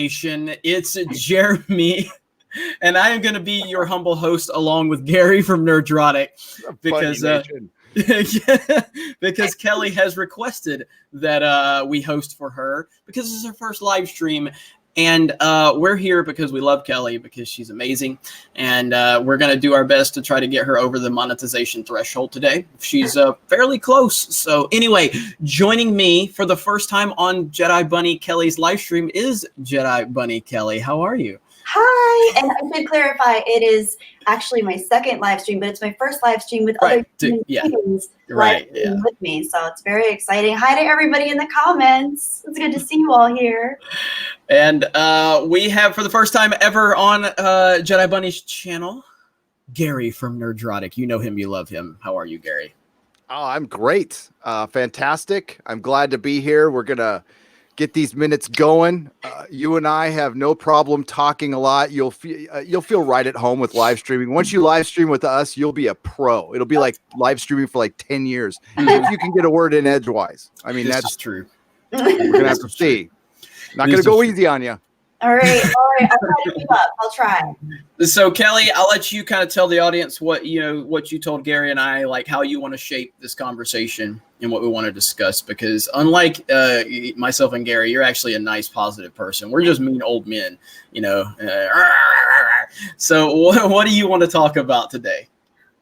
It's Jeremy, and I am going to be your humble host along with Gary from Nerdrotic because because Kelly has requested that we host for her because this is her first live stream. And we're here because we love Kelly, because she's amazing. And we're going to do our best to try to get her over the monetization threshold today. She's fairly close. So anyway, joining me for the first time on Jedi Bunny Kelly's live stream is Jedi Bunny Kelly. How are you? Hi, and I should clarify, it is actually my second live stream, but it's my first live stream with other humans with me, so it's very exciting. Hi to everybody in the comments. It's good to see you all here. And we have, for the first time ever on Jedi Bunny's channel, Gary from Nerdrotic. You know him, you love him. How are you, Gary? Oh, I'm great. Fantastic. I'm glad to be here. We're going to get these minutes going. You and I have no problem talking a lot. You'll feel right at home with live streaming. Once you live stream with us, you'll be a pro. It'll be like live streaming for like 10 years. If you can get a word in edgewise. I mean, that's true. We're going to have to see. Not going to go easy on you. All right. I'll try to keep up. I'll try. So Kelly, I'll let you kind of tell the audience what you told Gary and I, like how you want to shape this conversation and what we want to discuss, because unlike myself and Gary, you're actually a nice, positive person. We're just mean old men, So what do you want to talk about today?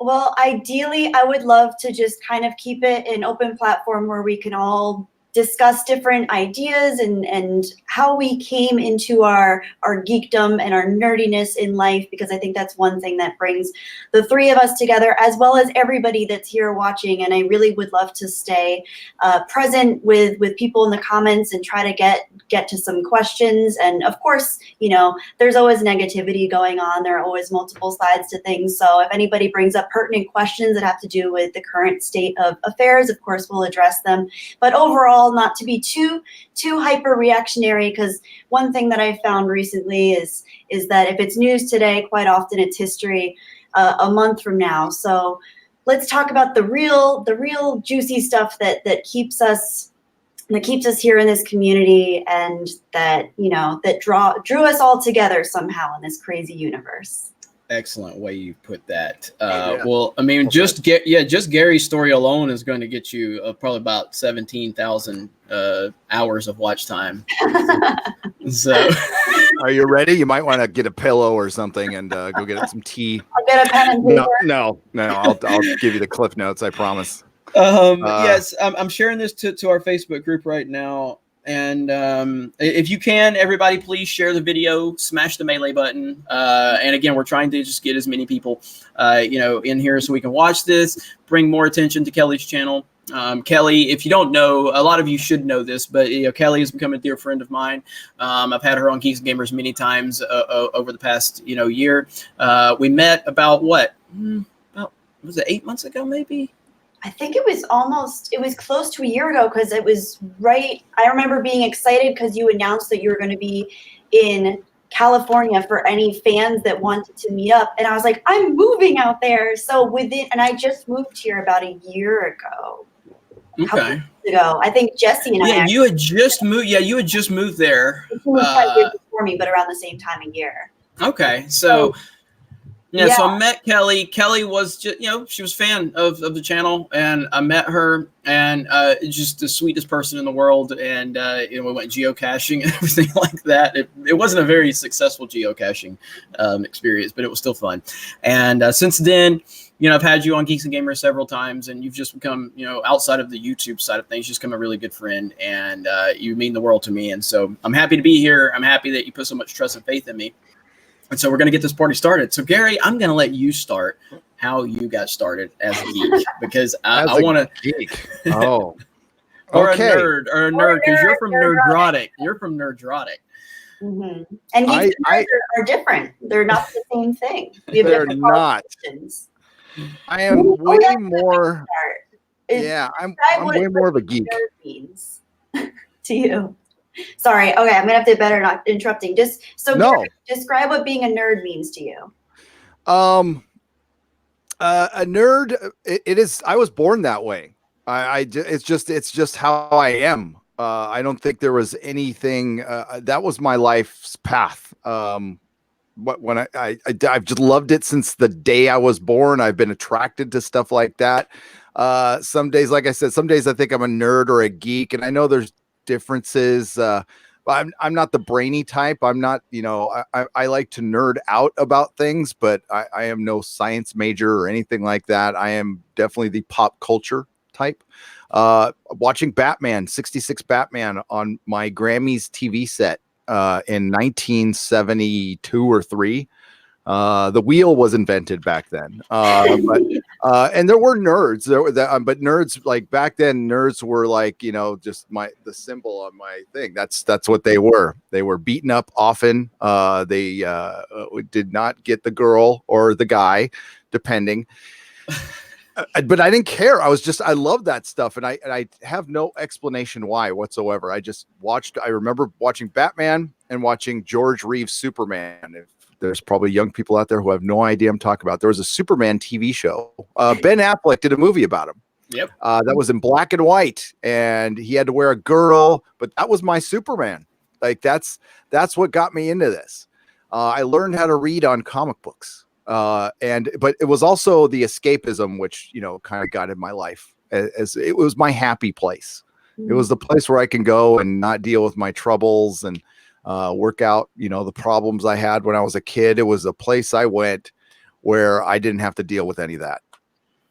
Well, ideally, I would love to just kind of keep it an open platform where we can all discuss different ideas and how we came into our geekdom and our nerdiness in life, because I think that's one thing that brings the three of us together, as well as everybody that's here watching. And I really would love to stay present with people in the comments and try to get to some questions. And of course, there's always negativity going on. There are always multiple sides to things. So if anybody brings up pertinent questions that have to do with the current state of affairs, of course, we'll address them. But overall, not to be too hyper reactionary, because one thing that I found recently is that if it's news today, quite often it's history a month from now. So let's talk about the real juicy stuff that keeps us here in this community, and that drew us all together somehow in this crazy universe. Excellent way you put that. Well, I mean, just Gary's story alone is going to get you probably about 17,000 hours of watch time. So, are you ready? You might want to get a pillow or something and go get some tea. I'll get a pen and paper. No. I'll give you the cliff notes. I promise. Yes, I'm sharing this to our Facebook group right now. And if you can, everybody, please share the video, smash the melee button. And again, we're trying to just get as many people, in here so we can watch this, bring more attention to Kelly's channel. Kelly, if you don't know, a lot of you should know this, but Kelly has become a dear friend of mine. I've had her on Geeks and Gamers many times over the past year. We met about was it 8 months ago, maybe? I think it was close to a year ago, because it was right. I remember being excited because you announced that you were going to be in California for any fans that wanted to meet up. And I was like, I'm moving out there. So and I just moved here about a year ago. Okay. I think Jesse and I. Yeah, you had just moved. Yeah, you had just moved there. She moved 5 years before me, but around the same time of year. Okay, so. Yeah, so I met Kelly. Kelly was just, she was a fan of the channel, and I met her, and just the sweetest person in the world. And we went geocaching and everything like that. It wasn't a very successful geocaching experience, but it was still fun. And since then, I've had you on Geeks and Gamers several times, and you've just become, outside of the YouTube side of things, just become a really good friend, and you mean the world to me. And so I'm happy to be here. I'm happy that you put so much trust and faith in me. And so we're going to get this party started. So, Gary, I'm going to let you start how you got started as a geek, because I want to geek. Oh, or okay. a nerd, because you're from Nerdrotic. You're from Nerdrotic. Mm-hmm. And geeks and nerds are different. They're not the same thing. They're not. I am way more. Yeah, I'm way more of a geek. Means to you. Sorry. Okay, I'm gonna have to better not interrupting. Just so Gary, describe what being a nerd means to you. A nerd. It is. I was born that way. It's just how I am. I don't think there was anything that was my life's path. When I've just loved it since the day I was born. I've been attracted to stuff like that. Some days, like I said, some days I think I'm a nerd or a geek, and I know there's differences. I'm not the brainy type. I'm not, I like to nerd out about things, but I am no science major or anything like that. I am definitely the pop culture type. Watching Batman, 66 Batman on my Grammy's TV set in 1972 or 3. The wheel was invented back then. And there were nerds but nerds, like back then, nerds were like, just the symbol on my thing. That's what they were. They were beaten up often. They did not get the girl or the guy, depending. But I didn't care. I love that stuff. And I have no explanation why whatsoever. I remember watching Batman and watching George Reeves' Superman. There's probably young people out there who have no idea I'm talking about. There was a Superman TV show. Ben Affleck did a movie about him. Yep. That was in black and white, and he had to wear a girdle, but that was my Superman. Like that's what got me into this. I learned how to read on comic books. But it was also the escapism, which, kind of got in my life as it was my happy place. It was the place where I can go and not deal with my troubles and work out, the problems I had when I was a kid. It was a place I went where I didn't have to deal with any of that.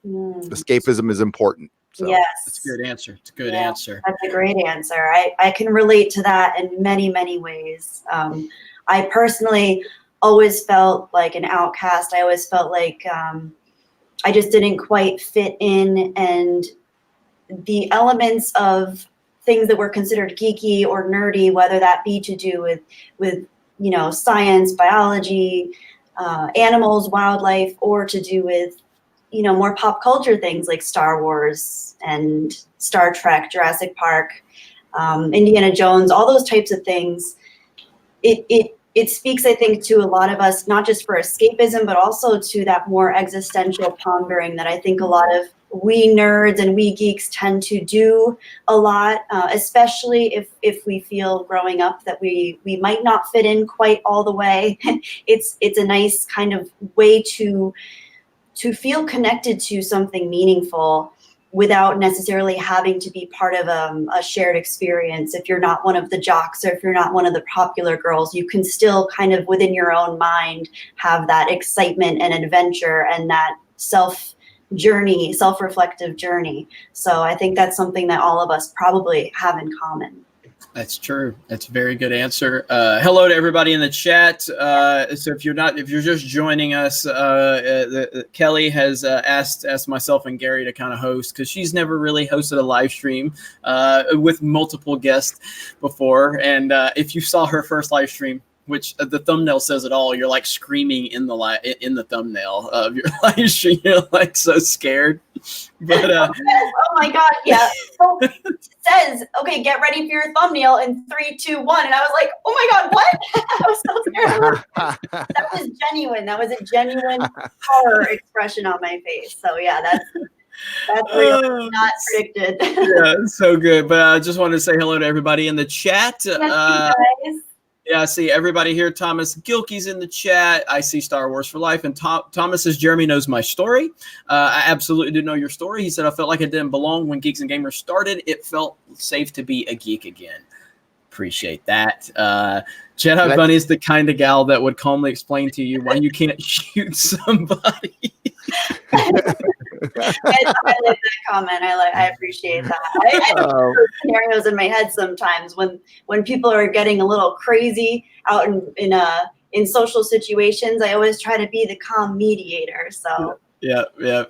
Escapism is important. So. Yes. That's a good answer. It's a good answer. That's a great answer. I can relate to that in many, many ways. I personally always felt like an outcast. I always felt like I just didn't quite fit in, and the elements of things that were considered geeky or nerdy, whether that be to do with science, biology, animals, wildlife, or to do with more pop culture things like Star Wars and Star Trek, Jurassic Park, Indiana Jones, all those types of things. It speaks, I think, to a lot of us, not just for escapism, but also to that more existential pondering that I think a lot of we nerds and we geeks tend to do a lot, especially if we feel growing up that we might not fit in quite all the way. It's a nice kind of way to feel connected to something meaningful without necessarily having to be part of a shared experience. If you're not one of the jocks or if you're not one of the popular girls, you can still kind of within your own mind have that excitement and adventure and that self-reflective journey. So I think that's something that all of us probably have in common. That's true. That's a very good answer. Hello to everybody in the chat. So if you're just joining us, Kelly has asked myself and Gary to kind of host, because she's never really hosted a live stream with multiple guests before. And if you saw her first live stream, which the thumbnail says it all, you're like screaming in the thumbnail of your live stream. You're like so scared. But oh my god, yeah. So it says, okay, get ready for your thumbnail in 3, 2, 1, and I was like, oh my god, what? I was so scared. That was genuine. That was a genuine horror expression on my face. So yeah, that's real, not predicted. Yeah, so good. But I just wanted to say hello to everybody in the chat. Yes, you guys. Yeah, I see everybody here. Thomas Gilkey's in the chat. I see Star Wars for Life. And Thomas says, Jeremy knows my story. I absolutely do know your story. He said, I felt like I didn't belong when Geeks and Gamers started. It felt safe to be a geek again. Appreciate that. Jedi Bunny is the kind of gal that would calmly explain to you why you can't shoot somebody. I like that comment. I appreciate that. I have those scenarios in my head sometimes when people are getting a little crazy out in social situations. I always try to be the calm mediator. So. Yeah,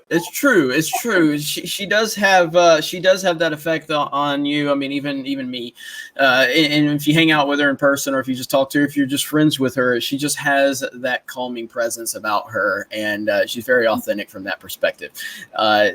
it's true. It's true. She does have that effect on you. I mean, even me. And if you hang out with her in person, or if you just talk to her, if you're just friends with her, she just has that calming presence about her, and she's very authentic from that perspective.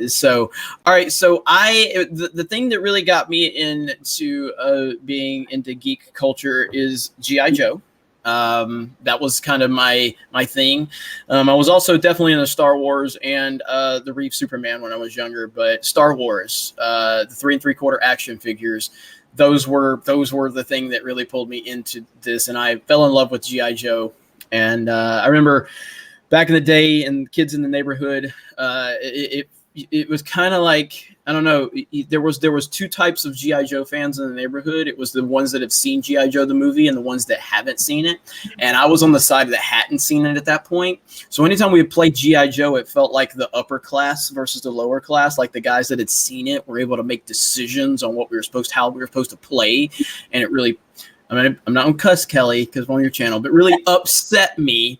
So, all right. So the thing that really got me into being into geek culture is G.I. Joe. That was kind of my thing. I was also definitely into Star Wars and the Reeve Superman when I was younger, but Star Wars, the 3 3/4 action figures, those were the thing that really pulled me into this, and I fell in love with G.I. Joe. And I remember back in the day, and kids in the neighborhood, it was kind of like, I don't know, there was two types of G.I. Joe fans in the neighborhood. It was the ones that have seen G.I. Joe the movie and the ones that haven't seen it. And I was on the side that hadn't seen it at that point. So anytime we would play G.I. Joe, it felt like the upper class versus the lower class. Like the guys that had seen it were able to make decisions on how we were supposed to play. And it really, I mean, I'm not going to cuss Kelly because I'm on your channel, but really upset me.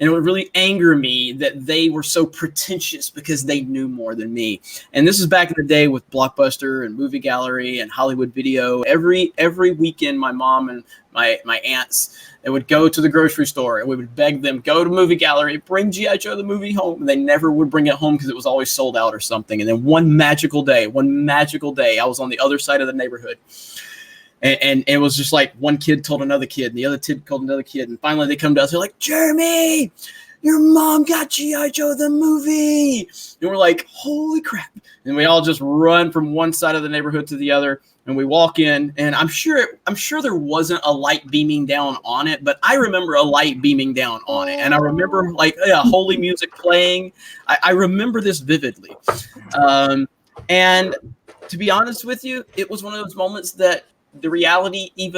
And it would really anger me that they were so pretentious because they knew more than me. And this is back in the day with Blockbuster and Movie Gallery and Hollywood Video. Every weekend, my mom and my aunts, they would go to the grocery store and we would beg them, go to Movie Gallery, bring G.I. Joe the movie home. And they never would bring it home because it was always sold out or something. And then one magical day, I was on the other side of the neighborhood. And it was just like one kid told another kid, and the other kid told another kid. And finally they come to us. They're like, Jeremy, your mom got G.I. Joe the movie. And we're like, holy crap. And we all just run from one side of the neighborhood to the other. And we walk in, and I'm sure there wasn't a light beaming down on it, but I remember a light beaming down on it. And I remember holy music playing. I remember this vividly. And to be honest with you, it was one of those moments that the reality of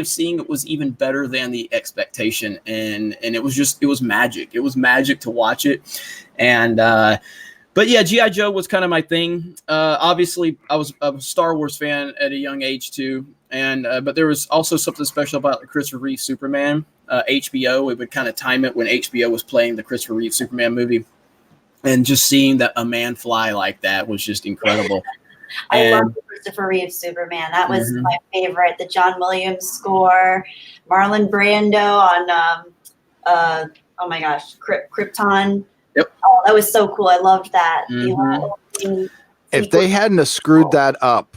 seeing it was even better than the expectation. And it was magic. It was magic to watch it. And, but yeah, G.I. Joe was kind of my thing. Obviously I was a Star Wars fan at a young age too. And, but there was also something special about the Christopher Reeve Superman, HBO. It would kind of time it when HBO was playing the Christopher Reeve Superman movie. And just seeing a man fly like that was just incredible. I love the Christopher Reeve Superman. That was my favorite. The John Williams score, Marlon Brando on, oh my gosh, Krypton. Yep. Oh, that was so cool. I loved that. Mm-hmm. If they hadn't have screwed that up,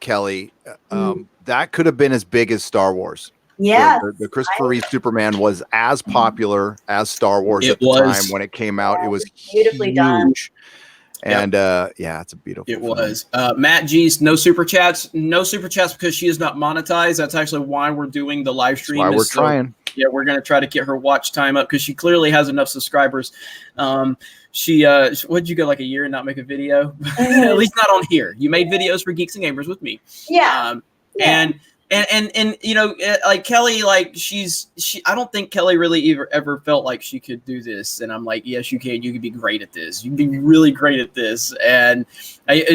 Kelly, that could have been as big as Star Wars. Yeah. The Christopher Reeve Superman was as popular as Star Wars at the time when it came out. It was beautifully done. And it's a beautiful. It was. Matt G's no super chats because she is not monetized. That's actually why we're doing the live stream. That's why we're trying. Yeah, we're gonna try to get her watch time up because she clearly has enough subscribers. She what did you go like a year and not make a video? At least not on here. You made videos for Geeks and Gamers with me. Yeah. And you know, like Kelly, like she I don't think Kelly really ever felt like she could do this. And I'm like, yes, you can. You can be great at this. You can be really great at this. And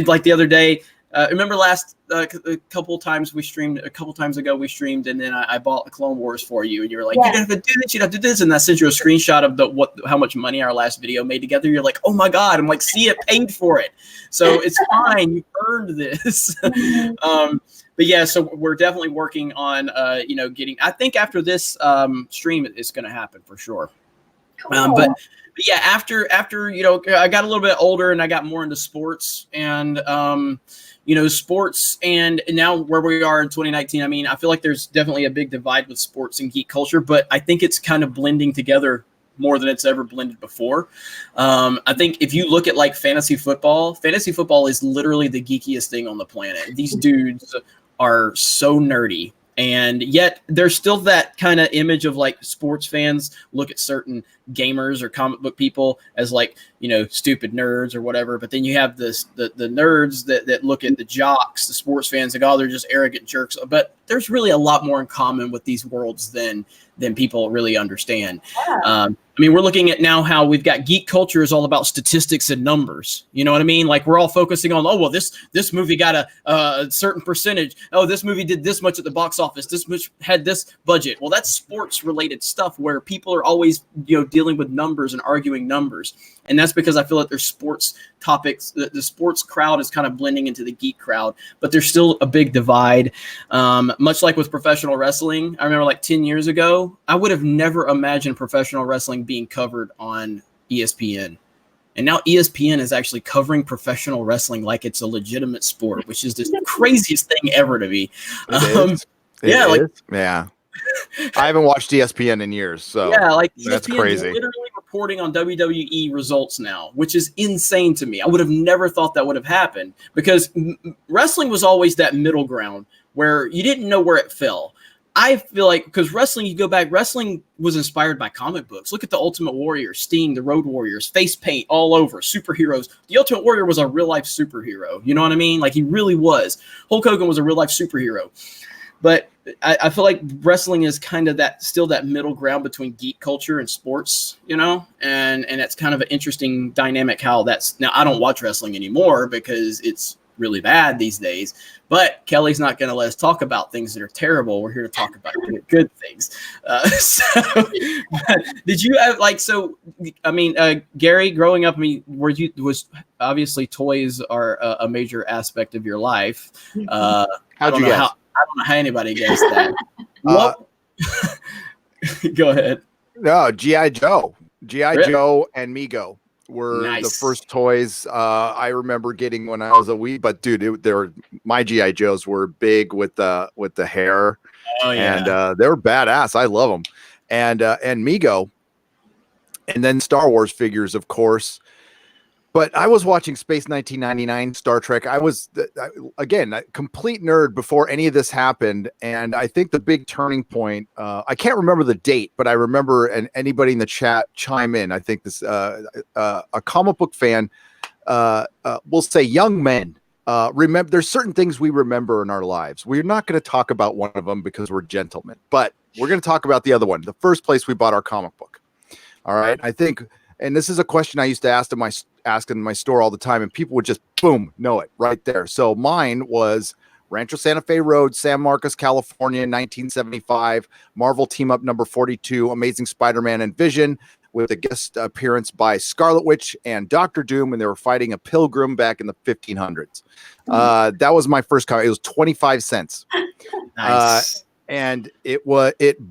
like the other day, remember last a couple times ago we streamed, and then I bought the Clone Wars for you, and you were like, you have to do this, you have to do this, and I sent you a screenshot of how much money our last video made together. You're like, oh my god. I'm like, see, it paid for it, so it's fine. You earned this. But yeah, so we're definitely working on getting. I think after this stream, it's going to happen for sure. Cool. But yeah, after I got a little bit older and I got more into sports and sports, and now where we are in 2019. I mean, I feel like there's definitely a big divide with sports and geek culture, but I think it's kind of blending together more than it's ever blended before. I think if you look at like fantasy football is literally the geekiest thing on the planet. These dudes are so nerdy, and yet there's still that kind of image of like sports fans look at certain gamers or comic book people as like, stupid nerds or whatever. But then you have the nerds that look at the jocks, the sports fans, like, oh, they're just arrogant jerks. But there's really a lot more in common with these worlds than people really understand. Yeah. I mean, we're looking at now how we've got geek culture is all about statistics and numbers. You know what I mean? Like we're all focusing on, oh, well, this movie got a certain percentage. Oh, this movie did this much at the box office. This much had this budget. Well, that's sports related stuff where people are always, dealing with numbers and arguing numbers. And that's because I feel like there's sports topics. The sports crowd is kind of blending into the geek crowd, but there's still a big divide. Much like with professional wrestling, I remember like 10 years ago, I would have never imagined professional wrestling being covered on ESPN. And now ESPN is actually covering professional wrestling like it's a legitimate sport, which is the craziest thing ever to me. Yeah. I haven't watched ESPN in years, so yeah, like that's ESPN crazy. Literally reporting on WWE results now, which is insane to me. I would have never thought that would have happened because wrestling was always that middle ground where you didn't know where it fell. I feel like because wrestling, you go back, wrestling was inspired by comic books. Look at the Ultimate Warrior, Sting, the Road Warriors, face paint all over, superheroes. The Ultimate Warrior was a real life superhero. You know what I mean? Like he really was. Hulk Hogan was a real life superhero. But I feel like wrestling is kind of still that middle ground between geek culture and sports, you know, and it's kind of an interesting dynamic how that's now. I don't watch wrestling anymore because it's really bad these days. But Kelly's not going to let us talk about things that are terrible. We're here to talk about good things. Did you have Gary, growing up, was obviously toys are a major aspect of your life. How'd you guess? I don't know how anybody guessed that. What? Go ahead. No, G.I. Joe. G.I. Really? Joe and Mego were the first toys I remember getting when I was a wee. But dude, my G.I. Joes were big with the hair. Oh yeah, and they were badass. I love them. And Mego, and then Star Wars figures, of course. But I was watching Space 1999, Star Trek. I was, again, a complete nerd before any of this happened. And I think the big turning point, I can't remember the date, but I remember, and anybody in the chat chime in, I think this, a comic book fan will say young men, remember, there's certain things we remember in our lives. We're not going to talk about one of them because we're gentlemen, but we're going to talk about the other one. The first place we bought our comic book. All right. I think, and this is a question I used to ask in my store all the time, and people would just boom, know it right there. So mine was Rancho Santa Fe Road, San Marcos, California, 1975, Marvel Team Up number 42, Amazing Spider-Man and Vision, with a guest appearance by Scarlet Witch and Doctor Doom when they were fighting a pilgrim back in the 1500s. That was my first comic. It was 25 cents. Nice. And it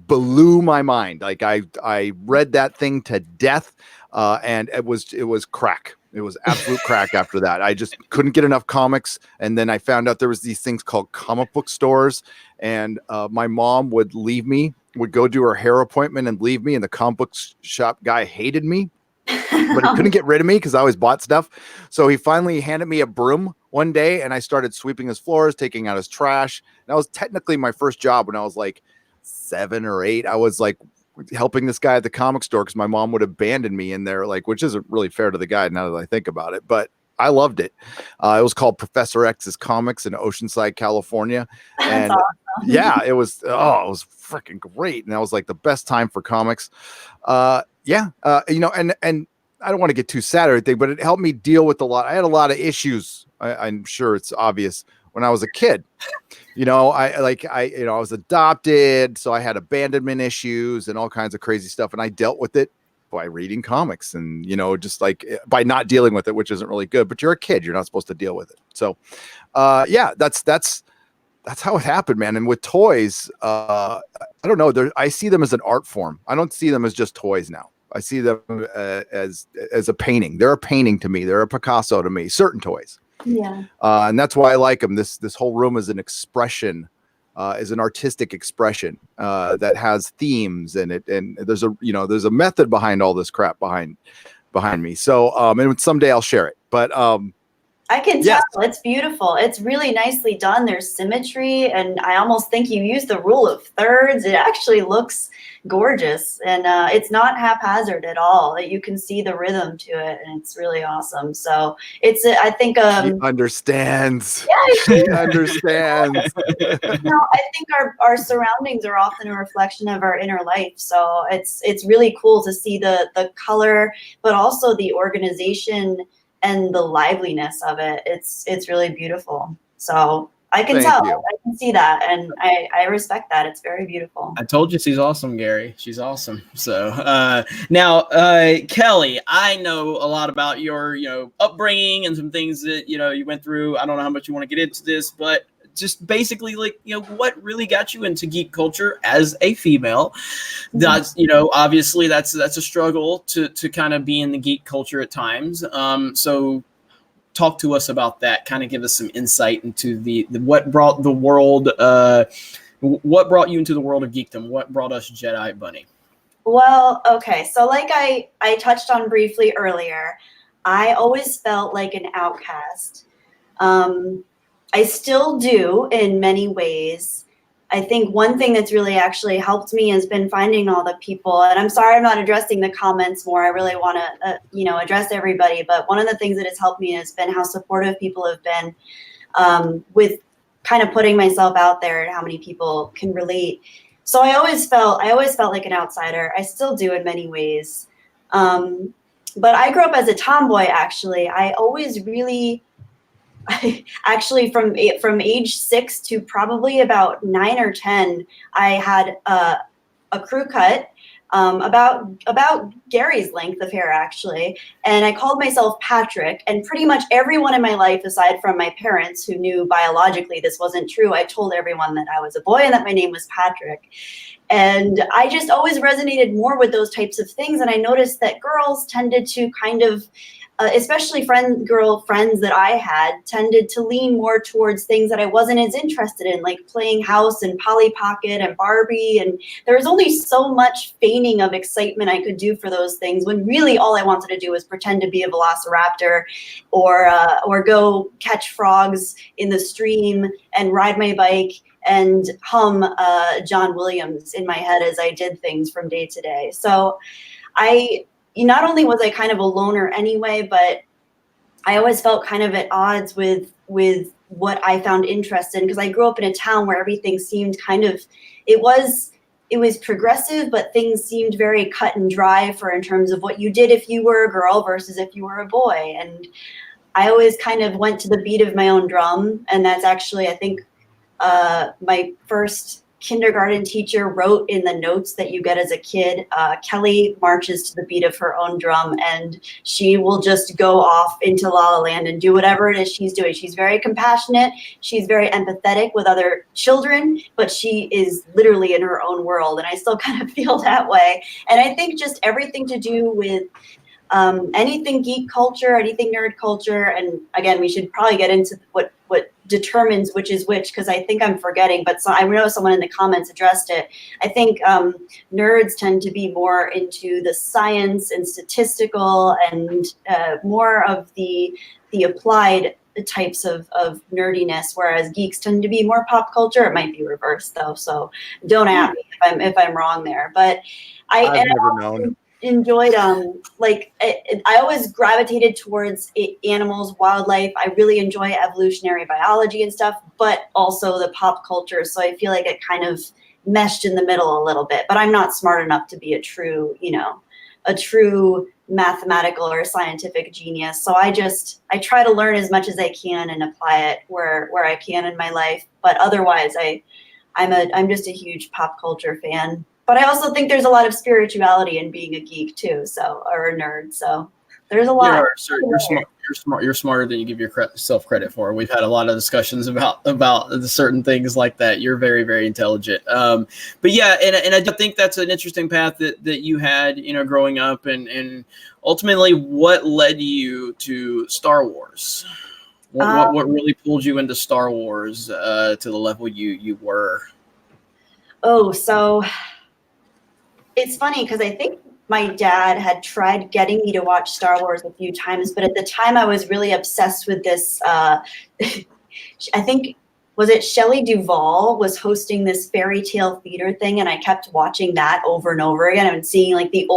blew my mind. Like I read that thing to death, and it was crack. It was absolute crack after that. I just couldn't get enough comics. And then I found out there was these things called comic book stores. And my mom would go do her hair appointment and leave me. And the comic book shop guy hated me, but he couldn't get rid of me because I always bought stuff. So he finally handed me a broom one day, and I started sweeping his floors, taking out his trash. And that was technically my first job when I was like 7 or 8. I was like helping this guy at the comic store because my mom would abandon me in there, like, which isn't really fair to the guy now that I think about it, but I loved it. It was called Professor X's Comics in Oceanside, California. And awesome. Yeah, it was freaking great. And that was like the best time for comics. And I don't want to get too sad or anything, but it helped me deal with I had a lot of issues. I'm sure it's obvious when I was a kid. I was adopted, so I had abandonment issues and all kinds of crazy stuff, and I dealt with it by reading comics and just like by not dealing with it, which isn't really good. But you're a kid; you're not supposed to deal with it. So, that's how it happened, man. And with toys, I don't know. I see them as an art form. I don't see them as just toys now. I see them as a painting. They're a painting to me. They're a Picasso to me. Certain toys. Yeah. And that's why I like them. This whole room is an expression, is an artistic expression that has themes in it, and there's a method behind all this crap behind me. So and someday I'll share it. But I can tell it's beautiful. It's really nicely done. There's symmetry, and I almost think you use the rule of thirds. It actually looks gorgeous, and it's not haphazard at all. You can see the rhythm to it, and it's really awesome. So I think she understands. Yeah, she understands. I think our surroundings are often a reflection of our inner life. So it's really cool to see the color, but also the organization and the liveliness of it. It's really beautiful. So I can tell. I can see that, and I respect that. It's very beautiful. I told you she's awesome, Gary. She's awesome. So now, Kelly, I know a lot about your upbringing and some things that you went through. I don't know how much you want to get into this, but just basically, like, what really got you into geek culture as a female? That's obviously that's a struggle to kind of be in the geek culture at times. So talk to us about that. Kind of give us some insight into the what brought you into the world of geekdom. What brought us Jedi Bunny? Well, okay. So like I touched on briefly earlier, I always felt like an outcast. Um, I still do in many ways. I think one thing that's really actually helped me has been finding all the people. And I'm sorry I'm not addressing the comments more. I really want to, address everybody. But one of the things that has helped me has been how supportive people have been with kind of putting myself out there and how many people can relate. So I always felt like an outsider. I still do in many ways. But I grew up as a tomboy. Actually, I always really actually from age 6 to probably about 9 or 10, I had a crew cut about Gary's length of hair actually, and I called myself Patrick. And pretty much everyone in my life, aside from my parents who knew biologically this wasn't true, I told everyone that I was a boy and that my name was Patrick. And I just always resonated more with those types of things. And I noticed that girls tended to kind of especially girl friends that I had tended to lean more towards things that I wasn't as interested in, like playing house and Polly Pocket and Barbie. And there was only so much feigning of excitement I could do for those things when really all I wanted to do was pretend to be a velociraptor or go catch frogs in the stream and ride my bike and hum John Williams in my head as I did things from day to day. So not only was I kind of a loner anyway, but I always felt kind of at odds with what I found interest in, because I grew up in a town where everything seemed kind of, it was progressive, but things seemed very cut and dry in terms of what you did if you were a girl versus if you were a boy. And I always kind of went to the beat of my own drum. And that's actually, I think, my first kindergarten teacher wrote in the notes that you get as a kid, Kelly marches to the beat of her own drum, and she will just go off into La La Land and do whatever it is she's doing. She's very compassionate. She's very empathetic with other children, but she is literally in her own world. And I still kind of feel that way. And I think just everything to do with anything geek culture, anything nerd culture. And again, we should probably get into what determines which is which, because I think I'm forgetting, but I know someone in the comments addressed it. I think nerds tend to be more into the science and statistical and more of the applied types of nerdiness, whereas geeks tend to be more pop culture. It might be reversed though, so don't at me if I'm wrong there. But I've never known. Enjoyed I always gravitated towards animals, wildlife. I really enjoy evolutionary biology and stuff, but also the pop culture. So I feel like it kind of meshed in the middle a little bit. But I'm not smart enough to be a true mathematical or scientific genius. So I try to learn as much as I can and apply it where I can in my life. But otherwise, I'm just a huge pop culture fan. But I also think there's a lot of spirituality in being a geek too, or a nerd. So there's a lot. You're smart. You're smarter than you give yourself credit for. We've had a lot of discussions about certain things like that. You're very, very intelligent. But yeah, and I do think that's an interesting path that you had, growing up, and ultimately, what led you to Star Wars? What really pulled you into Star Wars to the level you were? Oh, so it's funny because I think my dad had tried getting me to watch Star Wars a few times, but at the time I was really obsessed with this. I think, was it Shelley Duvall was hosting this fairy tale theater thing, and I kept watching that over and over again. I was seeing like they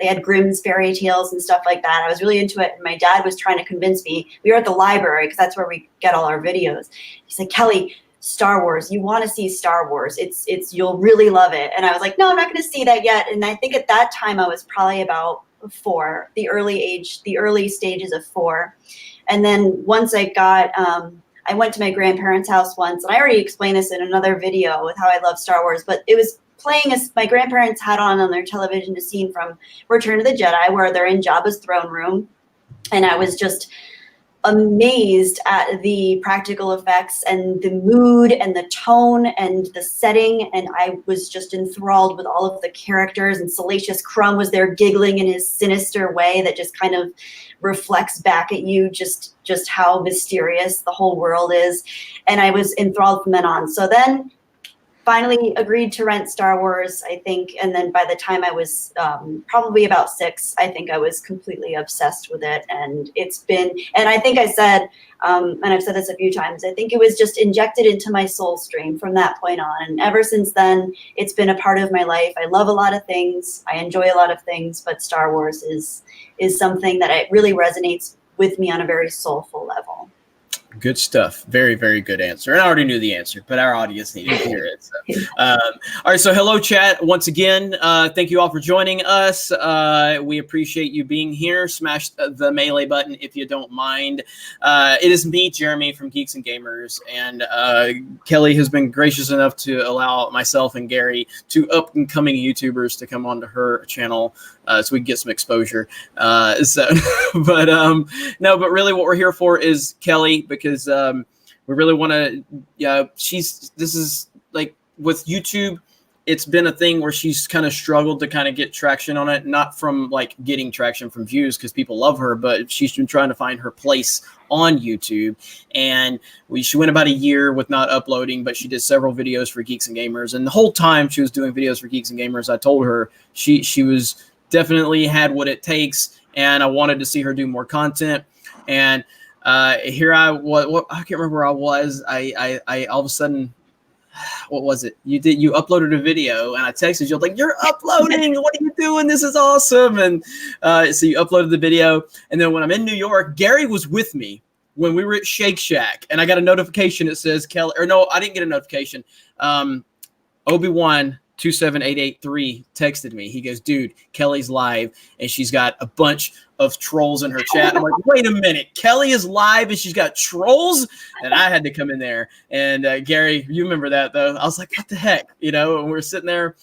had Grimm's fairy tales and stuff like that. I was really into it, and my dad was trying to convince me. We were at the library because that's where we get all our videos. He's like, Kelly, Star Wars, you want to see Star Wars, it's you'll really love it. And I was like, no, I'm not going to see that yet. And I think at that time I was probably about 4, the early stages of 4. And then once I went to my grandparents' house once, and I already explained this in another video with how I love Star Wars, but it was playing my grandparents had on their television a scene from Return of the Jedi where they're in Jabba's throne room, and I was just amazed at the practical effects and the mood and the tone and the setting, and I was just enthralled with all of the characters. And Salacious Crumb was there giggling in his sinister way that just kind of reflects back at you just how mysterious the whole world is, and I was enthralled from then on. So then finally agreed to rent Star Wars, I think. And then by the time I was probably about 6, I think I was completely obsessed with it. And it's been, and I think I said, and I've said this a few times, I think it was just injected into my soul stream from that point on. And ever since then, it's been a part of my life. I love a lot of things. I enjoy a lot of things, but Star Wars is something that it really resonates with me on a very soulful level. Good stuff. Very, very good answer. And I already knew the answer, but our audience needed to hear it. So. All right. So hello, chat. Once again, thank you all for joining us. We appreciate you being here. Smash the melee button if you don't mind. It is me, Jeremy, from Geeks and Gamers. And Kelly has been gracious enough to allow myself and Gary, two up-and-coming YouTubers, to come onto her channel so we can get some exposure. But really what we're here for is Kelly, because we really want to, this is like with YouTube, it's been a thing where she's kind of struggled to kind of get traction on it, not from like getting traction from views because people love her, but she's been trying to find her place on YouTube. And she went about a year with not uploading, but she did several videos for Geeks and Gamers. And the whole time she was doing videos for Geeks and Gamers, I told her she was definitely had what it takes, and I wanted to see her do more content. And here I was, I can't remember where I was. I all of a sudden, what was it? You uploaded a video, and I texted you like, "You're uploading! What are you doing? This is awesome!" And so you uploaded the video, and then when I'm in New York, Gary was with me when we were at Shake Shack, and I got a notification that says Kelly, or no, I didn't get a notification. Obi-Wan 27883 texted me. He goes, "Dude, Kelly's live and she's got a bunch of trolls in her chat." I'm like, "Wait a minute, Kelly is live and she's got trolls?" And I had to come in there. And Gary, you remember that though? I was like, "What the heck?" And we're sitting there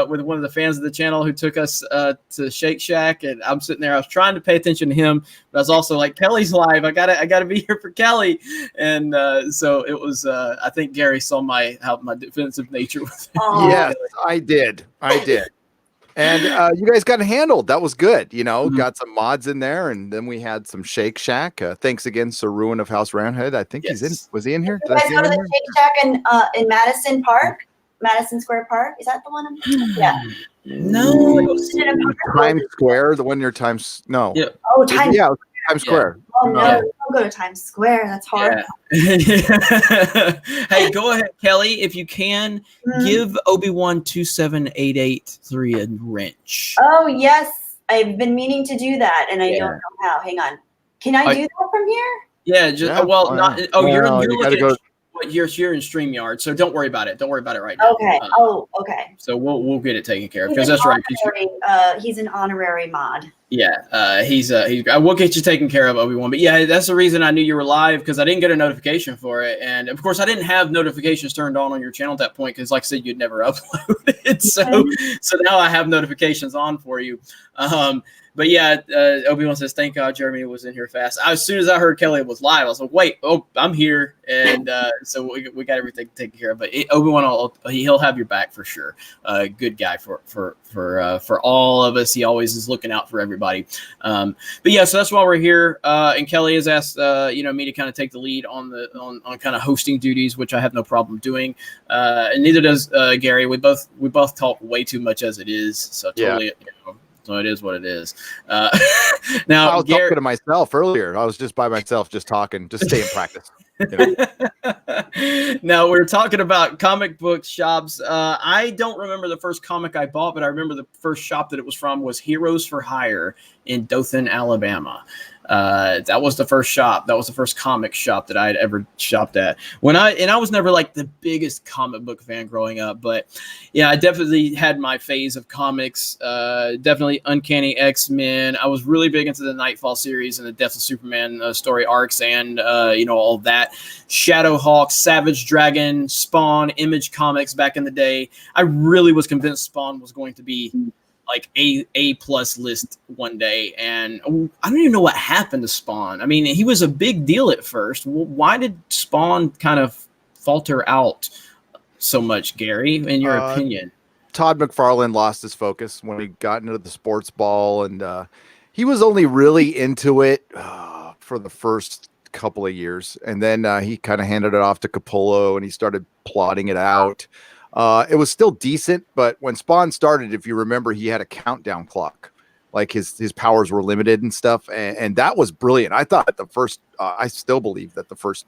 with one of the fans of the channel who took us to Shake Shack, and I'm sitting there. I was trying to pay attention to him, but I was also like, "Kelly's live. I gotta be here for Kelly." And so it was. I think Gary saw my defensive nature with it. Yes, I did. And you guys got it handled. That was good. Got some mods in there, and then we had some Shake Shack. Thanks again, Sir Ruin of House Roundhead. I think he's in. Was he in here? Did you guys go to the Shake Shack in Madison Park? Madison Square Park? Is that the one? Yeah. No. Times Square, the one near Times. No. Yeah. Oh, Times. Yeah, Times Square. Oh no, don't go to Times Square. That's hard. Yeah. Hey, go ahead, Kelly. If you can, give Obi-Wan 27883 a wrench. Oh yes, I've been meaning to do that, and I don't know how. Hang on. Can I do that from here? Yeah. Just not. Oh, you're looking. Go. You're in StreamYard, so don't worry about it. Don't worry about it right now. Okay. Okay. So we'll get it taken care of, because that's right. He's an honorary mod. Yeah. He's we'll get you taken care of, Obi-Wan. But yeah, that's the reason I knew you were live, because I didn't get a notification for it, and of course I didn't have notifications turned on your channel at that point, because like I said, you'd never uploaded. So now I have notifications on for you. But yeah, Obi-Wan says, "Thank God Jeremy was in here fast." As soon as I heard Kelly was live, I was like, "Wait, I'm here," and so we got everything taken care of. But Obi-Wan, he'll have your back for sure. Good guy for all of us. He always is looking out for everybody. But yeah, so that's why we're here. And Kelly has asked me to kind of take the lead on kind of hosting duties, which I have no problem doing. And neither does Gary. We both talk way too much as it is. So totally. Yeah. So it is what it is. Now, I was talking to myself earlier. I was just by myself, just talking, just stay in practice. Now we're talking about comic book shops. I don't remember the first comic I bought, but I remember the first shop that it was from was Heroes for Hire in Dothan, Alabama. That was the first shop. That was the first comic shop that I had ever shopped at. I was never like the biggest comic book fan growing up, but yeah, I definitely had my phase of comics. Definitely Uncanny X-Men. I was really big into the Nightfall series and the Death of Superman story arcs, and all that. Shadowhawk, Savage Dragon, Spawn, Image Comics back in the day. I really was convinced Spawn was going to be like A+ list one day, and I don't even know what happened to Spawn. I mean, he was a big deal at first. Why did Spawn kind of falter out so much, Gary, in your opinion? Todd McFarlane lost his focus when he got into the sports ball, and he was only really into it for the first couple of years, and then he kind of handed it off to Capullo, and he started plotting it out. It was still decent, but when Spawn started, if you remember, he had a countdown clock. Like his powers were limited and stuff, and that was brilliant. I thought the first, I still believe that the first,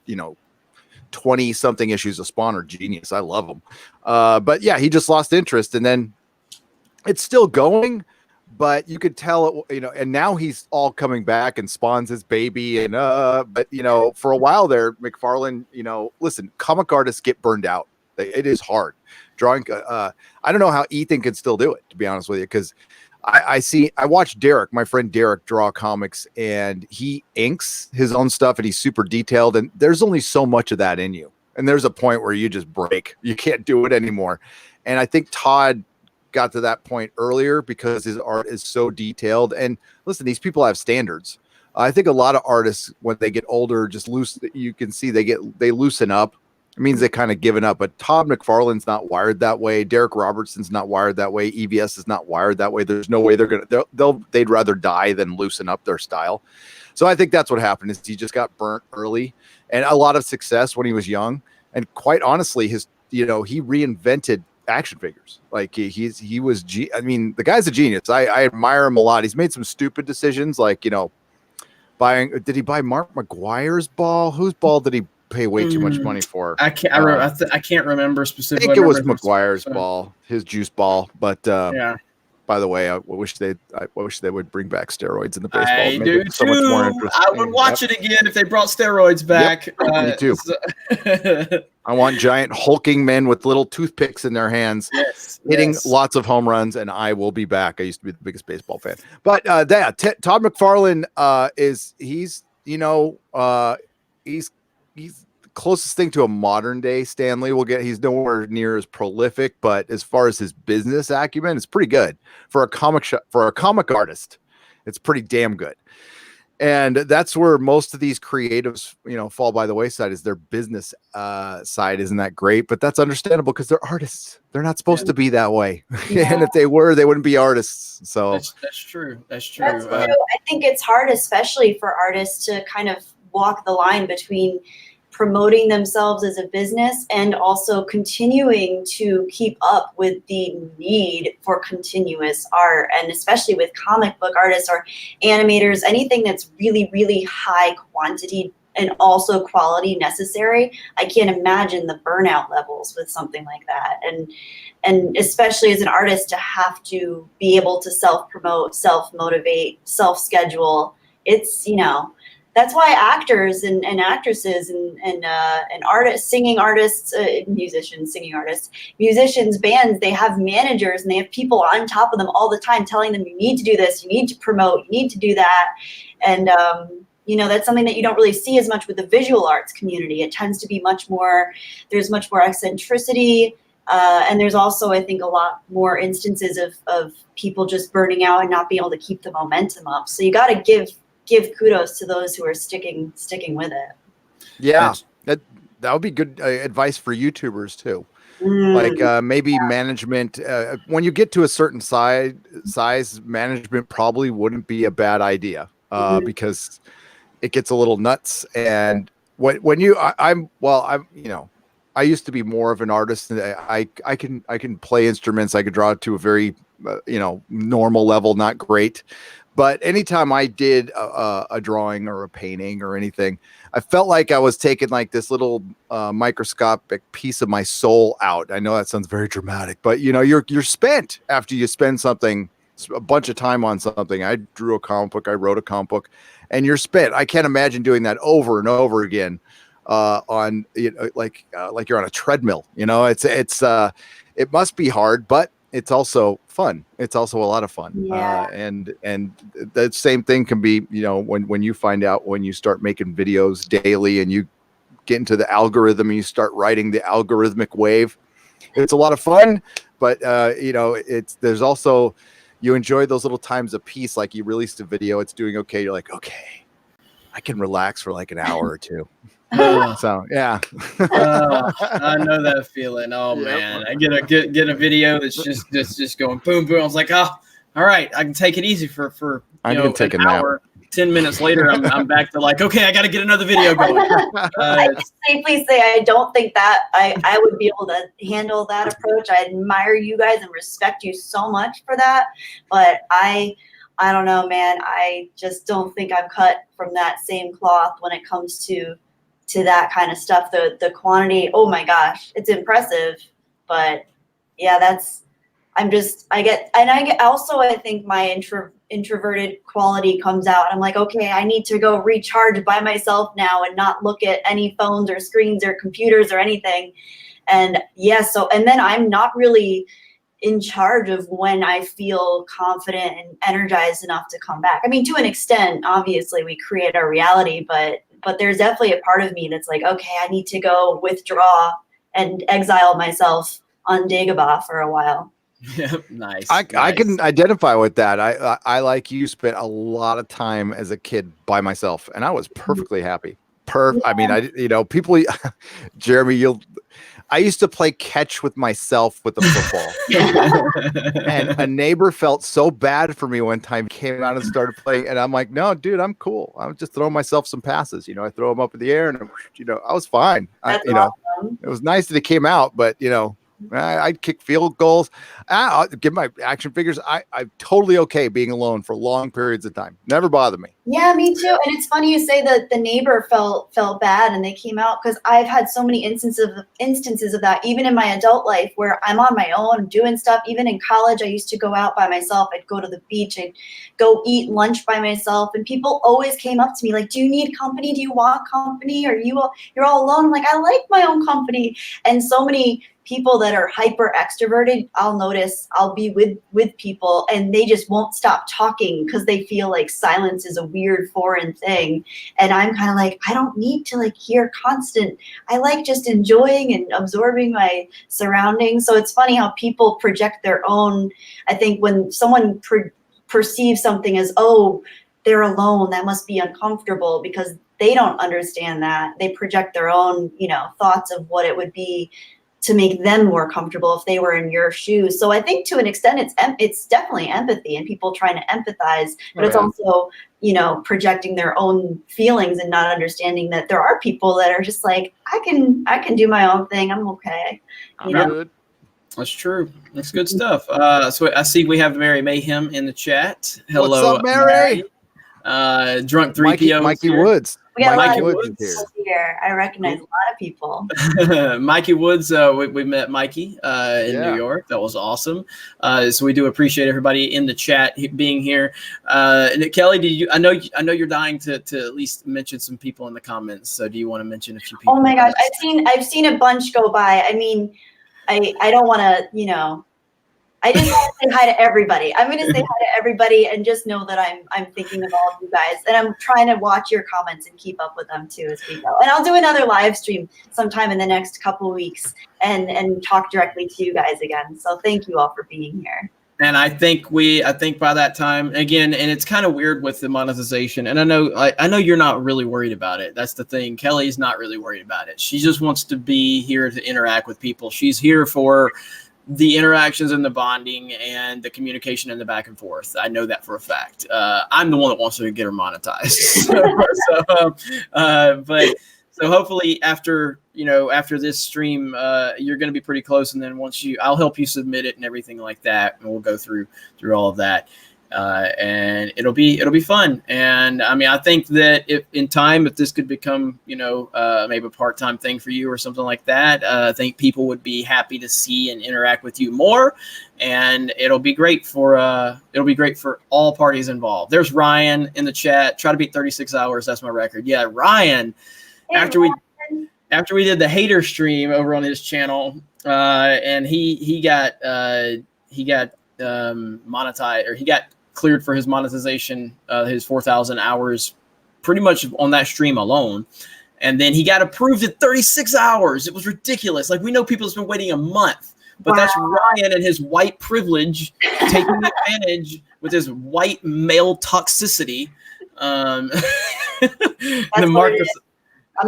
20 something issues of Spawn are genius. I love them. But yeah, he just lost interest, and then it's still going, but you could tell it, and now he's all coming back and Spawn's his baby. And, but for a while there, McFarlane, listen, comic artists get burned out. It is hard drawing. I don't know how Ethan can still do it, to be honest with you. Cause I watch Derek, my friend Derek, draw comics, and he inks his own stuff and he's super detailed. And there's only so much of that in you. And there's a point where you just break, you can't do it anymore. And I think Todd got to that point earlier because his art is so detailed. And listen, these people have standards. I think a lot of artists, when they get older, just you can see they loosen up. It means they kind of given up. But Todd McFarlane's not wired that way. Derek Robertson's not wired that way. EVS is not wired that way. There's no way they'd rather die than loosen up their style. So I think that's what happened is he just got burnt early and a lot of success when he was young. And quite honestly, he reinvented action figures. Like the guy's a genius. I admire him a lot. He's made some stupid decisions, like did he buy Mark McGuire's ball? Whose ball did he pay way too much money for? I can't remember specifically. I think it was McGuire's ball, his juice ball. But yeah. By the way, I wish they would bring back steroids in the baseball. I do too. So much more interesting. I would watch it again if they brought steroids back. Yep. Me too. I want giant hulking men with little toothpicks in their hands, hitting lots of home runs, and I will be back. I used to be the biggest baseball fan. But Todd McFarlane he's the closest thing to a modern day Stan Lee we'll get. He's nowhere near as prolific, but as far as his business acumen, it's pretty good for a comic artist. It's pretty damn good. And that's where most of these creatives, fall by the wayside, is their business side isn't that great, but that's understandable because they're artists. They're not supposed to be that way. Yeah. And if they were, they wouldn't be artists. So that's true. That's true. I think it's hard, especially for artists, to kind of walk the line between promoting themselves as a business and also continuing to keep up with the need for continuous art, and especially with comic book artists or animators, anything that's really, really high quantity and also quality necessary. I can't imagine the burnout levels with something like that. And especially as an artist, to have to be able to self-promote, self-motivate, self-schedule. It's, that's why actors and actresses and artists, musicians, bands, they have managers and they have people on top of them all the time telling them, you need to do this, you need to promote, you need to do that. And, that's something that you don't really see as much with the visual arts community. It tends to be there's much more eccentricity. And there's also, I think, a lot more instances of people just burning out and not being able to keep the momentum up. So you got to give kudos to those who are sticking with it. Yeah, that would be good advice for YouTubers too. Like maybe management, when you get to a certain size, management probably wouldn't be a bad idea because it gets a little nuts. And I used to be more of an artist. I can play instruments. I could draw to a very normal level, not great. But anytime I did a drawing or a painting or anything, I felt like I was taking like this little microscopic piece of my soul out. I know that sounds very dramatic, but you're spent after you spend a bunch of time on something. I drew a comic book, I wrote a comic book, and you're spent. I can't imagine doing that over and over again on like you're on a treadmill. It must be hard, but it's also fun. It's also a lot of fun. Yeah. And the same thing can be, when you find out, when you start making videos daily and you get into the algorithm and you start writing the algorithmic wave, it's a lot of fun, but there's also, you enjoy those little times of peace. Like you released a video, it's doing okay. You're like, okay, I can relax for like an hour or two. So yeah. I know that feeling. Oh man, I get a video that's just going boom boom. I was like, oh, all right, I can take it easy for I'm gonna take an hour. 10 minutes later, I'm back to like, okay, I got to get another video going. I can safely say I don't think that I would be able to handle that approach. I admire you guys and respect you so much for that. But I don't know, man. I just don't think I'm cut from that same cloth when it comes to that kind of stuff. The quantity, oh my gosh, it's impressive. But yeah, I think my introverted quality comes out. I'm like, okay, I need to go recharge by myself now and not look at any phones or screens or computers or anything. And and then I'm not really in charge of when I feel confident and energized enough to come back. I mean, to an extent, obviously we create our reality, but there's definitely a part of me that's like, okay, I need to go withdraw and exile myself on Dagobah for a while. Yeah, nice. I can identify with that. I like you spent a lot of time as a kid by myself, and I was perfectly happy. I mean, people, Jeremy, I used to play catch with myself with the football. And a neighbor felt so bad for me one time, came out and started playing. And I'm like, no, dude, I'm cool. I'm just throwing myself some passes. I throw them up in the air and, I was fine. Awesome. It was nice that it came out, but, I'd kick field goals. I'll give my action figures. I'm totally okay being alone for long periods of time. Never bothered me. Yeah, me too. And it's funny you say that the neighbor felt bad and they came out, because I've had so many instances of that, even in my adult life, where I'm on my own doing stuff. Even in college, I used to go out by myself. I'd go to the beach. I'd go eat lunch by myself. And people always came up to me like, do you need company? Do you want company? Or you're all alone? I'm like, I like my own company. And so many people that are hyper extroverted, I'll notice I'll be with people and they just won't stop talking because they feel like silence is a weird foreign thing. And I'm kind of like, I don't need to hear constant. I like just enjoying and absorbing my surroundings. So it's funny how people project their own. I think when someone perceives something as, oh, they're alone, that must be uncomfortable, because they don't understand that. They project their own, thoughts of what it would be to make them more comfortable if they were in your shoes. So I think to an extent, it's definitely empathy and people trying to empathize, but it's also, projecting their own feelings and not understanding that there are people that are just like, I can do my own thing. I'm okay. Good. That's true. That's good stuff. So I see we have Mary Mayhem in the chat. Hello, what's up, Mary? Drunk 3PO. Mikey Woods. We got Mikey a lot Woods of people here. I recognize a lot of people. Mikey Woods, we met Mikey in New York. That was awesome. So we do appreciate everybody in the chat being here. Kelly, I know you're dying to at least mention some people in the comments. So do you want to mention a few people? Oh my gosh, I've seen a bunch go by. I mean, I don't want to, I just want to say hi to everybody. I'm going to say hi to everybody and just know that I'm thinking of all of you guys. And I'm trying to watch your comments and keep up with them too as we go. And I'll do another live stream sometime in the next couple of weeks and talk directly to you guys again. So thank you all for being here. And I think by that time, again, and it's kind of weird with the monetization. And I know you're not really worried about it. That's the thing. Kelly's not really worried about it. She just wants to be here to interact with people. She's here for the interactions and the bonding and the communication and the back and forth. I know that for a fact. I'm the one that wants to get her monetized. So hopefully after this stream, you're going to be pretty close. And then I'll help you submit it and everything like that. And we'll go through all of that. And it'll be fun. And I mean, I think that if this could become, maybe a part-time thing for you or something like that, I think people would be happy to see and interact with you more. And it'll be great for all parties involved. There's Ryan in the chat. Try to beat 36 hours. That's my record. Yeah. Ryan, after we did the hater stream over on his channel, and he got monetized, or he got cleared for his monetization, his 4,000 hours pretty much on that stream alone. And then he got approved at 36 hours. It was ridiculous. We know people have been waiting a month, but that's Ryan and his white privilege taking advantage with his white male toxicity.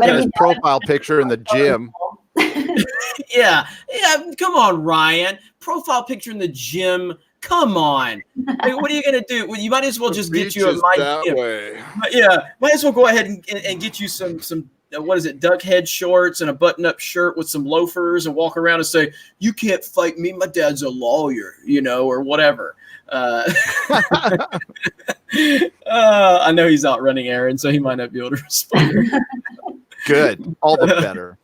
His profile picture in the gym. Yeah. Come on, Ryan. Profile picture in the gym, Come on. Like, what are you gonna do? Well, you might as well just get you a way. might as well go ahead and get you some what is it, duck head shorts and a button-up shirt with some loafers and walk around and say, you can't fight me, my dad's a lawyer, or whatever. I know he's out running errands, so he might not be able to respond. Good. All the better.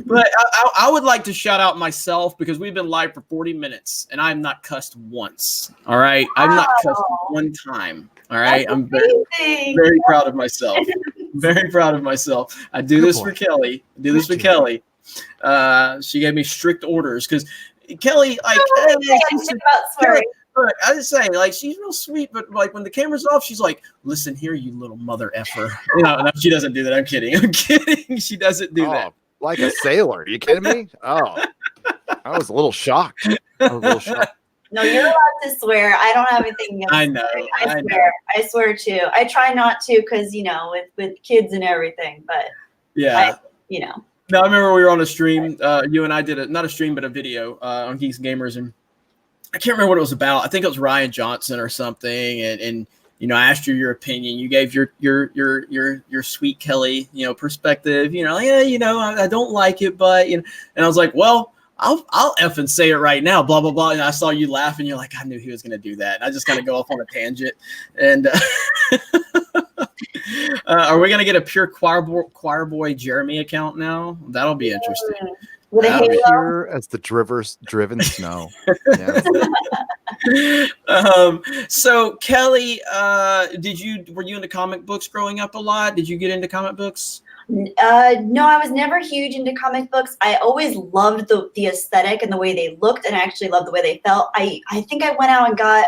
But I would like to shout out myself because we've been live for 40 minutes and I'm not cussed once. All right. I've not cussed one time. All right. I'm very proud of myself. Very proud of myself. I do this for Kelly. She gave me strict orders because Kelly, like, I just say, like, she's real sweet, but like when the camera's off, she's like, "Listen here, you little mother effer." No, she doesn't do that. I'm kidding. She doesn't do that. Like a sailor. Are you kidding me? Oh, I was a little shocked. No, you're allowed to swear. I don't have anything against I know. I swear too. I try not to because, with kids and everything, but yeah. No, I remember we were on a stream. You and I did not a stream, but a video on Geeks and Gamers, and I can't remember what it was about. I think it was Ryan Johnson or something, and I asked you your opinion. You gave your sweet Kelly, perspective. I don't like it, but and I was like, well, I'll effing say it right now, blah blah blah. And I saw you laugh, and you're like, I knew he was going to do that. And I just kind of go off on a tangent. And are we going to get a pure choir boy Jeremy account now? That'll be interesting. Pure as the driven snow. So Kelly, were you into comic books growing up a lot? Did you get into comic books? No, I was never huge into comic books. I always loved the aesthetic and the way they looked, and I actually loved the way they felt. I think I went out and got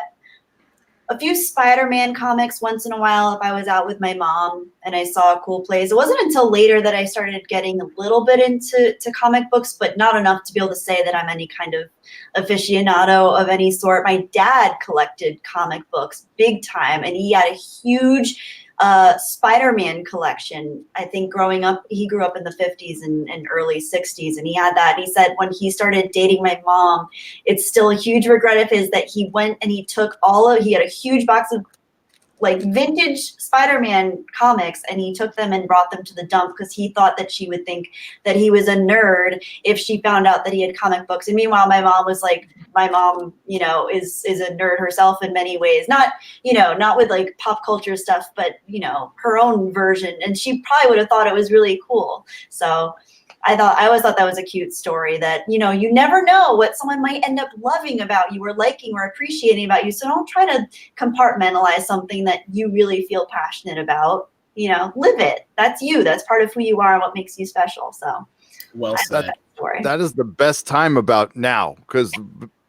a few Spider-Man comics once in a while if I was out with my mom and I saw a cool place. It wasn't until later that I started getting a little bit into comic books, but not enough to be able to say that I'm any kind of aficionado of any sort. My dad collected comic books big time, and he had a huge Spider-Man collection. I think growing up, he grew up in the 50s and early 60s, and he had that. He said when he started dating my mom, it's still a huge regret of his that he went and he took he had a huge box of like vintage Spider-Man comics, and he took them and brought them to the dump because he thought that she would think that he was a nerd if she found out that he had comic books. And meanwhile, my mom was like, is a nerd herself in many ways. Not with like pop culture stuff, but her own version. And she probably would have thought it was really cool. So I always thought that was a cute story that, you never know what someone might end up loving about you or liking or appreciating about you. So don't try to compartmentalize something that you really feel passionate about. Live it. That's you. That's part of who you are and what makes you special. So well said. That is the best time about now, because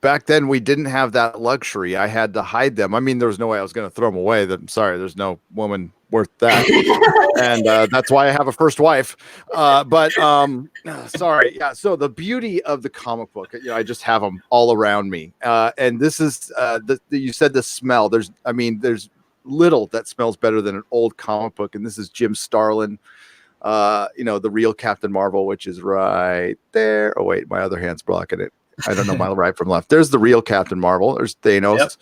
back then we didn't have that luxury. I had to hide them. I mean, there was no way I was going to throw them away. I'm sorry. There's no woman worth that. And that's why I have a first wife. Sorry. Yeah. So the beauty of the comic book, I just have them all around me. And this is, you said the smell. There's little that smells better than an old comic book. And this is Jim Starlin, the real Captain Marvel, which is right there. Oh, wait, my other hand's blocking it. I don't know my right from left. There's the real Captain Marvel. There's Thanos.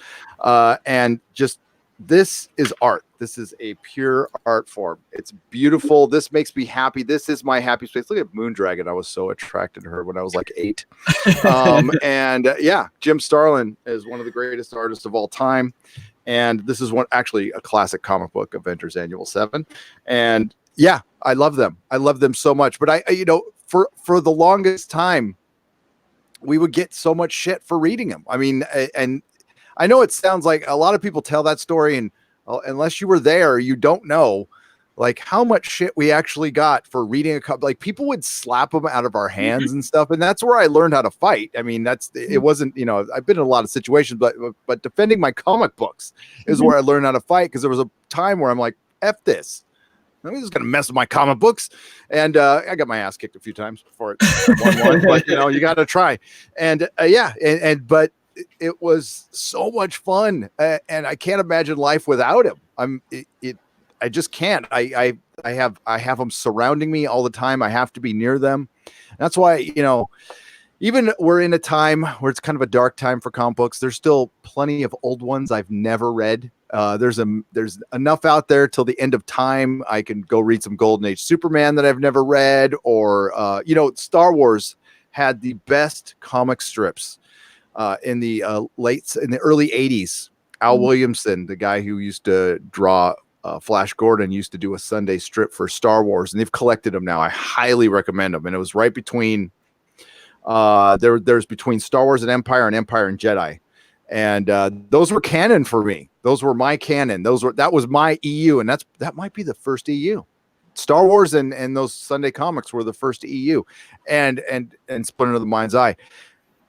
Yep. And just, this is art. This is a pure art form. It's beautiful. This makes me happy. This is my happy space. Look at Moondragon. I was so attracted to her when I was like 8. Jim Starlin is one of the greatest artists of all time. And this is actually a classic comic book, Avengers Annual 7. And yeah, I love them. I love them so much. But for the longest time, we would get so much shit for reading them. I mean, and I know it sounds like a lot of people tell that story, and unless you were there, you don't know like how much shit we actually got for reading a couple. Like people would slap them out of our hands and stuff, and that's where I learned how to fight. I mean, it wasn't, I've been in a lot of situations, but defending my comic books is where I learned how to fight, because there was a time where I'm like, F this. I'm just gonna mess with my comic books, and I got my ass kicked a few times before it 1-1. But you got to try, and but it was so much fun, and I can't imagine life without him. I just can't. I have them surrounding me all the time. I have to be near them. That's why even we're in a time where it's kind of a dark time for comic books. There's still plenty of old ones I've never read. There's enough out there till the end of time. I can go read some Golden Age Superman that I've never read, or Star Wars had the best comic strips in the early 80s. Al Williamson, the guy who used to draw Flash Gordon, used to do a Sunday strip for Star Wars, and they've collected them now. I highly recommend them. And it was right between there's between Star Wars and Empire and Jedi. And those were canon for me. Those were my canon. That was my EU, and that might be the first EU. Star Wars and those Sunday comics were the first EU, and Splinter of the Mind's Eye.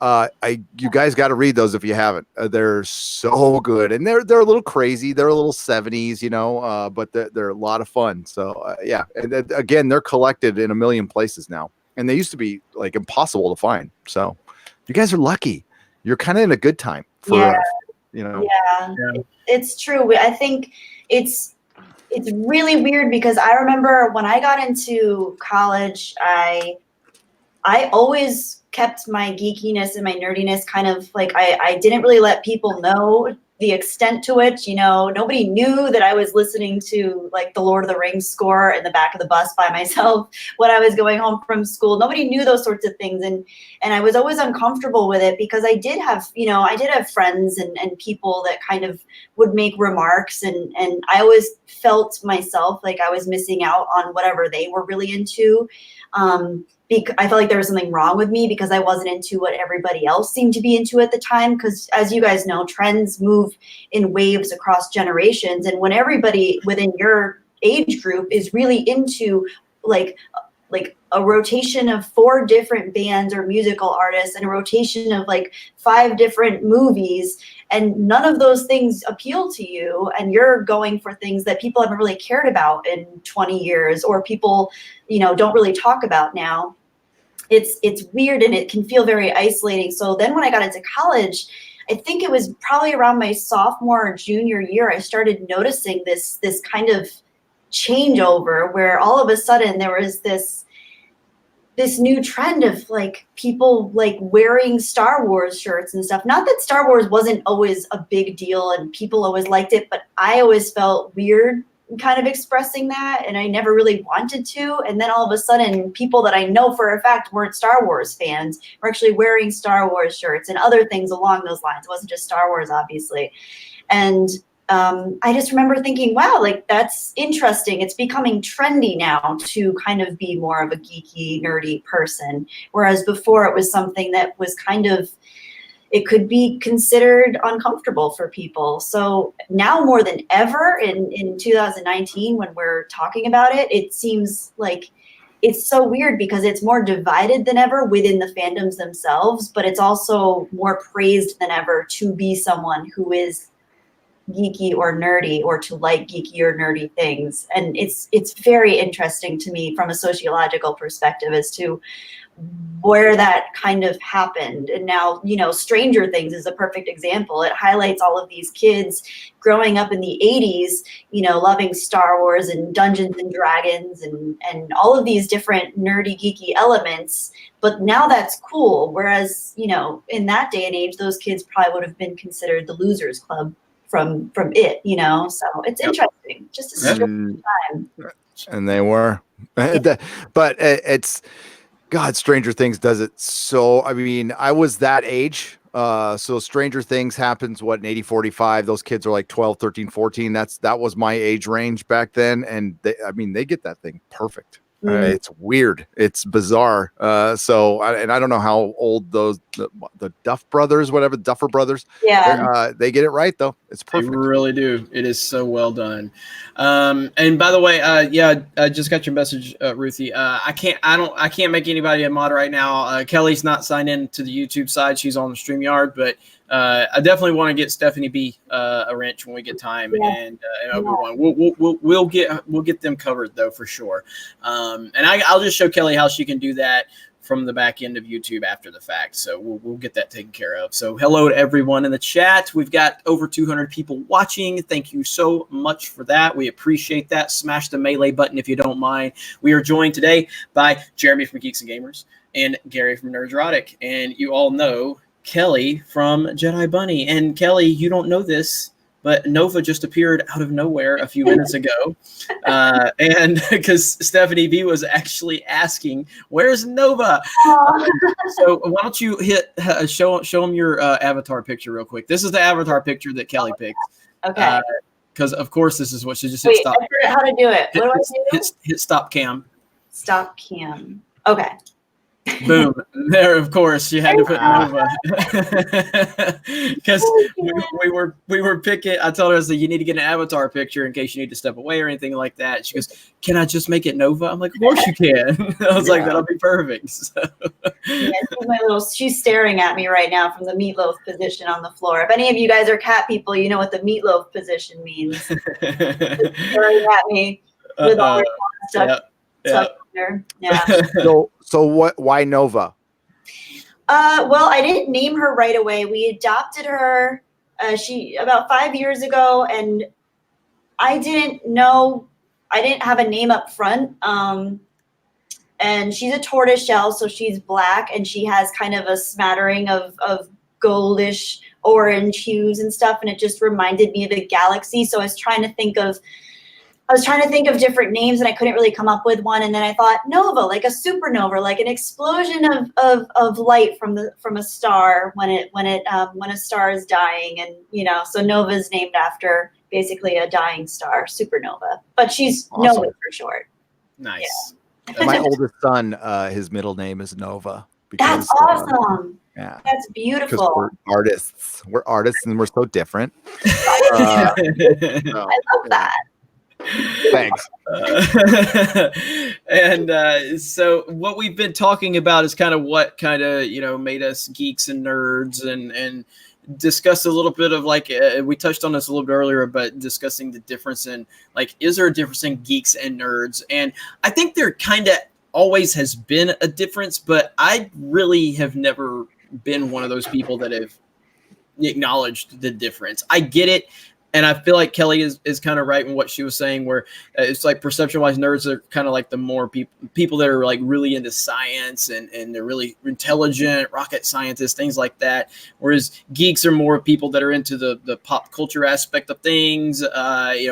You guys got to read those if you haven't. They're so good, and they're a little crazy. They're a little 70s, but they're a lot of fun. So yeah, and again, they're collected in a million places now, and they used to be like impossible to find. So you guys are lucky. You're kind of in a good time for Yeah, it's true. I think it's really weird because I remember when I got into college, I always kept my geekiness and my nerdiness kind of like I didn't really let people know the extent to which, nobody knew that I was listening to like the Lord of the Rings score in the back of the bus by myself when I was going home from school. Nobody knew those sorts of things. And I was always uncomfortable with it because I did have friends and people that kind of would make remarks. And I always felt myself like I was missing out on whatever they were really into. I felt like there was something wrong with me because I wasn't into what everybody else seemed to be into at the time. Because as you guys know, trends move in waves across generations. And when everybody within your age group is really into like a rotation of 4 different bands or musical artists and a rotation of like 5 different movies, and none of those things appeal to you, and you're going for things that people haven't really cared about in 20 years or people, don't really talk about now, it's weird and it can feel very isolating. So then when I got into college, I think it was probably around my sophomore or junior year, I started noticing this kind of changeover where all of a sudden there was this new trend of like people like wearing Star Wars shirts and stuff. Not that Star Wars wasn't always a big deal and people always liked it, but I always felt weird kind of expressing that, and I never really wanted to. And then all of a sudden, people that I know for a fact weren't Star Wars fans were actually wearing Star Wars shirts and other things along those lines. It wasn't just Star Wars, obviously. And I just remember thinking, wow, like that's interesting. It's becoming trendy now to kind of be more of a geeky, nerdy person. Whereas before it was something that was kind of, it could be considered uncomfortable for people. So now more than ever in 2019, when we're talking about it, it seems like it's so weird because it's more divided than ever within the fandoms themselves, but it's also more praised than ever to be someone who is geeky or nerdy or to like geeky or nerdy things. And it's very interesting to me from a sociological perspective as to where that kind of happened. And now, Stranger Things is a perfect example. It highlights all of these kids growing up in the 80s, loving Star Wars and Dungeons and Dragons and all of these different nerdy, geeky elements. But now that's cool. Whereas, in that day and age, those kids probably would have been considered the losers club from it, so it's interesting. Just a strange time. And they were, but it's God, Stranger Things does it so. I mean, I was that age. So Stranger Things happens, in 80-45, those kids are like 12, 13, 14. That was my age range back then. And they get that thing perfect. It's weird. It's bizarre. I don't know how old the Duff brothers, whatever, Duffer brothers. Yeah. They get it right though. It's perfect. They really do. It is so well done. And by the way, I just got your message, Ruthie. I can't make anybody a mod right now. Kelly's not signed in to the YouTube side. She's on the StreamYard, but I definitely want to get Stephanie B a wrench when we get time, and Obi-Wan. We'll get them covered though for sure. And I'll just show Kelly how she can do that from the back end of YouTube after the fact. So we'll get that taken care of. So hello to everyone in the chat. We've got over 200 people watching. Thank you so much for that. We appreciate that. Smash the melee button if you don't mind. We are joined today by Jeremy from Geeks and Gamers and Gary from Nerdrotic. And you all know Kelly from Jedi Bunny. And Kelly, you don't know this, but Nova just appeared out of nowhere a few minutes ago. And because Stephanie B was actually asking, where's Nova? So why don't you show them your avatar picture real quick. This is the avatar picture that Kelly picked. Okay. Because of course this is what she just hit. Wait, stop. I forgot how to do it. What do I do? Hit stop cam. Stop cam. Okay. Boom. There, of course, you had to put Nova. Because we were picking, I told her, I was like, you need to get an avatar picture in case you need to step away or anything like that. She goes, can I just make it Nova? I'm like, of course you can. I was like, that'll be perfect. So. She's staring at me right now from the meatloaf position on the floor. If any of you guys are cat people, you know what the meatloaf position means. Staring at me with all her stuff there. Yeah. So what? Why Nova? Well, I didn't name her right away. We adopted her about 5 years ago, and I didn't have a name up front. And she's a tortoiseshell, so she's black, and she has kind of a smattering of goldish orange hues and stuff, and it just reminded me of the galaxy. So I was trying to think of different names, and I couldn't really come up with one. And then I thought Nova, like a supernova, like an explosion of light from a star when a star is dying. And so Nova is named after basically a dying star, supernova. But she's awesome. Nova for short. Nice. Yeah. My oldest son, his middle name is Nova. Because, that's awesome. Yeah, that's beautiful. We're artists. We're artists, and we're so different. I love that. Thanks. So what we've been talking about is kind of what made us geeks and nerds, and discuss a little bit of we touched on this a little bit earlier, but discussing the difference in is there a difference in geeks and nerds? And I think there kind of always has been a difference, but I really have never been one of those people that have acknowledged the difference. I get it. And I feel like Kelly is kind of right in what she was saying, where it's like perception-wise, nerds are kind of like the more people that are like really into science and they're really intelligent, rocket scientists, things like that. Whereas geeks are more people that are into the pop culture aspect of things,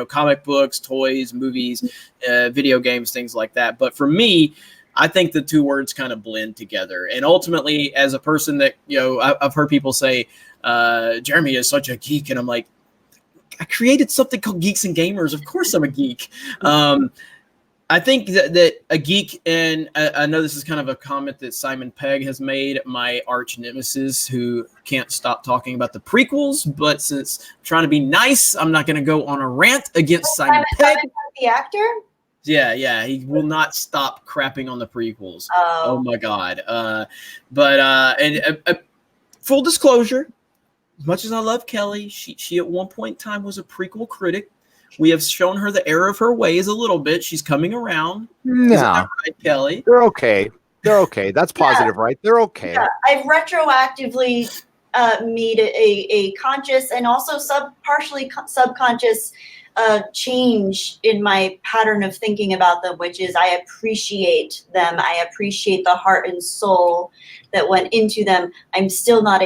comic books, toys, movies, video games, things like that. But for me, I think the two words kind of blend together. And ultimately, as a person that, I've heard people say, Jeremy is such a geek. And I'm like, I created something called Geeks and Gamers. Of course I'm a geek. I think that a geek, and I know this is kind of a comment that Simon Pegg has made, my arch nemesis, who can't stop talking about the prequels, but since I'm trying to be nice, I'm not going to go on a rant against Simon Pegg. The actor? Yeah, he will not stop crapping on the prequels. Oh my God. Full disclosure, as much as I love Kelly, she at one point in time was a prequel critic. We have shown her the error of her ways a little bit. She's coming around. No, right, Kelly? They're okay. That's positive, right? They're okay. Yeah. I've retroactively made a conscious and also partially subconscious change in my pattern of thinking about them, which is I appreciate them. I appreciate the heart and soul that went into them. I'm still not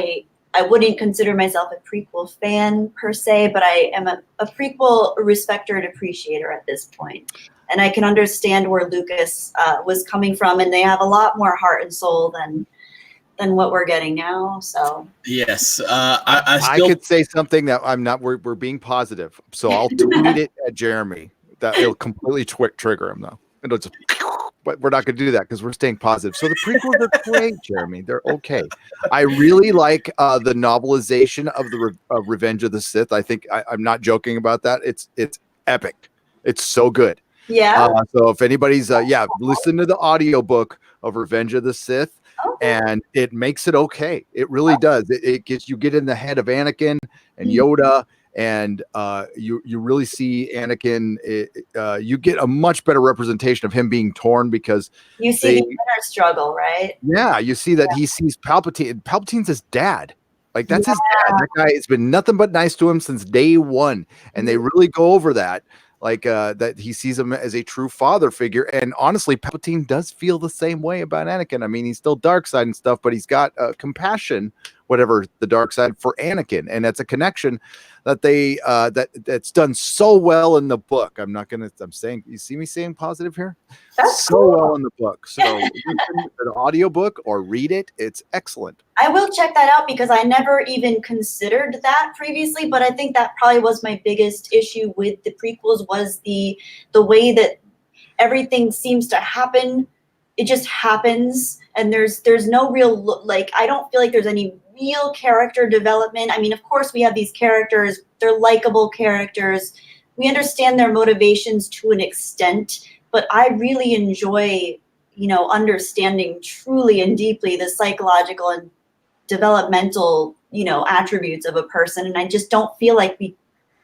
I wouldn't consider myself a prequel fan per se, but I am a prequel respecter and appreciator at this point. And I can understand where Lucas was coming from, and they have a lot more heart and soul than what we're getting now. So yes, I could say something that I'm not. We're being positive, so I'll tweet it at Jeremy. That it'll completely trigger him though. It'll just. But we're not going to do that because we're staying positive. So the prequels are great, Jeremy. They're okay. I really like the novelization of the Revenge of the Sith. I think I'm not joking about that. It's epic. It's so good. Yeah. So if anybody's listen to the audiobook of Revenge of the Sith, and it makes it okay. It really does. It gets you get in the head of Anakin and Yoda. And you really see Anakin. You get a much better representation of him being torn because you see the inner struggle, right? Yeah, you see that he sees Palpatine. Palpatine's his dad. Like that's his dad. That guy has been nothing but nice to him since day one, and they really go over that. that he sees him as a true father figure. And honestly, Palpatine does feel the same way about Anakin. I mean, he's still dark side and stuff, but he's got compassion, whatever the dark side, for Anakin, and that's a connection that that's done so well in the book. I'm saying, you see me saying positive here? That's so cool. Well in the book. So listen to the audiobook or read it. It's excellent. I will check that out because I never even considered that previously, but I think that probably was my biggest issue with the prequels, was the way that everything seems to happen. It just happens, and there's no real, like, I don't feel like there's any real character development. I mean, of course we have these characters, they're likable characters. We understand their motivations to an extent, but I really enjoy, understanding truly and deeply the psychological and developmental, attributes of a person. And I just don't feel like we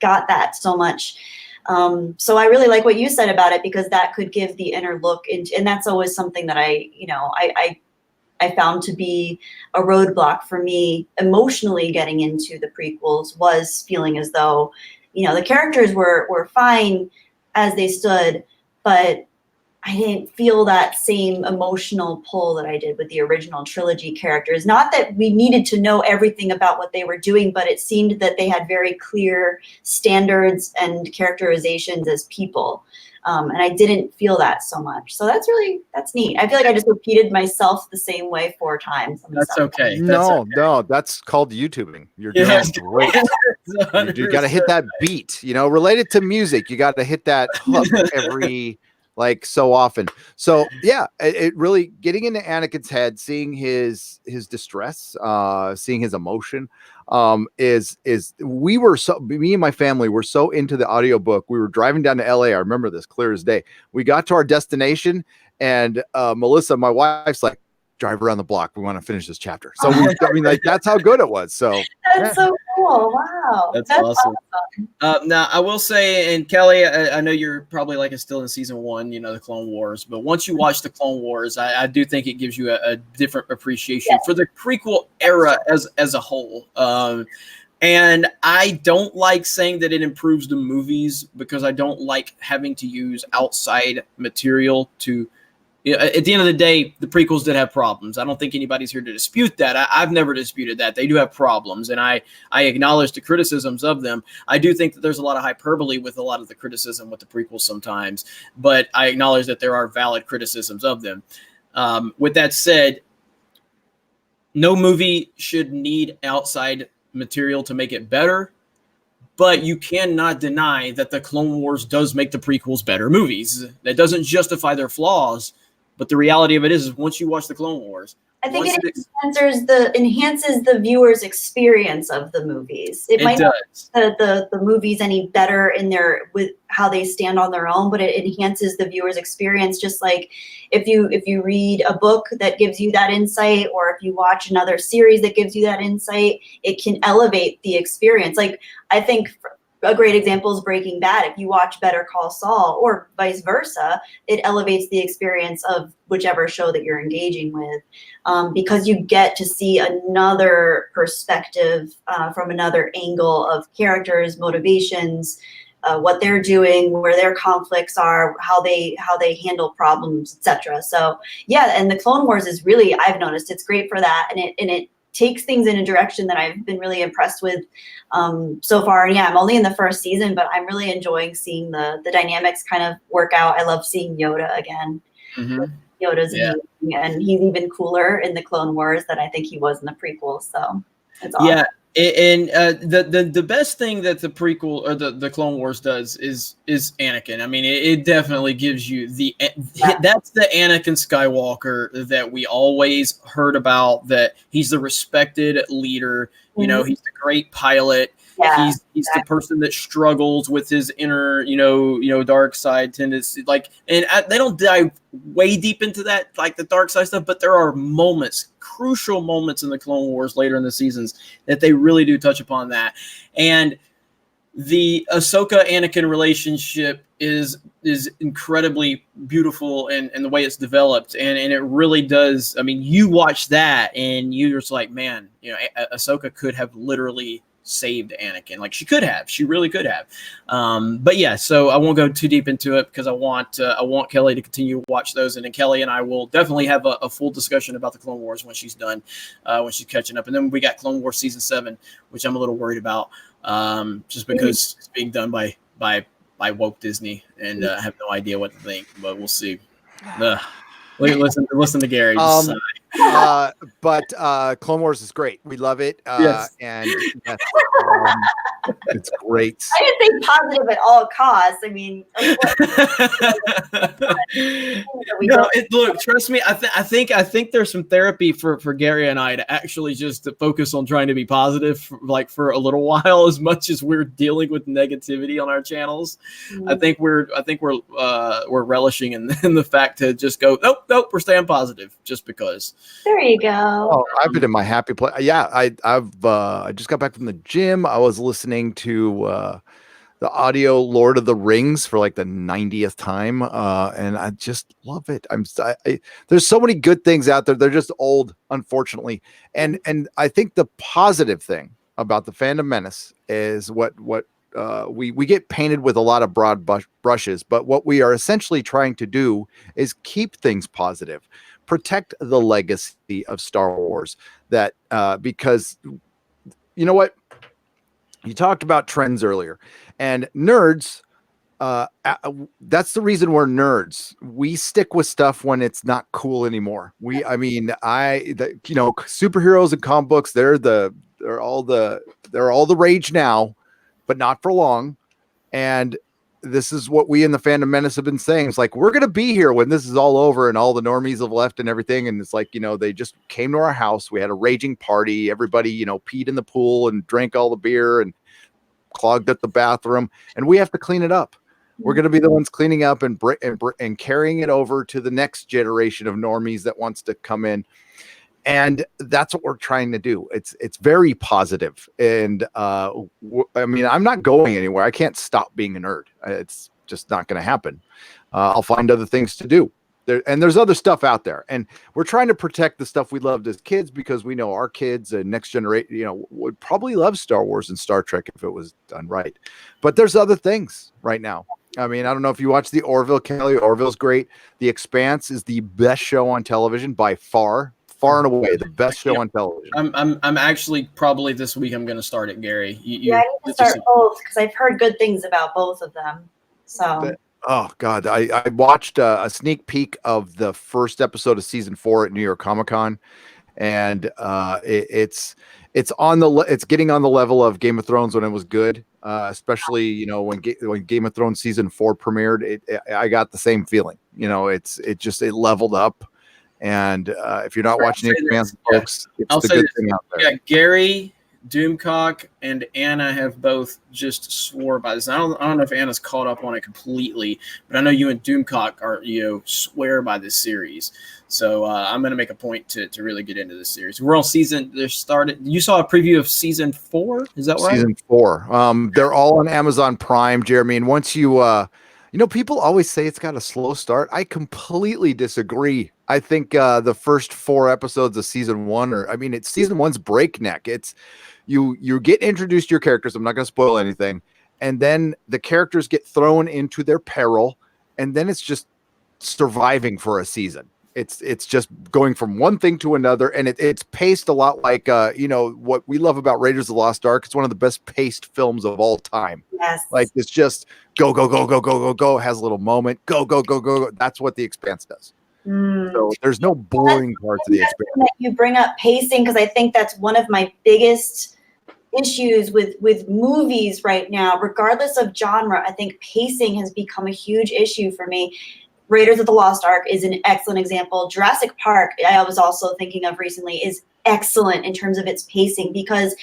got that so much. So I really like what you said about it, because that could give the inner look into, and that's always something that I found to be a roadblock for me emotionally getting into the prequels, was feeling as though, the characters were fine as they stood, but I didn't feel that same emotional pull that I did with the original trilogy characters. Not that we needed to know everything about what they were doing, but it seemed that they had very clear standards and characterizations as people. And I didn't feel that so much. So that's neat. I feel like I just repeated myself the same way 4 times. That's okay. No, that's called YouTubing. You're doing great. You got to hit that beat, related to music. You got to hit that hook every so often. So yeah, it really getting into Anakin's head, seeing his distress, seeing his emotion, me and my family were so into the audiobook. We were driving down to LA. I remember this clear as day. We got to our destination, and Melissa, my wife's like, drive around the block. We want to finish this chapter. So that's how good it was. So that's so cool. Wow. That's awesome. Now I will say, and Kelly, I know you're probably still in season 1, the Clone Wars, but once you watch the Clone Wars, I do think it gives you a different appreciation for the prequel era as a whole. And I don't like saying that it improves the movies, because I don't like having to use outside material to, at the end of the day, the prequels did have problems. I don't think anybody's here to dispute that. I've never disputed that. They do have problems, and I acknowledge the criticisms of them. I do think that there's a lot of hyperbole with a lot of the criticism with the prequels sometimes, but I acknowledge that there are valid criticisms of them. With that said, no movie should need outside material to make it better, but you cannot deny that the Clone Wars does make the prequels better movies. That doesn't justify their flaws. But the reality of it is once you watch the Clone Wars, I think it enhances the viewer's experience of the movies. It might not make the movies any better with how they stand on their own, but it enhances the viewer's experience. Just like if you read a book that gives you that insight, or if you watch another series that gives you that insight, it can elevate the experience. Like, I think a great example is Breaking Bad. If you watch Better Call Saul, or vice versa, it elevates the experience of whichever show that you're engaging with, because you get to see another perspective from another angle of characters, motivations, what they're doing, where their conflicts are, how they handle problems, etc. So yeah, and the Clone Wars is really, I've noticed, it's great for that, and it takes things in a direction that I've been really impressed with so far. And yeah, I'm only in the first season, but I'm really enjoying seeing the dynamics kind of work out. I love seeing Yoda again. Mm-hmm. Yoda's amazing, and he's even cooler in the Clone Wars than I think he was in the prequel. So it's awesome. Yeah. And the best thing that the prequel or the Clone Wars does is Anakin. I mean, it definitely gives you that's the Anakin Skywalker that we always heard about, that he's the respected leader. You know, he's the great pilot. Yeah, he's the person that struggles with his inner, dark side tendency. They don't dive way deep into that, like the dark side stuff, but there are crucial moments in the Clone Wars later in the seasons that they really do touch upon that. And the Ahsoka Anakin relationship is incredibly beautiful in the way it's developed, and it really does. I mean, you watch that and you're just like, man, Ahsoka could have literally saved Anakin. Like she really could have. But yeah, so I won't go too deep into it because I want Kelly to continue to watch those, and then Kelly and I will definitely have a full discussion about the Clone Wars when she's done, when she's catching up. And then we got Clone Wars season 7, which I'm a little worried about, just because it's being done by woke Disney, and I have no idea what to think, but we'll see. Listen to Gary. But Clone Wars is great. We love it. Yes. And yes, it's great. I didn't say positive at all costs. I mean, look, trust me. I think there's some therapy for Gary and I to actually just to focus on trying to be positive, for a little while. As much as we're dealing with negativity on our channels, I think we're relishing in the fact to just go, nope, we're staying positive just because. There you go. Oh, I've been in my happy place. Yeah, I just got back from the gym. I was listening to the audio Lord of the Rings for like the 90th time, and I just love it. There's so many good things out there. They're just old, unfortunately, and I think the positive thing about the Fandom Menace is what we get painted with a lot of broad brushes, but what we are essentially trying to do is keep things positive, protect the legacy of Star Wars. That because you know what, you talked about trends earlier, and nerds. That's the reason we're nerds. We stick with stuff when it's not cool anymore. Superheroes and comic books, they're all the rage now, but not for long. And this is what we in the Fandom Menace have been saying. It's like, we're going to be here when this is all over and all the normies have left and everything. And it's like, they just came to our house. We had a raging party. Everybody, peed in the pool and drank all the beer and clogged up the bathroom. And we have to clean it up. We're going to be the ones cleaning up and carrying it over to the next generation of normies that wants to come in. And that's what we're trying to do. It's very positive. And I'm not going anywhere. I can't stop being a nerd. It's just not going to happen. I'll find other things to do. There's other stuff out there. And we're trying to protect the stuff we loved as kids, because we know our kids and next generation, would probably love Star Wars and Star Trek if it was done right. But there's other things right now. I mean, I don't know if you watch the Orville, Kelly. Orville's great. The Expanse is the best show on television by far and away, the best show on television. I'm actually probably this week I'm going to start it, Gary. I need to start both because I've heard good things about both of them. So. Oh God, I watched a sneak peek of the first episode of season 4 at New York Comic Con, and it's getting on the level of Game of Thrones when it was good. Especially when Game of Thrones season 4 premiered, I got the same feeling. It leveled up. And if you're not watching The Expanse, folks, it's the good thing out there. Yeah, Gary, Doomcock, and Anna have both just swore by this. I don't know if Anna's caught up on it completely, but I know you and Doomcock swear by this series. So I'm going to make a point to really get into this series. We're on you saw a preview of season 4? Is that right? Season 4. They're all on Amazon Prime, Jeremy. And once people always say it's got a slow start. I completely disagree. I think the first 4 episodes of season 1 season 1's breakneck. It's you get introduced to your characters. I'm not going to spoil anything. And then the characters get thrown into their peril. And then it's just surviving for a season. It's just going from one thing to another. And it's paced a lot like, what we love about Raiders of the Lost Ark. It's one of the best paced films of all time. Yes. Like it's just go, go, go, go, go, go, go. Has a little moment. Go, go, go, go, go. That's what The Expanse does. So there's no boring parts of The Expanse. That you bring up pacing, because I think that's one of my biggest issues with movies right now, regardless of genre. I think pacing has become a huge issue for me. Raiders of the Lost Ark is an excellent example. Jurassic Park, I was also thinking of recently, is excellent in terms of its pacing, because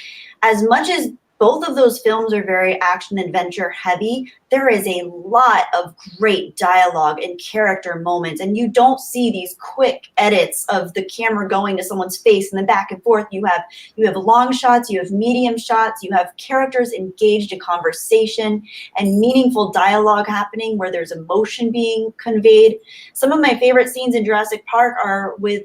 as much as both of those films are very action adventure heavy, there is a lot of great dialogue and character moments, and you don't see these quick edits of the camera going to someone's face and then back and forth. You have long shots, you have medium shots, you have characters engaged in conversation and meaningful dialogue happening where there's emotion being conveyed. Some of my favorite scenes in Jurassic Park are with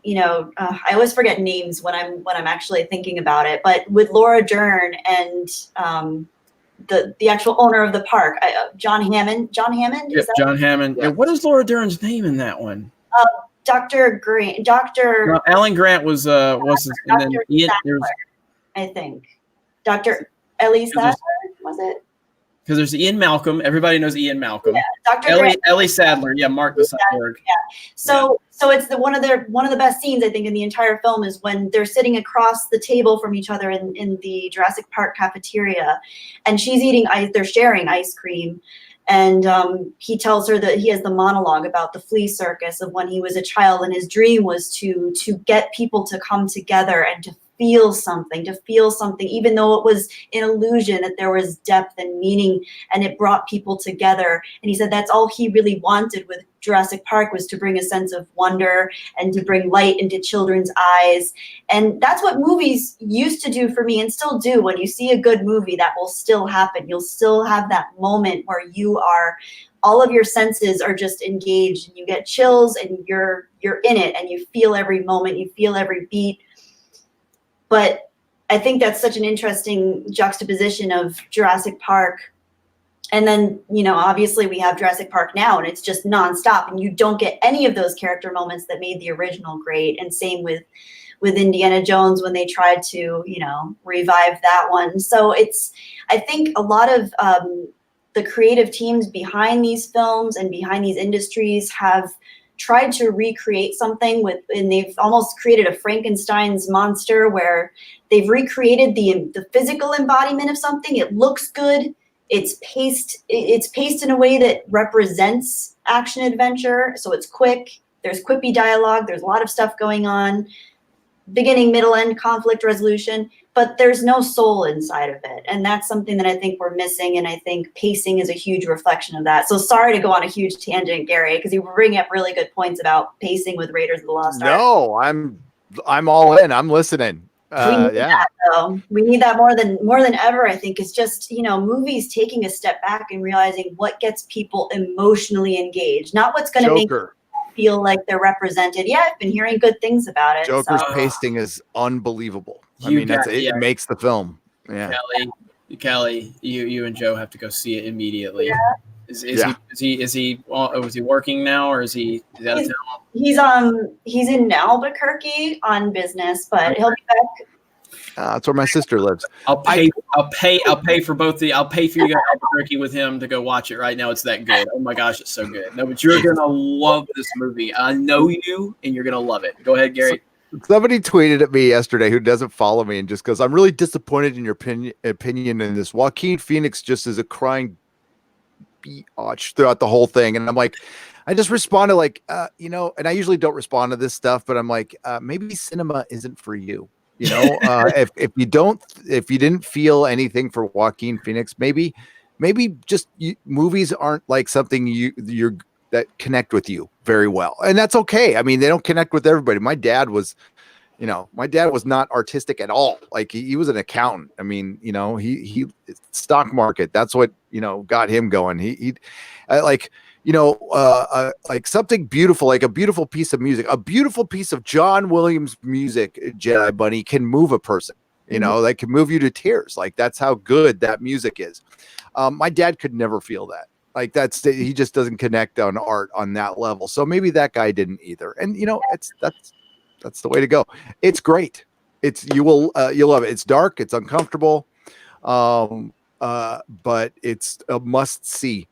I always forget names when I'm actually thinking about it, but with Laura Dern and the actual owner of the park, John Hammond. Yep, John Hammond. Yeah. What is Laura Dern's name in that one? Dr. Grant. No, Alan Grant was and then Ian. I think Dr. Ellie Sadler, was it? Because there's Ian Malcolm. Everybody knows Ian Malcolm. Yeah, Dr. Ellie Sadler. Yeah, Mark the Cyborg. Yeah. So it's one of the best scenes, I think, in the entire film is when they're sitting across the table from each other in the Jurassic Park cafeteria, and she's eating ice. They're sharing ice cream, and he tells her that he has the monologue about the flea circus of when he was a child, and his dream was to get people to come together and to feel something, even though it was an illusion, that there was depth and meaning, and it brought people together. And he said that's all he really wanted with Jurassic Park, was to bring a sense of wonder and to bring light into children's eyes. And that's what movies used to do for me, and still do. When you see a good movie, that will still happen. You'll still have that moment where all of your senses are just engaged, and you get chills, and you're in it, and you feel every moment, you feel every beat. But I think that's such an interesting juxtaposition of Jurassic Park. And then, obviously we have Jurassic Park now, and it's just nonstop, and you don't get any of those character moments that made the original great. And same with Indiana Jones when they tried to, revive that one. So I think a lot of the creative teams behind these films and behind these industries have tried to recreate something and they've almost created a Frankenstein's monster, where they've recreated the physical embodiment of something. It looks good. It's paced in a way that represents action adventure. So it's quick. There's quippy dialogue. There's a lot of stuff going on. Beginning, middle, end, conflict resolution, but there's no soul inside of it. And that's something that I think we're missing. And I think pacing is a huge reflection of that. So sorry to go on a huge tangent, Gary, because you were bringing up really good points about pacing with Raiders of the Lost Ark. No, I'm all in. I'm listening. We need that more than ever. I think it's just, movies taking a step back and realizing what gets people emotionally engaged, not what's going to make them feel like they're represented. Yeah, I've been hearing good things about it. Joker's pacing is unbelievable. It makes the film. Yeah. Kelly, you and Joe have to go see it immediately. Yeah. Is he working now, or is he out of town? He's in Albuquerque on business, but he'll be back. That's where my sister lives. I'll pay for both I'll pay for you to go to Albuquerque with him to go watch it right now. It's that good. Oh my gosh, it's so good. No, but you're gonna love this movie. I know you, and you're gonna love it. Go ahead, Gary. Somebody tweeted at me yesterday who doesn't follow me and just goes, "I'm really disappointed in your opinion in this. Joaquin Phoenix just is a crying biatch throughout the whole thing." And I'm like, I just responded like, and I usually don't respond to this stuff, but I'm like, maybe cinema isn't for you. If you didn't feel anything for Joaquin Phoenix, maybe just movies aren't like something you're that connect with you very well, and that's okay. I mean, they don't connect with everybody. My dad was not artistic at all. Like he was an accountant. I mean, he stock market. That's what got him going. Like something beautiful, like a beautiful piece of music, a beautiful piece of John Williams music, Jedi Bunny, can move a person, that can move you to tears. Like that's how good that music is. My dad could never feel that. Like he just doesn't connect on art on that level. So maybe that guy didn't either. And that's the way to go. It's great. You'll love it. It's dark. It's uncomfortable. But it's a must see.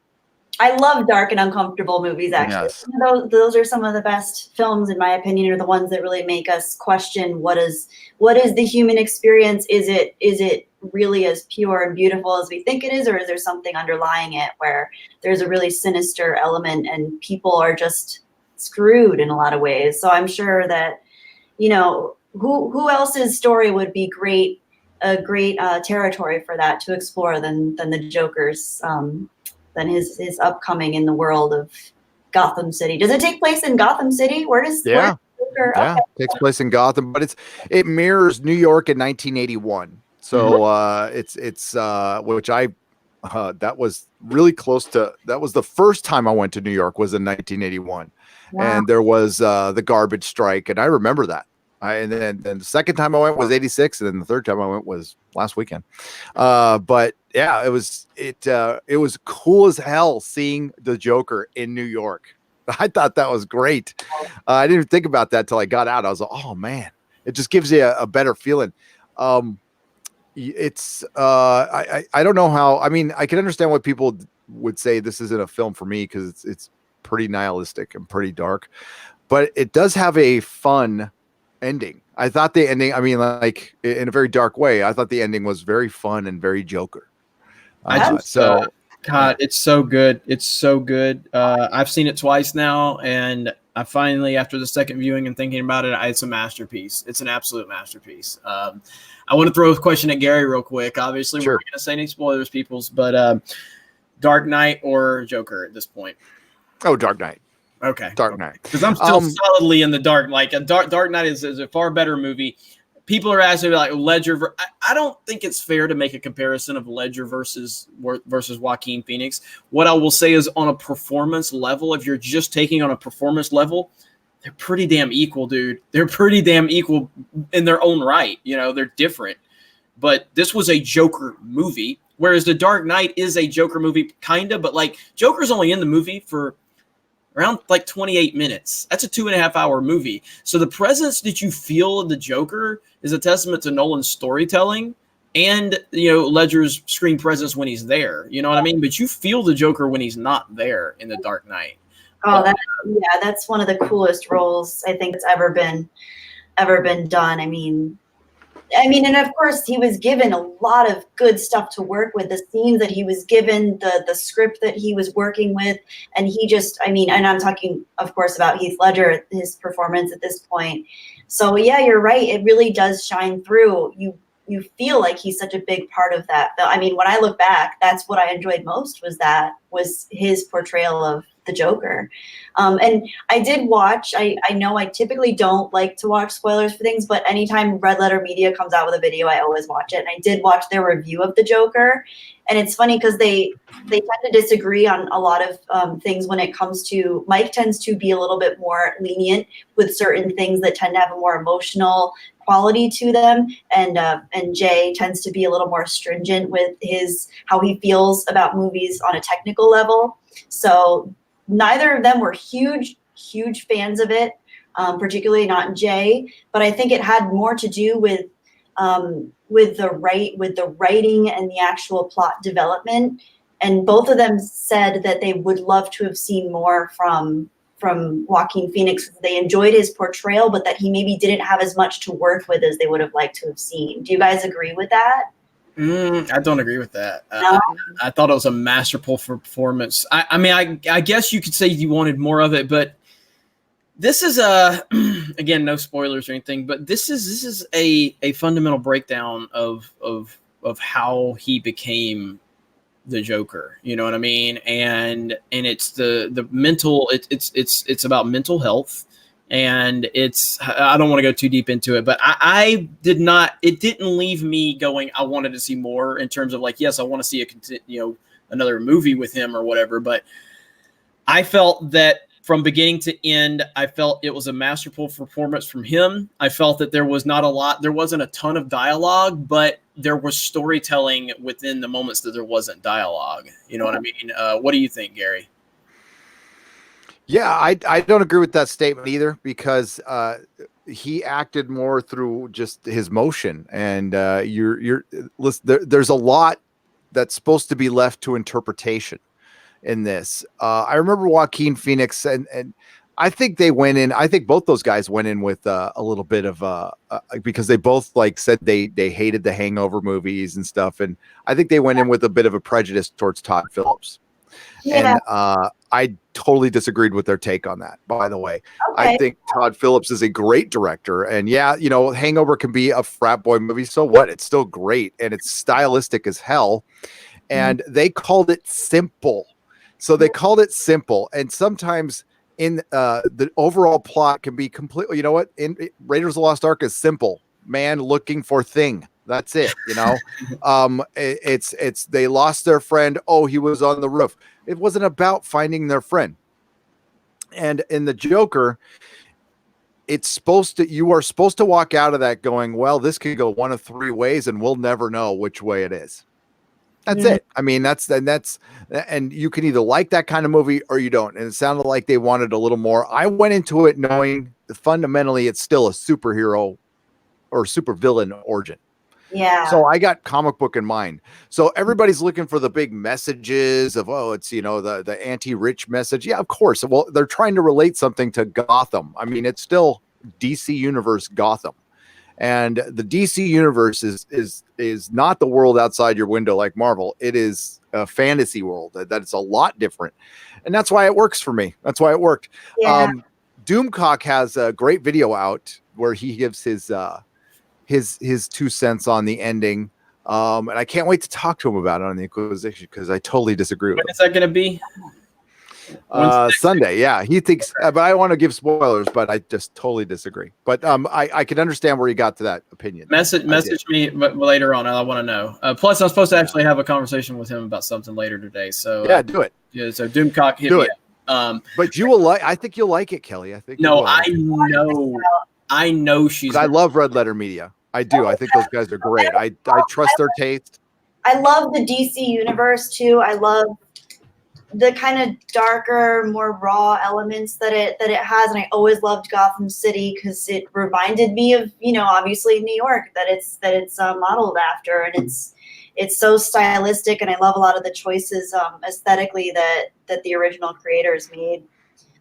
I love dark and uncomfortable movies, actually. Yes. Those are some of the best films, in my opinion, are the ones that really make us question what is the human experience? Is it really as pure and beautiful as we think it is, or is there something underlying it where there's a really sinister element and people are just screwed in a lot of ways? So I'm sure that, who else's story would be a great territory for that to explore than the Joker's, than his upcoming in the world of Gotham City. Does it take place in Gotham City? Where does Joker? Yeah, it takes place in Gotham, but it mirrors New York in 1981. So it's which I that was really close to, that was the first time I went to New York was in 1981. Wow. And there was the garbage strike. And I remember that. And then the second time I went was 86. And then the third time I went was last weekend. But yeah, it was cool as hell seeing the Joker in New York. I thought that was great. I didn't even think about that till I got out. I was like, oh man, it just gives you a better feeling. It's I don't know how. I mean, I can understand what people would say this isn't a film for me because it's pretty nihilistic and pretty dark, but it does have a fun ending. I thought the ending, I mean, like in a very dark way, I thought the ending was very fun and very Joker. God, it's so good. It's so good. I've seen it twice now, and I finally, after the second viewing and thinking about it, it's a masterpiece. It's an absolute masterpiece. I want to throw a question at Gary real quick. Obviously, Sure. We're not going to say any spoilers, peoples, but Dark Knight or Joker at this point? Oh, Dark Knight. Okay. Dark Knight. Because I'm still solidly in the dark. Like Dark Knight is a far better movie. People are asking me like Ledger. I don't think it's fair to make a comparison of Ledger versus Joaquin Phoenix. What I will say is on a performance level, if you're just taking on a performance level, they're pretty damn equal, dude. They're pretty damn equal in their own right. You know, they're different. But this was a Joker movie, whereas The Dark Knight is a Joker movie, kind of. But like Joker's only in the movie for around like 28 minutes. That's a 2.5-hour movie. So the presence that you feel of the Joker is a testament to Nolan's storytelling and, Ledger's screen presence when he's there. You know what I mean? But you feel the Joker when he's not there in The Dark Knight. Oh, that's one of the coolest roles I think that's ever been done. I mean, and of course he was given a lot of good stuff to work with. The scenes that he was given, the script that he was working with, and he just, and I'm talking, of course, about Heath Ledger, his performance at this point. So yeah, you're right. It really does shine through. You feel like he's such a big part of that. I mean, when I look back, that's what I enjoyed most was his portrayal of the Joker. And I did watch, I know I typically don't like to watch spoilers for things, but anytime Red Letter Media comes out with a video, I always watch it. And I did watch their review of the Joker. And it's funny because they tend to disagree on a lot of things when it comes to, Mike tends to be a little bit more lenient with certain things that tend to have a more emotional quality to them, and Jay tends to be a little more stringent with how he feels about movies on a technical level. So neither of them were huge fans of it, particularly not Jay. But I think it had more to do with the writing and the actual plot development. And both of them said that they would love to have seen more from Joaquin Phoenix. They enjoyed his portrayal, but that he maybe didn't have as much to work with as they would have liked to have seen. Do you guys agree with that? I don't agree with that. No? I thought it was a masterful performance. I guess you could say you wanted more of it, but this is again, no spoilers or anything, but this is a fundamental breakdown of how he became the Joker. You know what I mean? And it's the mental. It's about mental health. And I don't want to go too deep into it, but I did not, it didn't leave me going, I wanted to see more in terms of like, yes, I want to see another movie with him or whatever. But I felt that from beginning to end, I felt it was a masterful performance from him. I felt that there wasn't a ton of dialogue, but there was storytelling within the moments that there wasn't dialogue. You know what I mean? What do you think, Gary? Yeah, I don't agree with that statement either, because he acted more through just his motion, and there's a lot that's supposed to be left to interpretation in this. I remember Joaquin Phoenix, and I think they went in. I think both those guys went in with a little bit of because they both said they hated the Hangover movies and stuff, and I think they went in with a bit of a prejudice towards Todd Phillips. Yeah. And I totally disagreed with their take on that, by the way. Okay. I think Todd Phillips is a great director. And yeah, Hangover can be a frat boy movie. So what? It's still great. And it's stylistic as hell. And they called it simple. So they called it simple. And sometimes in the overall plot can be completely, in Raiders of the Lost Ark is simple. Man looking for thing. That's it. It's they lost their friend. Oh, he was on the roof. It wasn't about finding their friend. And in the Joker, you are supposed to walk out of that going, well, this could go one of three ways, and we'll never know which way it is. That's it. I mean, and you can either like that kind of movie or you don't. And it sounded like they wanted a little more. I went into it knowing that fundamentally it's still a superhero or supervillain origin. Yeah. So I got comic book in mind. So everybody's looking for the big messages of, it's, the anti-rich message. Yeah, of course. Well, they're trying to relate something to Gotham. I mean, it's still DC Universe Gotham. And the DC Universe is not the world outside your window like Marvel. It is a fantasy world that's a lot different. And that's why it works for me. That's why it worked. Yeah. Doomcock has a great video out where he gives his 2 cents on the ending. And I can't wait to talk to him about it on the Inquisition because I totally disagree with him. When is that going to be? Sunday. Yeah. He thinks, but I don't want to give spoilers, but I just totally disagree. But I can understand where he got to that opinion. Message me later on. I want to know. Plus, I'm supposed to actually have a conversation with him about something later today. So yeah, do it. Yeah. So Doomcock, hit me up. But you will I think you'll like it, Kelly. I think. No, I know she's. I love Red Letter Media. I do. I think those guys are great. I trust their taste. I love the DC universe too. I love the kind of darker, more raw elements that it has, and I always loved Gotham City because it reminded me of obviously New York that it's modeled after, and it's so stylistic, and I love a lot of the choices aesthetically that the original creators made.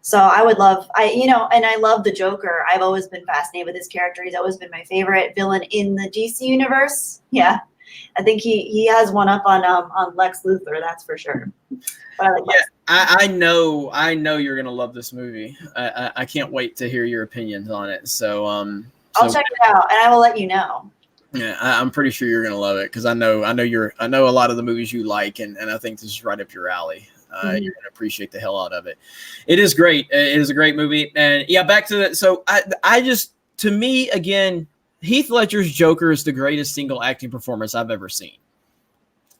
So I would love, and I love the Joker. I've always been fascinated with his character. He's always been my favorite villain in the DC universe. Yeah, I think he has one up on Lex Luthor. That's for sure. But I know you're gonna love this movie. I can't wait to hear your opinions on it. So I'll check it out, and I will let you know. Yeah, I'm pretty sure you're gonna love it because I know a lot of the movies you like, and I think this is right up your alley. You're going to appreciate the hell out of it. It is great. It is a great movie. And yeah, back to that. So to me, again, Heath Ledger's Joker is the greatest single acting performance I've ever seen.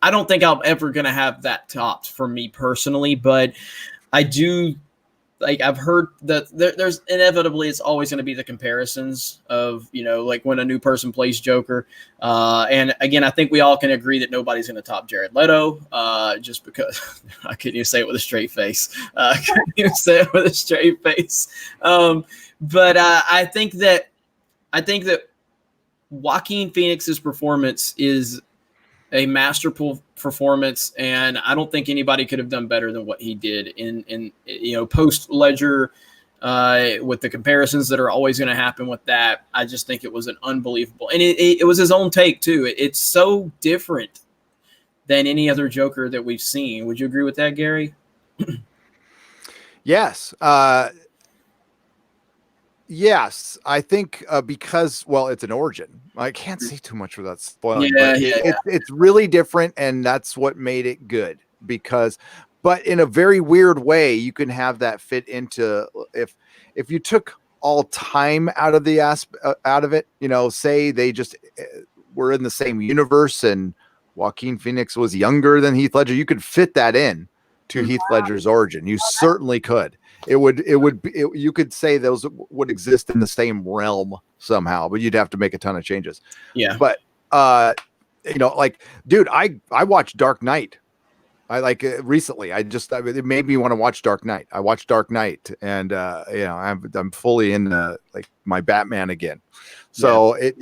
I don't think I'm ever going to have that topped for me personally, but I do. Like I've heard that there's inevitably it's always going to be the comparisons of like when a new person plays Joker, and again I think we all can agree that nobody's going to top Jared Leto, just because I couldn't even say it with a straight face. But I think that Joaquin Phoenix's performance is a masterful performance, and I don't think anybody could have done better than what he did in post Ledger, with the comparisons that are always going to happen with that. I just think it was an unbelievable, and it was his own take too. It's so different than any other Joker that we've seen. Would you agree with that, Gary? Yes. Yes, I think because it's an origin. I can't say too much without spoiling. It's really different, and that's what made it good. But in a very weird way, you can have that fit into if you took all time out of it. Say they just were in the same universe, and Joaquin Phoenix was younger than Heath Ledger. You could fit that in to Heath Ledger's origin. You certainly could. You could say those would exist in the same realm somehow, but you'd have to make a ton of changes. Yeah. But, dude, I watched Dark Knight. Recently, it made me want to watch Dark Knight. I watched Dark Knight, and, I'm fully in my Batman again. So it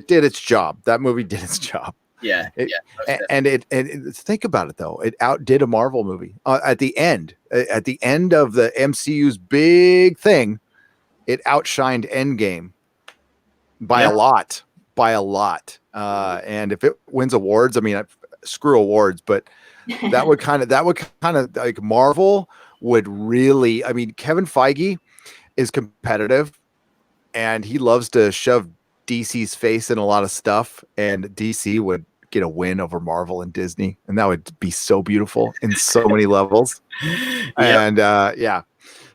did its job. That movie did its job. Yeah. And think about it though. It outdid a Marvel movie at the end of the MCU's big thing. It outshined Endgame by a lot. And if it wins awards, I mean, screw awards, but that would kind of like Marvel would really, I mean, Kevin Feige is competitive and he loves to shove DC's face in a lot of stuff, and DC would get a win over Marvel and Disney, and that would be so beautiful in so many levels. And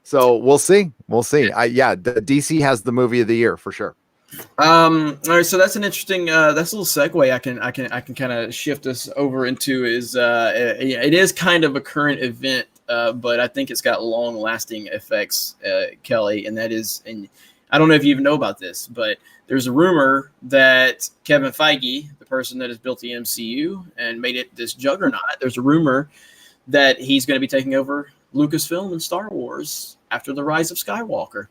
so we'll see. The DC has the movie of the year for sure. All right, so that's an interesting. That's a little segue. I can kind of shift us over into is it is kind of a current event, but I think it's got long-lasting effects, Kelly, and that is, and I don't know if you even know about this, but there's a rumor that Kevin Feige, the person that has built the MCU and made it this juggernaut, there's a rumor that he's going to be taking over Lucasfilm and Star Wars after the Rise of Skywalker.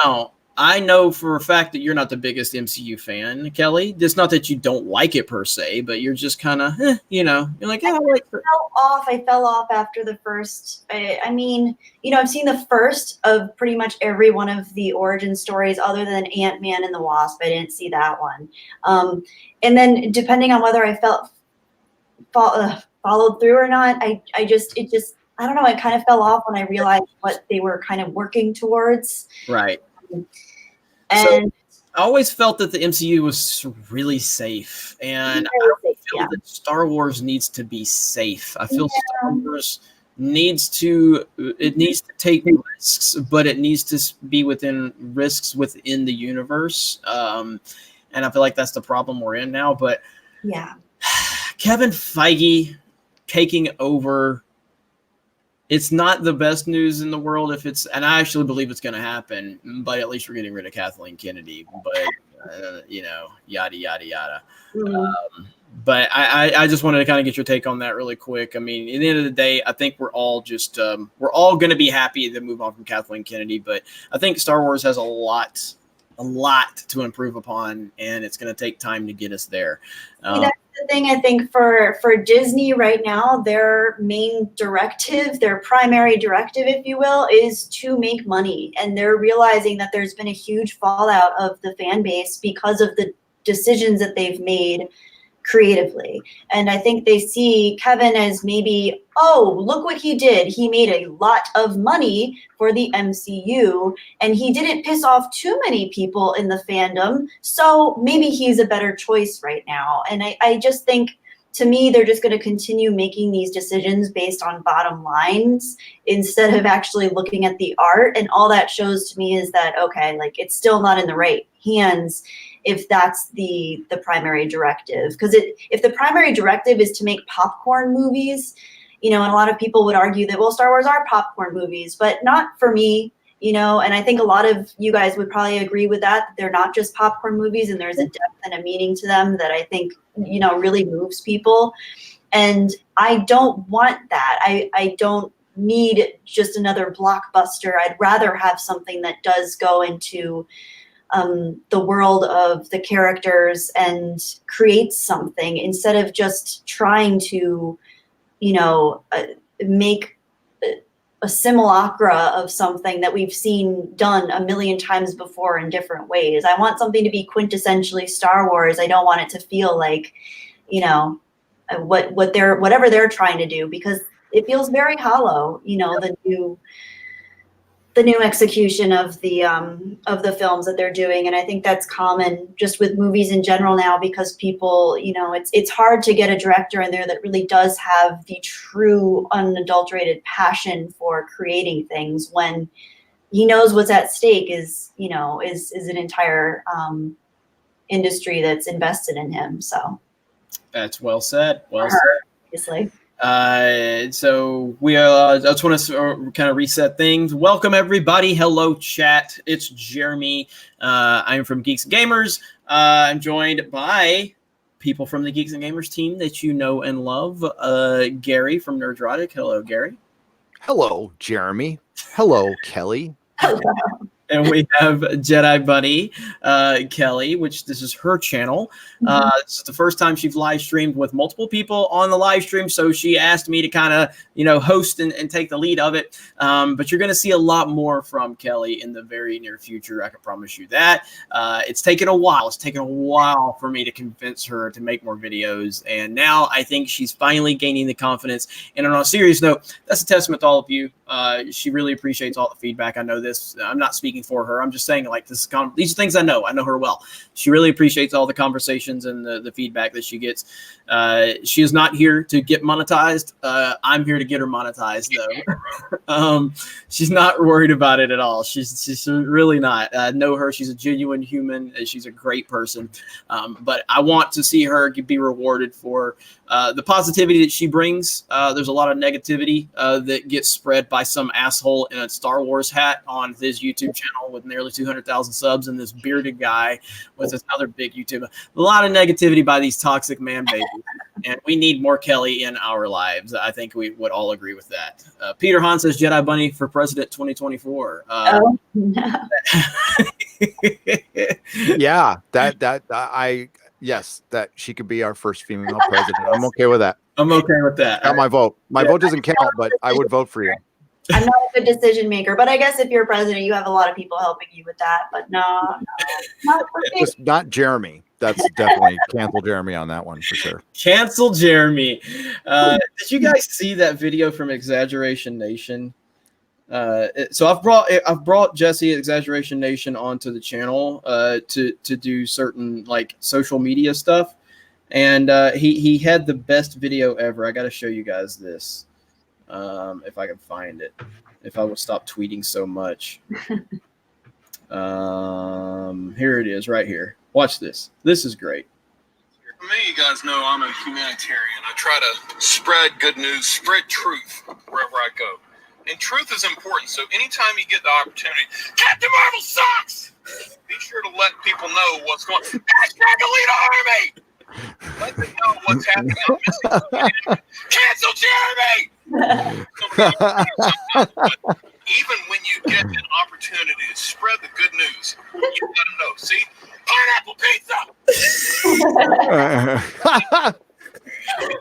Now, I know for a fact that you're not the biggest MCU fan, Kelly. It's not that you don't like it per se, but you're just kind of, you're like, yeah, I like it. I fell off after the first. I mean, I've seen the first of pretty much every one of the origin stories other than Ant-Man and the Wasp. I didn't see that one. And then depending on whether I followed through or not, I don't know. I kind of fell off when I realized what they were kind of working towards. Right. And so I always felt that the MCU was really safe, and I feel that Star Wars needs to be safe. I feel Star Wars needs to take risks, but it needs to be within the universe. And I feel like that's the problem we're in now. But yeah, Kevin Feige taking over. It's not the best news in the world and I actually believe it's going to happen, but at least we're getting rid of Kathleen Kennedy, but yada, yada, yada. Mm-hmm. But I just wanted to kind of get your take on that really quick. I mean, at the end of the day, I think we're all going to be happy to move on from Kathleen Kennedy, but I think Star Wars has a lot to improve upon, and it's going to take time to get us there. That's the thing. I think for Disney right now, their main directive, their primary directive, if you will, is to make money. And they're realizing that there's been a huge fallout of the fan base because of the decisions that they've made creatively. And I think they see Kevin as maybe, oh, look what he did. He made a lot of money for the MCU and he didn't piss off too many people in the fandom. So maybe he's a better choice right now. And I just think, to me, they're just going to continue making these decisions based on bottom lines instead of actually looking at the art. And all that shows to me is that, okay, like it's still not in the right hands if that's the primary directive. Because if the primary directive is to make popcorn movies, and a lot of people would argue that, well, Star Wars are popcorn movies, but not for me, and I think a lot of you guys would probably agree with that. They're not just popcorn movies, and there's a depth and a meaning to them that I think, really moves people. And I don't want that. I don't need just another blockbuster. I'd rather have something that does go into the world of the characters and create something instead of just trying to, make a simulacra of something that we've seen done a million times before in different ways. I want something to be quintessentially Star Wars. I don't want it to feel like, whatever they're trying to do, because it feels very hollow, the new execution of the films that they're doing. And I think that's common just with movies in general now, because people, it's hard to get a director in there that really does have the true unadulterated passion for creating things when he knows what's at stake is an entire industry that's invested in him. So that's well said. Well said. Obviously. So we I just want to kind of reset things. Welcome everybody. Hello chat. It's Jeremy. I'm from Geeks and Gamers. I'm joined by people from the Geeks and Gamers team that you know and love. Gary from Nerdrotic. Hello, Gary. Hello, Jeremy. Hello, Kelly. Hello. And we have Jedi Bunny, Kelly, which this is her channel. This is the first time she's live streamed with multiple people on the live stream. So she asked me to kind of, host and take the lead of it. But you're going to see a lot more from Kelly in the very near future. I can promise you that. It's taken a while. It's taken a while for me to convince her to make more videos. And now I think she's finally gaining the confidence. And on a serious note, that's a testament to all of you She really appreciates all the feedback. I know this. I'm not speaking for her. I'm just saying, like, these are things I know. I know her well. She really appreciates all the conversations and the feedback that she gets. She is not here to get monetized. I'm here to get her monetized, though. She's not worried about it at all. She's really not. I know her. She's a genuine human. She's a great person. But I want to see her be rewarded for the positivity that she brings. There's a lot of negativity that gets spread by some asshole in a Star Wars hat on his YouTube channel with nearly 200,000 subs, and this bearded guy with this other big YouTuber. A lot of negativity by these toxic man babies, and we need more Kelly in our lives. I think we would all agree with that. Peter Hahn says Jedi Bunny for President 2024. Oh, no. Yeah, yes, that she could be our first female president. I'm okay with that. I'm okay with that. Got my vote. My vote doesn't count, but I would vote for you. I'm not a good decision maker, but I guess if you're president, you have a lot of people helping you with that. But no, not for me. Just not Jeremy. That's definitely cancel Jeremy on that one for sure. Cancel Jeremy. Did you guys see that video from Exaggeration Nation? So I've brought Jesse Exaggeration Nation onto the channel to do certain like social media stuff, and he had the best video ever. I got to show you guys this if I can find it. If I would stop tweeting so much. Here it is, right here. Watch this. This is great. For me, you guys know I'm a humanitarian. I try to spread good news, spread truth wherever I go. And truth is important, so anytime you get the opportunity, Captain Marvel sucks! Be sure to let people know what's going on. Hashtag Elite Army! Let them know what's happening. I'm missing. Cancel Jeremy! Even when you get an opportunity to spread the good news, you let them know. See? Pineapple pizza!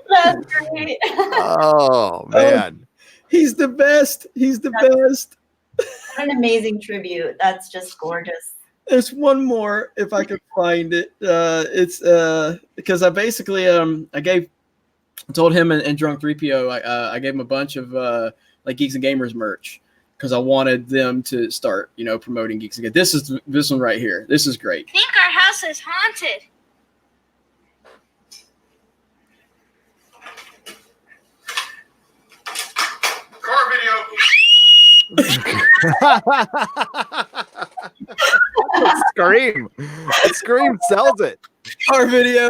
That's great. Oh man. He's the best. He's the best. What an amazing tribute. That's just gorgeous. There's one more if I can find it. It's because I basically I told him and Drunk 3PO I gave him a bunch of like Geeks and Gamers merch because I wanted them to start promoting Geeks and Gamers. This is this one right here. This is great. I think our house is haunted. Car video. Scream. Scream sells it. Our video.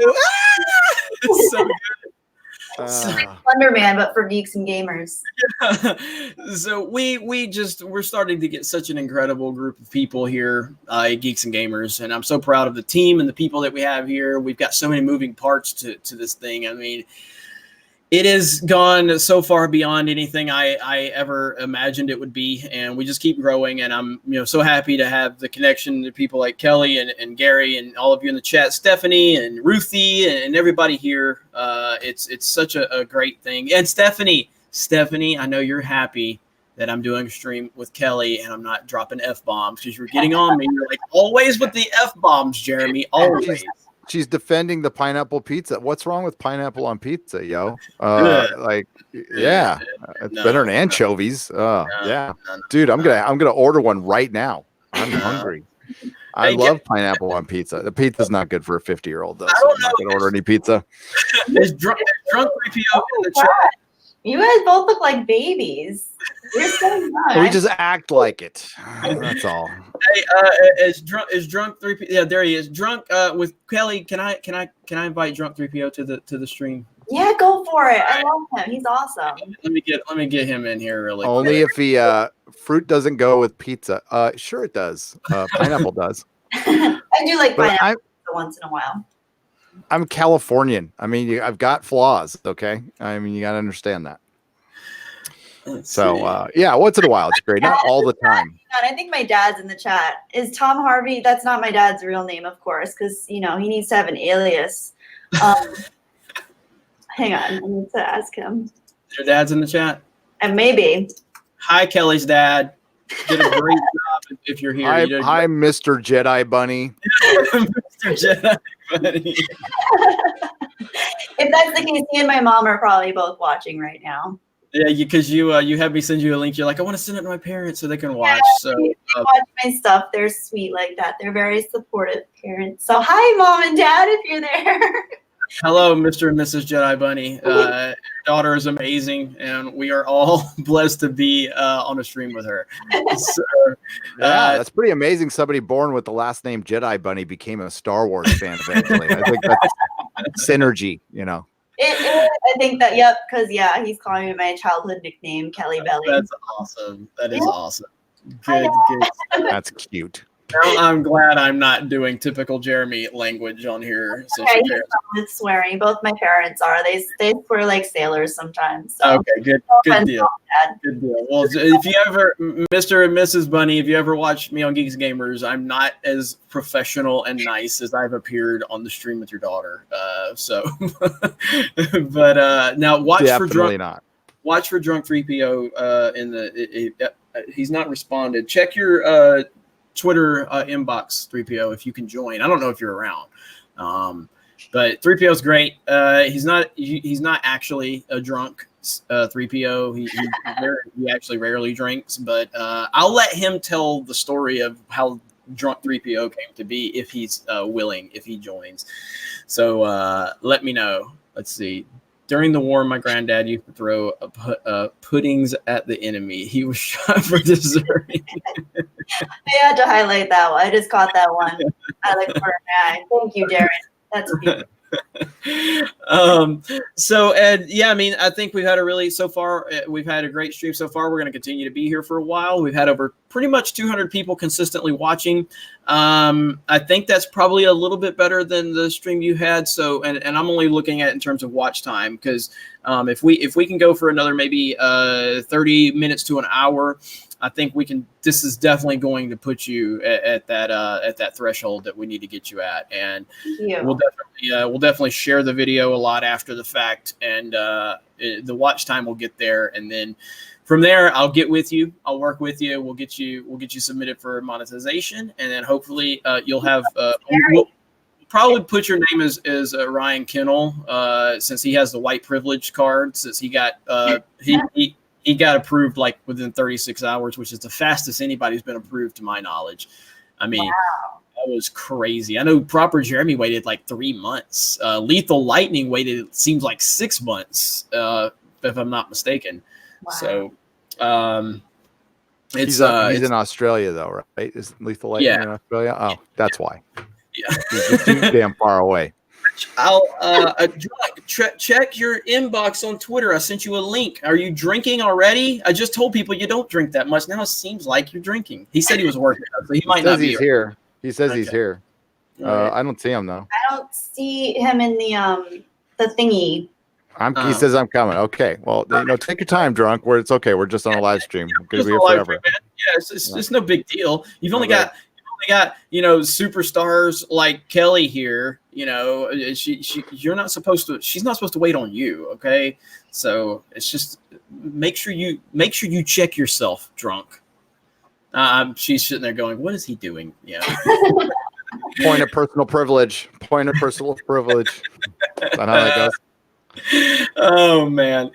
It's so good. Slender Man, but for geeks and gamers. So we're starting to get such an incredible group of people here at Geeks and Gamers, and I'm so proud of the team and the people that we have here. We've got so many moving parts to this thing. I mean, it has gone so far beyond anything I ever imagined it would be, and we just keep growing. And I'm so happy to have the connection to people like Kelly and Gary and all of you in the chat, Stephanie and Ruthie and everybody here. It's such a great thing. And Stephanie, I know you're happy that I'm doing a stream with Kelly and I'm not dropping F-bombs because you're getting on me. You're like, always with the F-bombs, Jeremy, always. She's defending the pineapple pizza. What's wrong with pineapple on pizza, yo? Like, yeah, it's better than anchovies. Yeah, dude, I'm gonna order one right now. I'm hungry. I love pineapple on pizza. The pizza's not good for a 50-year-old though. So I'm not gonna order any pizza. There's drunk 3PO in the chat. You guys both look like babies. You're so young. We just act like it. That's all. Hey, is drunk 3PO? Yeah, there he is. Drunk with Kelly. Can I invite Drunk 3PO to the stream? Yeah, go for it. I love him. He's awesome. Let me get him in here really. Only if he fruit doesn't go with pizza. Sure it does. Pineapple does. I do like pineapple once in a while. I'm Californian. I mean, I've got flaws. Okay, I mean, you got to understand that. So yeah, once in a while, it's great. Not all the time. I think my dad's in the chat. Is Tom Harvey? That's not my dad's real name, of course, because he needs to have an alias. Hang on, I need to ask him. Your dad's in the chat. And maybe. Hi, Kelly's dad. Did a great job if you're here. Hi, Mr. Jedi Bunny. Mr. Jedi Bunny. If that's the case, he and my mom are probably both watching right now. Yeah, because you had me send you a link. You're like, I want to send it to my parents so they can watch. So watch my stuff. They're sweet like that. They're very supportive parents. So hi, Mom and Dad, if you're there. hello, Mr. and Mrs. Jedi Bunny. Daughter is amazing, and we are all blessed to be on a stream with her. So, Yeah, that's pretty amazing. Somebody born with the last name Jedi Bunny became a Star Wars fan eventually. I think that's synergy, you know. I think that, yep, because he's calling me my childhood nickname, Kelly Belly. That's awesome. That is awesome. I Good. That's cute. Now I'm glad I'm not doing typical Jeremy language on here. Since Okay, your he's parents- fine with swearing. Both my parents are. They swear like sailors sometimes. So. Okay, good deal. Good deal. Well, if you ever, Mr. and Mrs. Bunny, if you ever watch me on Geeks Gamers, I'm not as professional and nice as I've appeared on the stream with your daughter. But now watch Definitely for drunk. not. Watch for drunk 3PO he's not responded. Check your Twitter inbox 3PO if you can join. I don't know if you're around. But 3PO is great. He's not actually a drunk 3PO. He actually rarely drinks, but I'll let him tell the story of how drunk 3PO came to be if he's willing, if he joins. So let me know. Let's see. During the war, my granddad used to throw puddings at the enemy. He was shot for deserting. I had to highlight that one. I just caught that one. I like for Thank you, Darren. That's cute. So Ed, yeah, I mean, I think we've had a great stream so far. We're going to continue to be here for a while. We've had over pretty much 200 people consistently watching. I think that's probably a little bit better than the stream you had. So, and I'm only looking at it in terms of watch time, because if we can go for another maybe 30 minutes to an hour, I think we can. This is definitely going to put you at that threshold that we need to get you at, and we'll definitely share the video a lot after the fact, and the watch time will get there, and then from there I'll get with you. I'll work with you. We'll get you submitted for monetization, and then hopefully you'll have. We'll probably put your name as Ryan Kennel, since he has the white privilege card. Since he got he got approved like within 36 hours, which is the fastest anybody's been approved to my knowledge. I mean, That was crazy. I know proper Jeremy waited like 3 months. Lethal Lightning waited, it seems like 6 months, if I'm not mistaken. Wow. So He's in Australia though, right? Is Lethal Lightning in Australia? Oh, that's why. Yeah. He's just too damn far away. I'll check your inbox on Twitter. I sent you a link. Are you drinking already? I just told people you don't drink that much. Now it seems like you're drinking. He said he was working, so he might not be here. He says he's here. Right. I don't see him though. I don't see him in the thingy. He says I'm coming. Okay. Well, take your time, drunk. It's okay. We're just on a live stream. We're gonna be here forever. Yeah, it's no big deal. You've only got superstars like Kelly here. You're not supposed to. She's not supposed to wait on you. Okay, so it's just make sure you check yourself, drunk. She's sitting there going, "What is he doing?" Yeah. Point of personal privilege. Point of personal privilege. Is that how that goes? Oh man.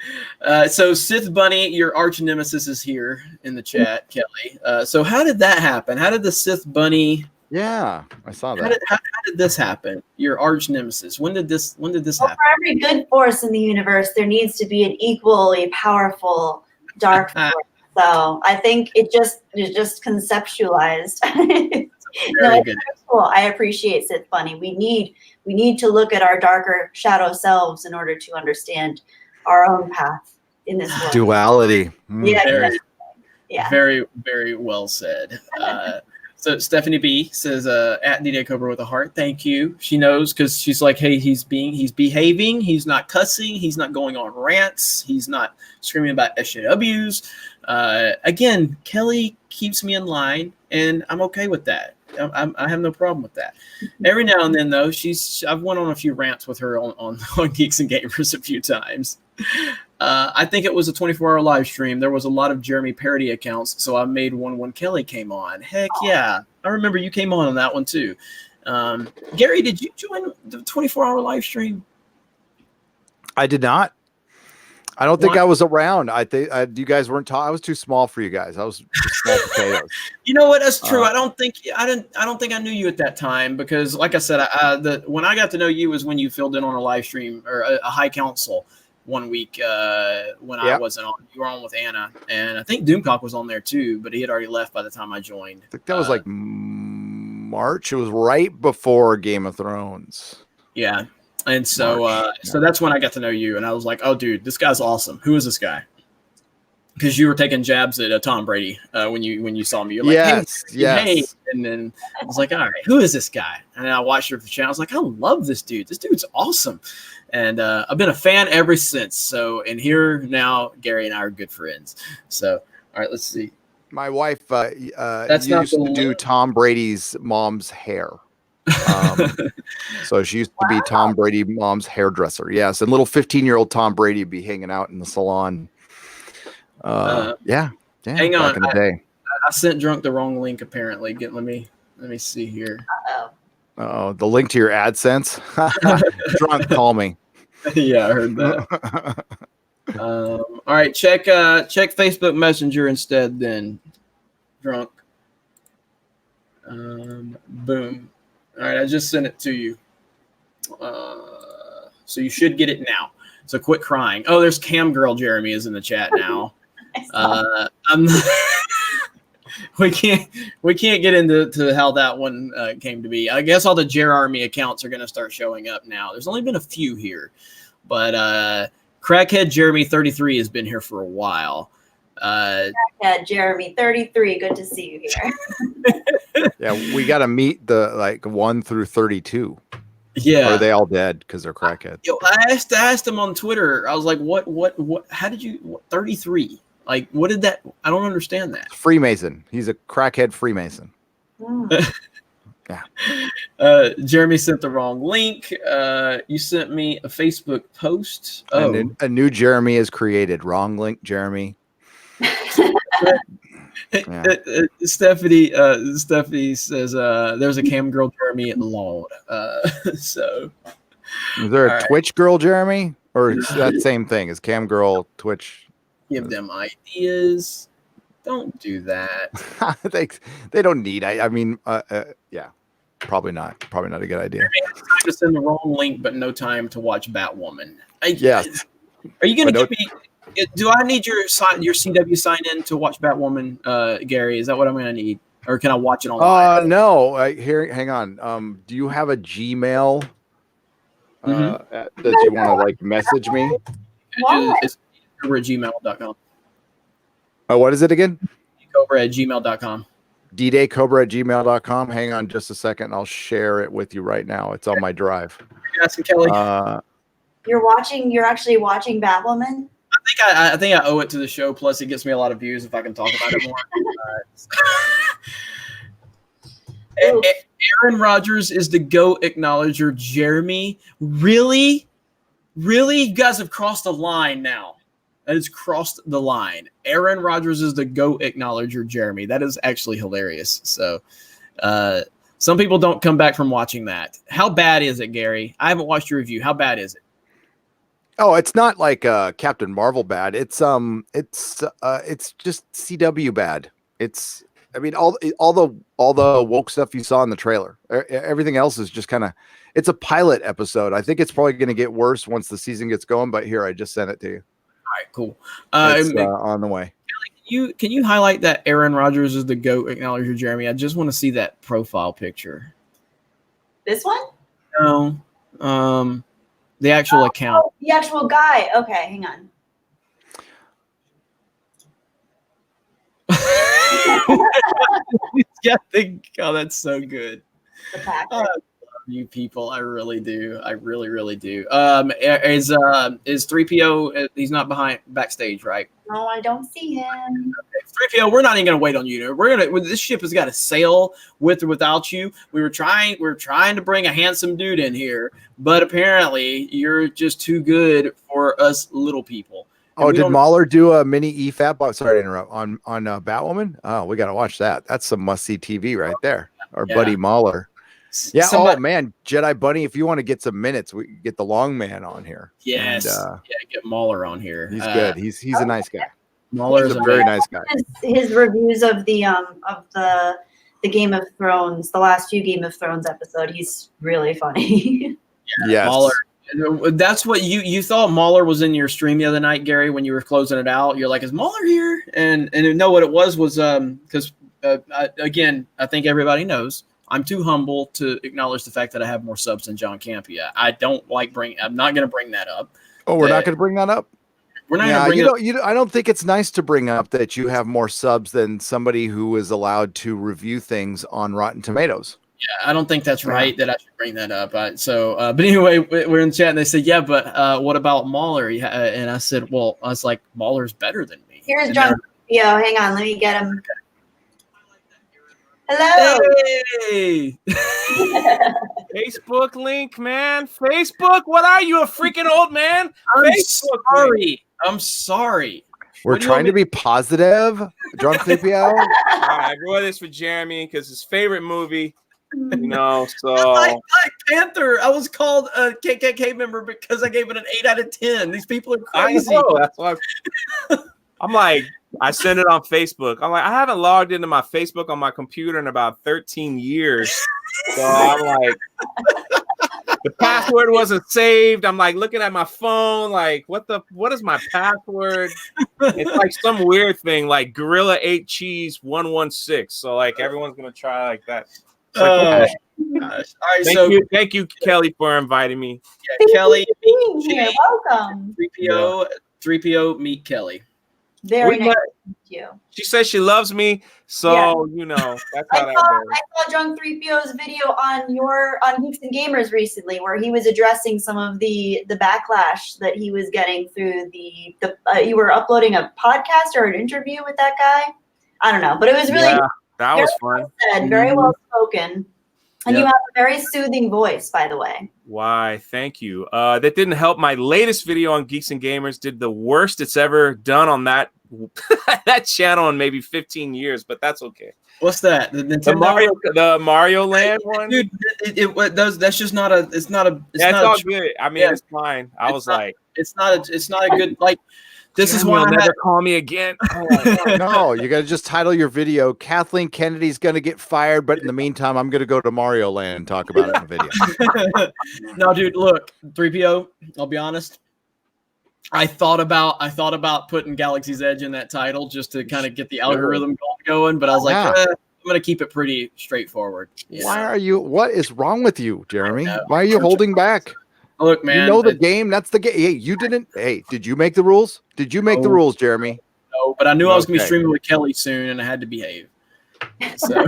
So Sith Bunny, your arch nemesis, is here in the chat, Kelly. So how did that happen? How did the Sith Bunny? Yeah, I saw that. How did this happen? Your arch nemesis. When did this happen? For every good force in the universe, there needs to be an equally powerful dark force. So I think it just conceptualized. Very good. Cool. I appreciate Sith Bunny. We need to look at our darker shadow selves in order to understand our own path in this world. Duality. Yeah. Very, very well said. So Stephanie B says, at DJ Cobra with a heart. Thank you. She knows, because she's like, hey, he's behaving. He's not cussing. He's not going on rants. He's not screaming about SJWs. Again, Kelly keeps me in line, and I'm okay with that. I have no problem with that. Every now and then, though, I've went on a few rants with her on Geeks and Gamers a few times. I think it was a 24-hour live stream. There was a lot of Jeremy parody accounts, so I made one when Kelly came on. Heck yeah. I remember you came on that one, too. Gary, did you join the 24-hour live stream? I did not. I don't think I was around. I think you guys weren't taught. I was too small for you guys. I was small potatoes. You know what? That's true. I don't think I knew you at that time because, like I said, when I got to know you was when you filled in on a live stream or a high council one week when I wasn't on. You were on with Anna, and I think Doomcock was on there too, but he had already left by the time I joined. I think that was like March. It was right before Game of Thrones. Yeah. And so so that's when I got to know you, and I was like, oh, dude, this guy's awesome. Who is this guy? Because you were taking jabs at Tom Brady when you saw me. You're like, hey. And then I was like, all right, who is this guy? And I watched your channel. I was like, I love this dude. This dude's awesome. And I've been a fan ever since. So, and here now, Gary and I are good friends. So, all right, let's see. My wife used to do Tom Brady's mom's hair. So she used to be Tom Brady mom's hairdresser. Yes, and little 15-year-old Tom Brady would be hanging out in the salon. Hang on. Back in the day. I sent Drunk the wrong link apparently. Let me see here. Oh, the link to your AdSense. Drunk, call me. Yeah, I heard that. All right, check Facebook Messenger instead then. Drunk. Boom. All right, I just sent it to you. So you should get it now. So quit crying. Oh, there's Cam Girl Jeremy is in the chat now. We can't get into how that one came to be. I guess all the Jer Army accounts are going to start showing up now. There's only been a few here, but Crackhead Jeremy 33 has been here for a while. Crackhead Jeremy 33, good to see you here. Yeah, we got to meet the 1 through 32. Yeah, or are they all dead because they're crackheads? I asked him on Twitter. I was like, what? How did you 33? Like, what did that? I don't understand that. Freemason. He's a crackhead Freemason. Yeah. Jeremy sent the wrong link. You sent me a Facebook post. Oh, a new Jeremy is created. Wrong link, Jeremy. Stephanie says there's a cam girl Jeremy at Lord. So is there a Twitch girl Jeremy, or is that same thing? Is cam girl Twitch? Give them ideas. Don't do that. they don't need. I mean, yeah, probably not. Probably not a good idea. Jeremy has time to send the wrong link, but no time to watch Batwoman. Yes. Are you going to give me? Do I need your CW sign in to watch Batwoman, Gary? Is that what I'm going to need, or can I watch it online? No. Hang on. Do you have a Gmail that you want to message me? It's over at gmail.com. Oh, what is it again? Cobra at gmail.com. ddaycobra@gmail.com. Hang on just a second. I'll share it with you right now. It's on my drive. You're asking Kelly. You're actually watching Batwoman? I think I owe it to the show. Plus, it gets me a lot of views if I can talk about it more. Aaron Rodgers is the GOAT acknowledger. Jeremy, really? You guys have crossed the line now. That has crossed the line. Aaron Rodgers is the GOAT acknowledger. Jeremy, that is actually hilarious. So, some people don't come back from watching that. How bad is it, Gary? I haven't watched your review. How bad is it? Oh, it's not like Captain Marvel bad. It's just CW bad. It's, I mean, all the woke stuff you saw in the trailer. Everything else is just kind of. It's a pilot episode. I think it's probably going to get worse once the season gets going. But here, I just sent it to you. All right, cool. It's on the way. Can you highlight that Aaron Rodgers is the GOAT acknowledger, Jeremy? I just want to see that profile picture. This one? No. The actual account. The actual guy. Okay, hang on. Oh, that's so good. The pack. You people, I really do. I really do. Is 3PO? He's not backstage, right? No, I don't see him. 3PO, we're not even gonna wait on you. This ship has got to sail with or without you. We're trying to bring a handsome dude in here, but apparently you're just too good for us little people. And did Mahler do a mini EFAP? Sorry to interrupt. On Batwoman? Oh, we got to watch that. That's some must-see TV right there. Our buddy Mahler. Yeah. Somebody, Oh man, Jedi Bunny. If you want to get some minutes, we can get the long man on here. yes, And, get Mauler on here. he's good. He's a nice guy. Mauler is He's a very amazing. nice guy. His reviews of the Game of Thrones, the last few Game of Thrones episode, he's really funny. Yes. Mauler. That's what you thought Mauler was in your stream the other night, Gary, when you were closing it out. You're like, is Mauler here? And no, what it was because again, I think everybody knows I'm too humble to acknowledge the fact that I have more subs than John Campia. I'm not going to bring that up. Oh, we're not going to bring that up. We're not going to bring it up. I don't think it's nice to bring up that you have more subs than somebody who is allowed to review things on Rotten Tomatoes. Yeah, I don't think that's right that I should bring that up. But anyway, we're in the chat and they said, yeah, but what about Mauler? And I said, well, I was like, Mauler's better than me. Here's John. Hang on, let me get him. Hello. Hey. Facebook link, man. Facebook, what are you, a freaking old man? I'm sorry. We're trying to be positive, John Clipio. All right, I wrote this for Jeremy because his favorite movie, so. Like Black Panther. I was called a KKK member because I gave it an 8 out of 10. These people are crazy. I know, that's why I'm like, I sent it on Facebook. I'm like, I haven't logged into my Facebook on my computer in about 13 years. So I'm like, the password wasn't saved. I'm like looking at my phone, like, what is my password? It's like some weird thing, like Gorilla 8 Cheese 116. So like everyone's gonna try like that. Like, gosh. All right, thank you, Kelly, for inviting me. Yeah, Kelly, You're welcome. 3PO, meet Kelly. Very nice to meet you. She says she loves me, so that's how that goes. I saw John 3PO's video on Geeks and Gamers recently, where he was addressing some of the backlash that he was getting through you were uploading a podcast or an interview with that guy. I don't know, but it was really that was fun. Said, very well spoken. And you have a very soothing voice, by the way. Why, thank you. That didn't help. My latest video on Geeks and Gamers did the worst it's ever done on that that channel in maybe 15 years, but that's okay. What's that? The Mario Land one? Dude, that's just not a. It's not a. It's all not good. I mean, it's fine. It's not a good like. This is why never call me again. No, you got to just title your video. Kathleen Kennedy's going to get fired, but in the meantime, I'm going to go to Mario Land and talk about it in the video. No, dude, look, 3PO. I'll be honest. I thought about putting Galaxy's Edge in that title just to kind of get the algorithm going, but I was like, I'm going to keep it pretty straightforward. What is wrong with you, Jeremy? Why are you holding back? Look, man. You know the game. That's the game. Hey, you didn't. Hey, did you make the rules? Did you make the rules, Jeremy? No, but I knew I was going to be streaming with Kelly soon, and I had to behave. So,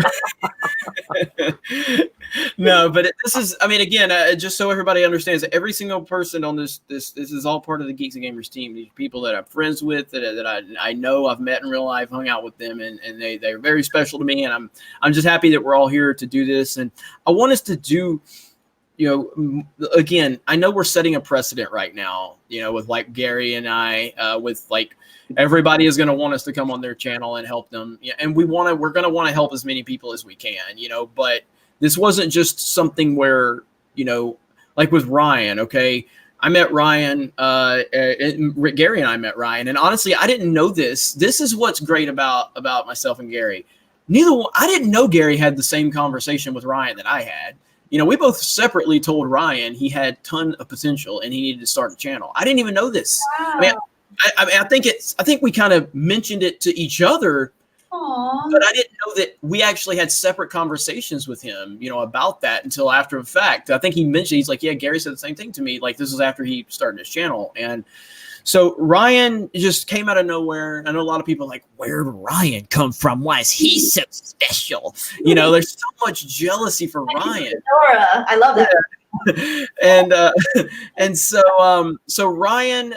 no, but this is. I mean, again, just so everybody understands, every single person on this is all part of the Geeks and Gamers team. These people that I'm friends with, that I know, I've met in real life, hung out with them, and they're very special to me. And I'm just happy that we're all here to do this. And I want us to do. Again, I know we're setting a precedent right now, with like Gary and I, with like everybody is going to want us to come on their channel and help them. And we're going to want to help as many people as we can, but this wasn't just something where, like with Ryan. Okay. I met Ryan, Gary and I met Ryan. And honestly, I didn't know this. This is what's great about myself and Gary. I didn't know Gary had the same conversation with Ryan that I had. We both separately told Ryan he had a ton of potential and he needed to start a channel. I didn't even know this. Wow. I think we kind of mentioned it to each other, but I didn't know that we actually had separate conversations with him, about that until after the fact. I think he mentioned, he's like, yeah, Gary said the same thing to me. Like, this was after he started his channel. And so Ryan just came out of nowhere. I know a lot of people are like, where did Ryan come from? Why is he so special? There's so much jealousy for Ryan. Dora. I love that. And so Ryan,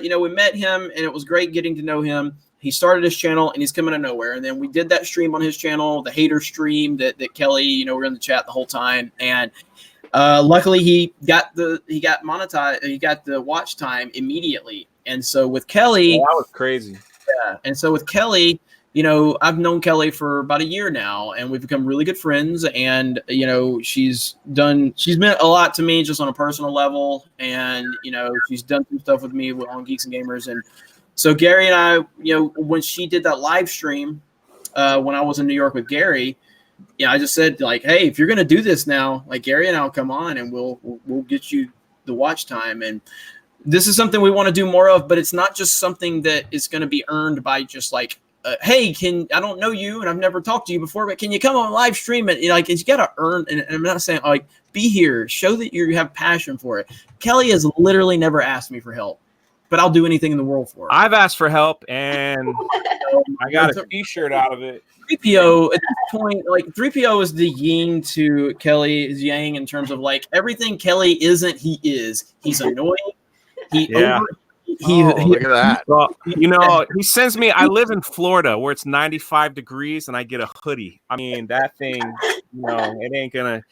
we met him and it was great getting to know him. He started his channel and he's coming out of nowhere. And then we did that stream on his channel, the hater stream that Kelly, we're in the chat the whole time. And luckily he got monetized. He got the watch time immediately. And so with Kelly, that was crazy. Yeah. And so with Kelly, I've known Kelly for about a year now, and we've become really good friends. And she's meant a lot to me just on a personal level, and she's done some stuff with me on Geeks and Gamers. And so Gary and I, when she did that live stream when I was in New York with Gary, I just said, like, hey, if you're gonna do this now, like, Gary and I'll come on and we'll get you the watch time. And this is something we want to do more of, but it's not just something that is going to be earned by just like, hey, I don't know you and I've never talked to you before, but can you come on live stream it? You got to earn. And I'm not saying like be here, show that you have passion for it. Kelly has literally never asked me for help, but I'll do anything in the world for her. I've asked for help and I got a t-shirt out of it. 3PO at this point, like 3PO is the yin to Kelly's yang in terms of like everything Kelly isn't, he is. He's annoying. Look at that. Well, he sends me. I live in Florida where it's 95 degrees and I get a hoodie. I mean, that thing, it ain't gonna.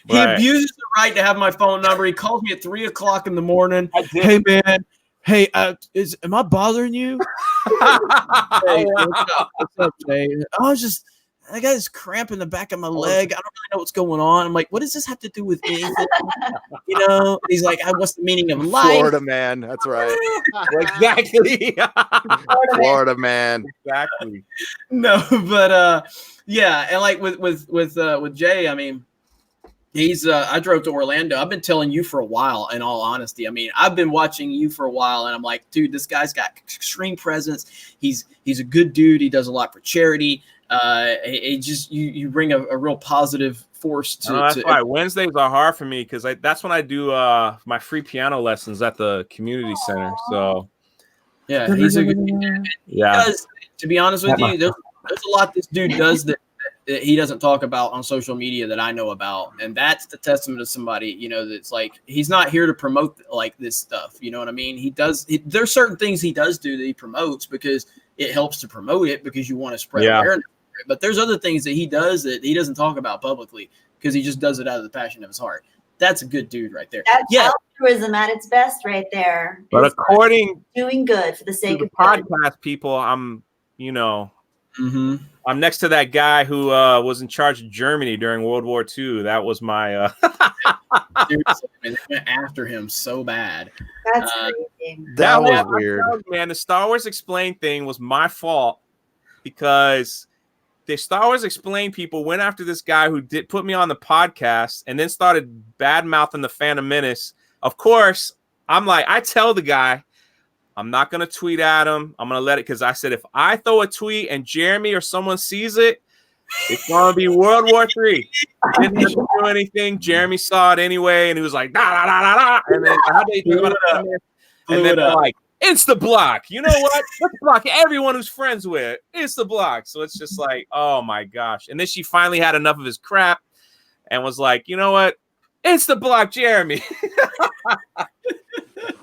He abuses the right to have my phone number. He calls me at 3 o'clock in the morning. Hey man, hey, am I bothering you? Hey, what's up, Jay? I got this cramp in the back of my leg. I don't really know what's going on. I'm like, what does this have to do with anything? He's like, what's the meaning of life? Florida man, that's right. Exactly. Florida man. Exactly. No, but yeah, and like with Jay, I mean, he's I drove to Orlando. I've been telling you for a while, in all honesty. I mean, I've been watching you for a while, and I'm like, dude, this guy's got extreme presence. He's a good dude. He does a lot for charity. You bring a real positive force to. That's why Wednesdays are hard for me because that's when I do my free piano lessons at the community center. So yeah, he's a good. Yeah. To be honest with you, there's a lot this dude does that he doesn't talk about on social media that I know about, and that's the testament of somebody that's like he's not here to promote like this stuff. You know what I mean? There's certain things he does do that he promotes because it helps to promote it because you want to spread awareness. But there's other things that he does that he doesn't talk about publicly because he just does it out of the passion of his heart. That's a good dude right there. That's altruism at its best right there. But according doing good for the sake of podcast people, I'm I'm next to that guy who was in charge of Germany during World War II. That was my Dude, they went after him so bad. That's crazy. That was weird. Man, the Star Wars Explained thing was my fault because the Star Wars Explained people went after this guy who did put me on the podcast and then started bad-mouthing the Phantom Menace. Of course, I'm like, I tell the guy, I'm not going to tweet at him. I'm going to let it because I said if I throw a tweet and Jeremy or someone sees it, it's going to be World War III. Didn't have to do anything. Jeremy saw it anyway, and he was like, da, da, da, da, da. And then how they do it? And then they're like, Insta block. You know what? Let's block everyone who's friends with. Insta block. So it's just like, oh my gosh. And then she finally had enough of his crap and was like, you know what? Insta block Jeremy.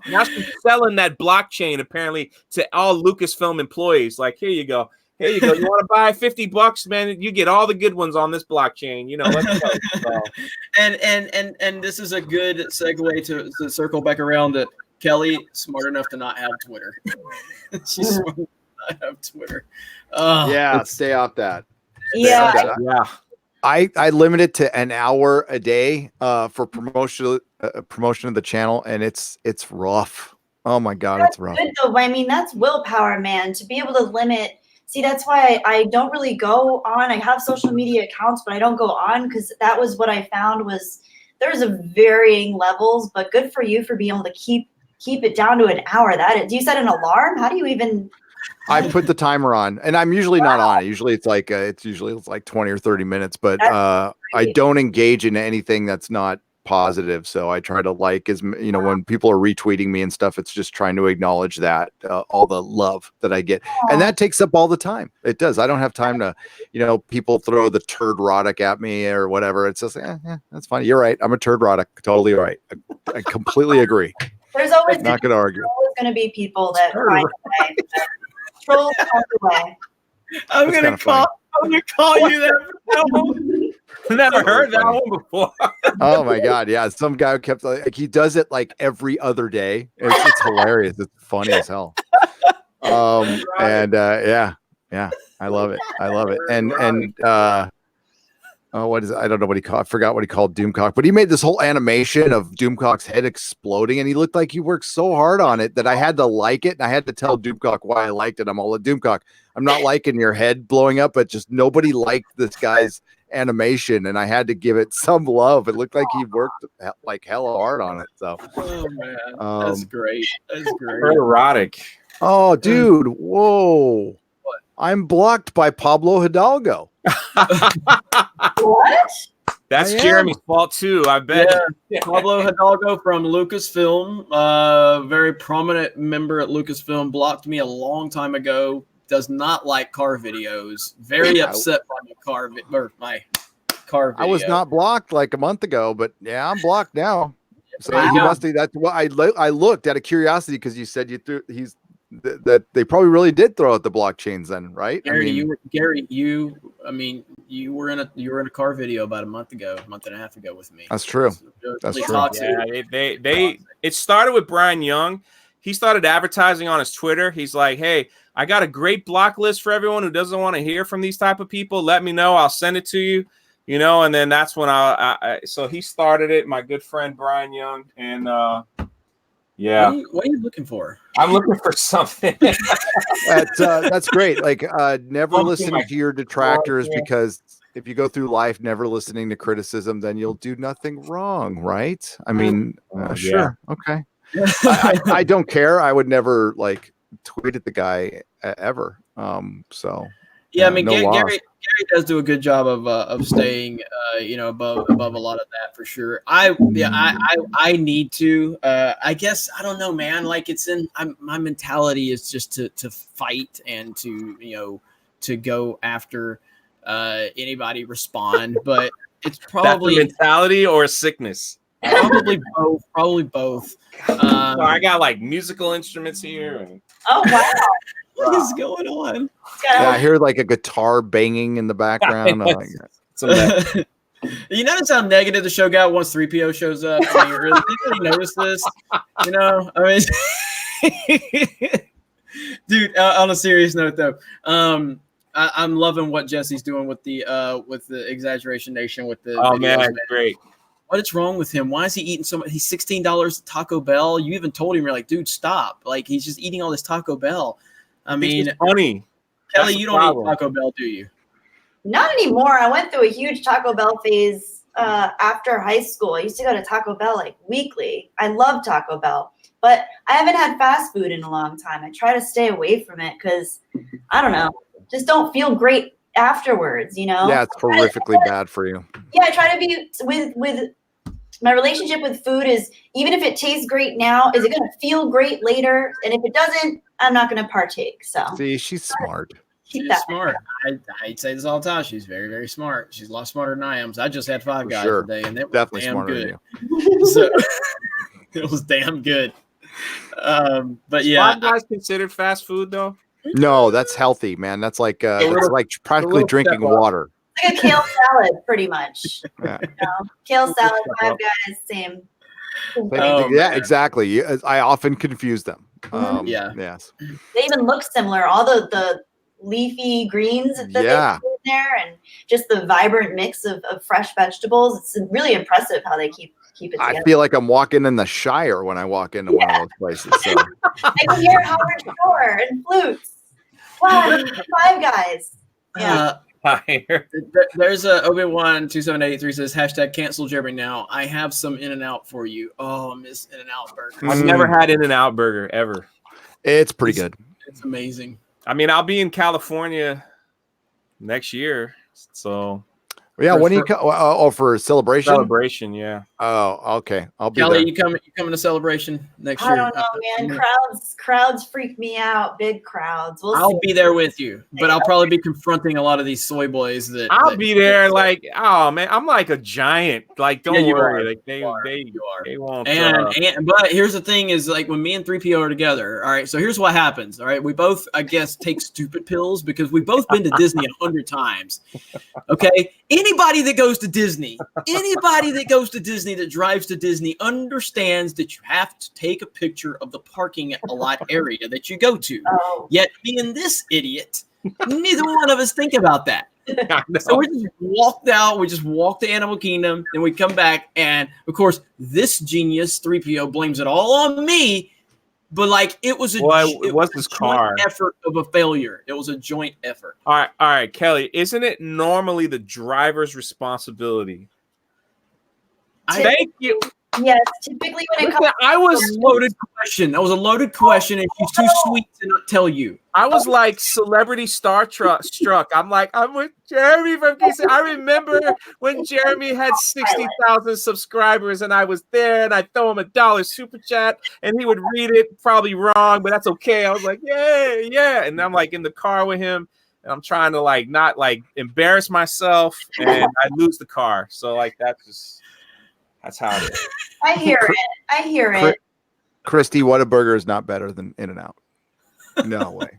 Now she's selling that blockchain apparently to all Lucasfilm employees. Like, here you go. Here you go. You want to buy $50, man? You get all the good ones on this blockchain. Let's go. So. And this is a good segue to circle back around that Kelly smart enough to not have Twitter. She's smart enough to not have Twitter. Stay off that. Yeah. I limit it to an hour a day for promotion of the channel, and it's rough. Oh my God, it's rough. Good though. I mean, that's willpower, man. To be able to limit. See, that's why I don't really go on. I have social media accounts, but I don't go on because that was what I found was there's a varying levels. But good for you for being able to keep it down to an hour. Do you set an alarm? How do you even? I put the timer on, and I'm usually not on it. Usually it's like 20 or 30 minutes, but I don't engage in anything that's not positive. So I try to when people are retweeting me and stuff, it's just trying to acknowledge that all the love that I get, and that takes up all the time. It does. I don't have time to, people throw the turd rodic at me or whatever. It's just, that's fine. You're right. I'm a turd rodic. Totally right. I completely agree. There's always not going to argue. Always going to be people that find a way. Trolls find a way. I'm gonna call you that. Never heard that one before. Oh my God, yeah. Some guy kept he does it like every other day. It's hilarious. It's funny as hell. And Yeah, I love it. And oh, what is it? I don't know what he called. I forgot what he called Doomcock, but he made this whole animation of Doomcock's head exploding, and he looked like he worked so hard on it that I had to like it, and I had to tell Doomcock why I liked it. I'm all like, Doomcock, I'm not liking your head blowing up, but just nobody liked this guy's animation, and I had to give it some love. It looked like he worked like hella hard on it. So, oh man, that's great. That's great. Very erotic. Oh, dude, whoa! What? I'm blocked by Pablo Hidalgo. What? That's Jeremy's fault too, I bet. Yeah. Pablo Hidalgo from Lucasfilm, very prominent member at Lucasfilm, blocked me a long time ago. Does not like car videos. Very upset by my car video. I was not blocked like a month ago, but yeah, I'm blocked now. So Wow. he must be. That's what I looked out of curiosity because you said you threw. That they probably really did throw out the blockchains then, right? Gary, you were in a car video about a month and a half ago with me. That's true. That's true. Yeah, it started with Brian Young. He started advertising on his Twitter. He's like, "Hey, I got a great block list for everyone who doesn't want to hear from these type of people. Let me know. I'll send it to you." You know, and then that's when so he started it. My good friend Brian Young, and yeah. What are you looking for? I'm looking for something. That's great. Like never listen to your detractors, because if you go through life never listening to criticism, then you'll do nothing wrong, right? I mean, sure. Okay. I don't care. I would never like tweet at the guy ever. So yeah, I mean, Gary does do a good job of staying, above a lot of that for sure. I need to. I guess I don't know, man. Like my mentality is just to fight and to go after anybody respond. But it's probably mentality or sickness. Probably both. Probably both. So I got like musical instruments here. Oh wow. What is going on? Yeah, I hear like a guitar banging in the background. You notice how negative the show got once 3PO shows up? I mean, really, you notice this? Dude, on a serious note though, I'm loving what Jesse's doing with the Exaggeration Nation with the oh videos, man, great. What is wrong with him? Why is he eating so much? He's $16 at Taco Bell. You even told him, you're like, dude, stop. Like, he's just eating all this Taco Bell. I mean, it's funny. Kelly, you don't eat Taco Bell, do you? Not anymore. I went through a huge Taco Bell phase after high school. I used to go to Taco Bell like weekly. I love Taco Bell, but I haven't had fast food in a long time. I try to stay away from it because, I don't know, just don't feel great afterwards, Yeah, it's horrifically bad for you. Yeah, I try to be with my relationship with food is, even if it tastes great now, is it going to feel great later? And if it doesn't, I'm not going to partake. So see, she's smart. She's smart. I say this all the time. She's very, very smart. She's a lot smarter than I am. So I just had Five Guys today, and it was definitely damn good. So, it was damn good. But yeah, Five Guys considered fast food though? No, that's healthy, man. That's like practically drinking water. Like a kale salad, pretty much. Yeah. Kale salad, Five Guys, same. Yeah, exactly. I often confuse them. Yes. They even look similar. All the leafy greens that they put in there, and just the vibrant mix of fresh vegetables. It's really impressive how they keep it together. I feel like I'm walking in the Shire when I walk into one of those places. So. I can hear Howard Shore and flutes. Wow, Five Guys. Yeah. There's a Obi-Wan 2783 says #cancel Jeremy now. I have some In-N-Out for you. Oh, I miss In-N-Out burgers. I've never had In-N-Out burger ever. It's pretty good. It's amazing. I mean, I'll be in California next year, so yeah. When you come? For celebration? Celebration, yeah. Oh, okay. I'll be Kelly, there. you coming to celebration next year? I don't know, man. Crowds freak me out. Big crowds. I'll be there with you, but I'll probably be confronting a lot of these soy boys. I'll be there. Like, oh man, I'm like a giant. Like, don't worry. Like, they won't. But here's the thing: is like when me and 3PO are together. All right, so here's what happens. All right, we both, I guess, take stupid pills because we've both been to Disney 100 times. Okay, anybody that goes to Disney, that drives to Disney understands that you have to take a picture of the parking lot area that you go to. Oh. Yet me and this idiot Neither one of us think about that. So we just walked out. We just walked to Animal Kingdom, and we come back, and of course, this genius 3PO blames it all on me. But like it was a joint effort of a failure. It was a joint effort. All right, Kelly. Isn't it normally the driver's responsibility? Thank you. Yes, typically when it comes. I was loaded question. That was a loaded question, and she's too sweet to not tell you. I was like celebrity struck. I'm like, I'm with Jeremy from Geeks. I remember when Jeremy had 60,000 subscribers, and I was there, and I throw him $1 super chat, and he would read it probably wrong, but that's okay. I was like, yeah, and I'm like in the car with him, and I'm trying to like not like embarrass myself, and I lose the car. So like that's how it is. I hear it. Christy, Whataburger is not better than In-N-Out. No way.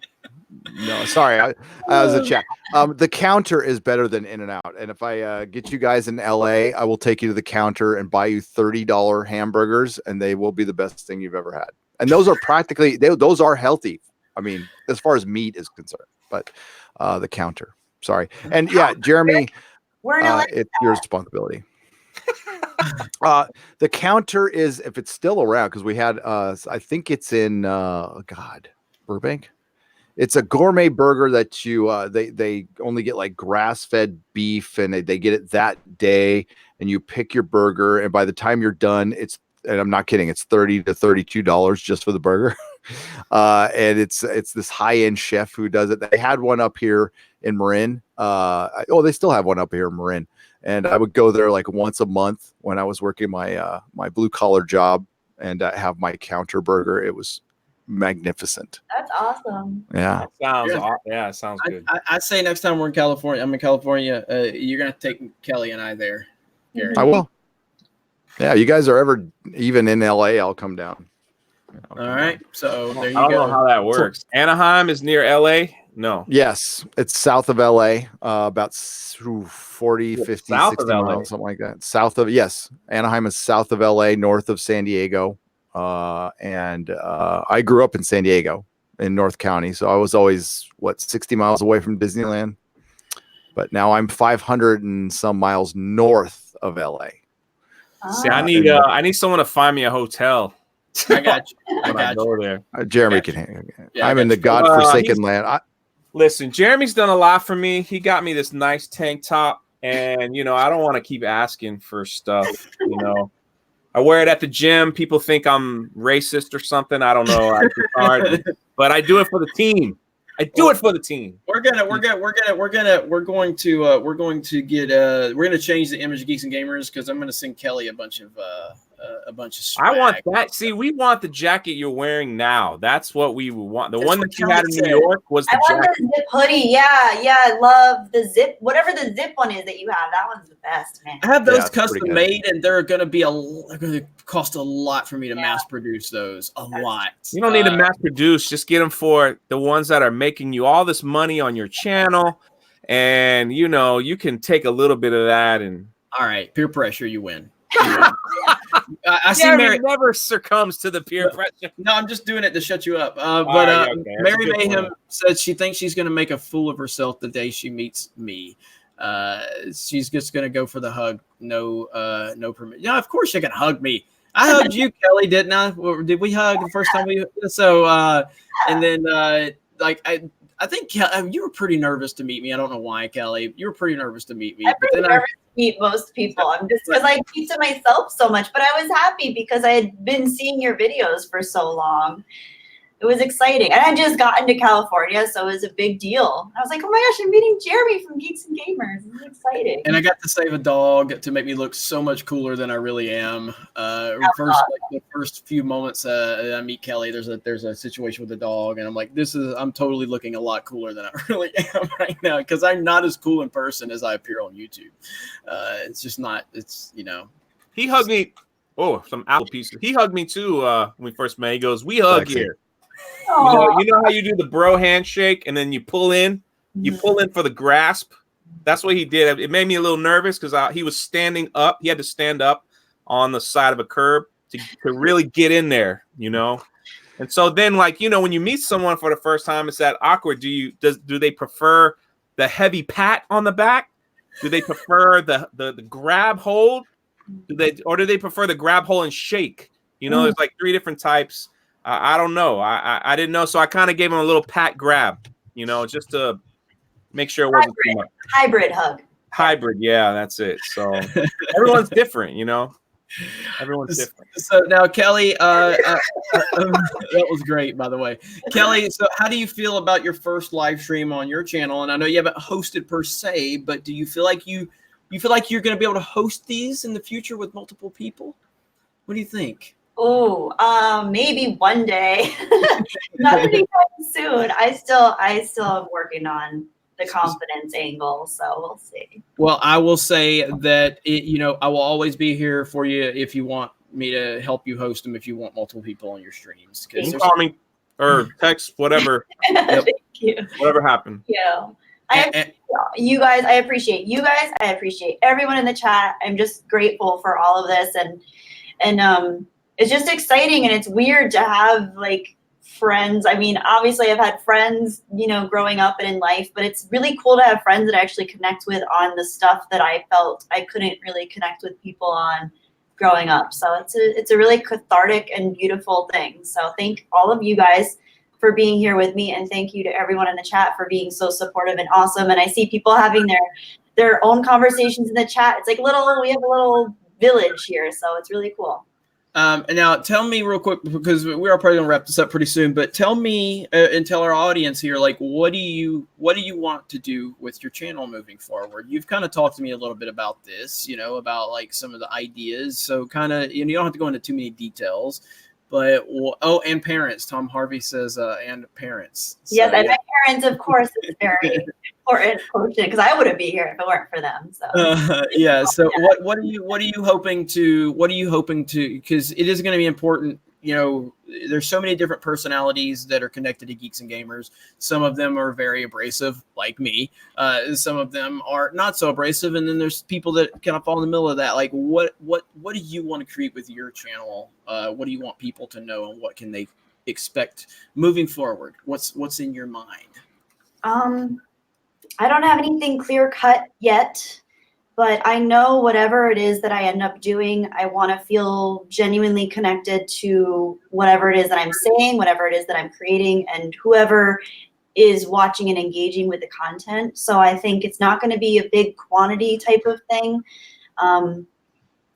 No, sorry. I was a chat. The counter is better than In-N-Out. And if I get you guys in LA, I will take you to the counter and buy you $30 hamburgers, and they will be the best thing you've ever had. And those are practically, those are healthy. I mean, as far as meat is concerned, but the counter, sorry. And yeah, Jeremy, it's your responsibility. The counter is, if it's still around, because we had I think it's in Burbank. It's a gourmet burger that you they only get like grass-fed beef, and they get it that day, and you pick your burger, and by the time you're done, and I'm not kidding, it's $30 to $32 just for the burger. And it's this high-end chef who does it. They had one up here in Marin. They still have one up here in Marin. And I would go there like once a month when I was working my my blue collar job, and have my counter burger. It was magnificent. That's awesome. Yeah, it sounds good. I say next time we're in California, I'm in California. You're gonna take Kelly and I there. Gary. I will. Yeah, you guys are ever even in LA, I'll come down. All right. So there you go. I don't know how that works. Anaheim is near LA. No. Yes, it's south of LA, about 40, 50, south 60 of LA. miles, something like that. South of, yes, Anaheim is south of LA, north of San Diego. And I grew up in San Diego in North County, so I was always 60 miles away from Disneyland. But now I'm 500 and some miles north of LA. See, I need someone to find me a hotel. I got you. I got you. There. Jeremy can hang. Yeah, I'm in the godforsaken land. Listen, Jeremy's done a lot for me. He got me this nice tank top, and I don't want to keep asking for stuff. I wear it at the gym. People think I'm racist or something. I don't know. But I do it for the team. I do it for the team. We're gonna change the image of Geeks and Gamers, because I'm gonna send Kelly a bunch of swag. I want that. See, we want the jacket you're wearing now. That's what we want. The one that you had in New York was the jacket. The zip hoodie. Yeah, I love the zip. Whatever the zip one is that you have, that one's the best, man. I have those custom made, and they're gonna cost a lot for me to mass produce those. A lot. You don't need to mass produce. Just get them for the ones that are making you all this money on your channel, and you can take a little bit of that. And all right, peer pressure, you win. I see Mary never succumbs to the peer pressure. No, I'm just doing it to shut you up. Mary Mayhem said she thinks she's going to make a fool of herself the day she meets me. She's just going to go for the hug. No permit. Yeah, of course you're going to hug me. I hugged you, Kelly, didn't I? Did we hug the first time we? So, and then I think you were pretty nervous to meet me. I don't know why, Kelly. You were pretty nervous to meet me. I'm pretty nervous to meet most people. I'm just because I keep to myself so much. But I was happy because I had been seeing your videos for so long. It was exciting. And I just got into California, so it was a big deal. I was like, oh my gosh, I'm meeting Jeremy from Geeks and Gamers. It's exciting. And I got to save a dog to make me look so much cooler than I really am. The first few moments I meet Kelly, there's a situation with the dog, and I'm like, I'm totally looking a lot cooler than I really am right now, because I'm not as cool in person as I appear on YouTube. It's just not. He hugged me. Oh, some apple pieces. He hugged me too when we first met. He goes, "We hug here." You know how you do the bro handshake, and then you pull in for the grasp. That's what he did. It made me a little nervous because he was standing up. He had to stand up on the side of a curb to really get in there. And so then, like, you know, when you meet someone for the first time, it's that awkward. Do they prefer the heavy pat on the back? Do they prefer the grab hold? Do they prefer the grab hold and shake? You know, there's like 3 different types. I don't know. I didn't know, so I kind of gave them a little pat grab, you know, just to make sure it wasn't too much. Hybrid hug. Hybrid, yeah, that's it. So everyone's different, you know. Everyone's different. So now, Kelly, that was great, by the way. Kelly, so how do you feel about your first live stream on your channel? And I know you haven't hosted per se, but do you feel like you're going to be able to host these in the future with multiple people? What do you think? Oh, maybe one day. Not anytime soon. I still am working on the confidence angle, so we'll see. Well, I will say that I will always be here for you if you want me to help you host them, if you want multiple people on your streams. You can call me or text, whatever. Thank you. Whatever happened. Yeah. You guys, I appreciate you guys. I appreciate everyone in the chat. I'm just grateful for all of this, and it's just exciting, and it's weird to have like friends. I mean, obviously I've had friends, you know, growing up and in life, but it's really cool to have friends that I actually connect with on the stuff that I felt I couldn't really connect with people on growing up. So it's a really cathartic and beautiful thing. So thank all of you guys for being here with me, and thank you to everyone in the chat for being so supportive and awesome. And I see people having their own conversations in the chat. It's like we have a little village here, so it's really cool. And now tell me real quick, because we are probably gonna wrap this up pretty soon, but tell me and tell our audience here, like, what do you want to do with your channel moving forward? You've kind of talked to me a little bit about this, you know, about like some of the ideas. So kind of, you don't have to go into too many details, but and parents. Tom Harvey says, and parents. So, yes, and my parents, of course, is very important because I wouldn't be here if it weren't for them. So yeah. So what are you hoping to? Because it is going to be important. You know, there's so many different personalities that are connected to Geeks and Gamers. Some of them are very abrasive, like me. Some of them are not so abrasive, and then there's people that kind of fall in the middle of that. Like, what do you want to create with your channel? What do you want people to know, and what can they expect moving forward? What's in your mind? I don't have anything clear cut yet, but I know whatever it is that I end up doing, I want to feel genuinely connected to whatever it is that I'm saying, whatever it is that I'm creating, and whoever is watching and engaging with the content. So I think it's not going to be a big quantity type of thing.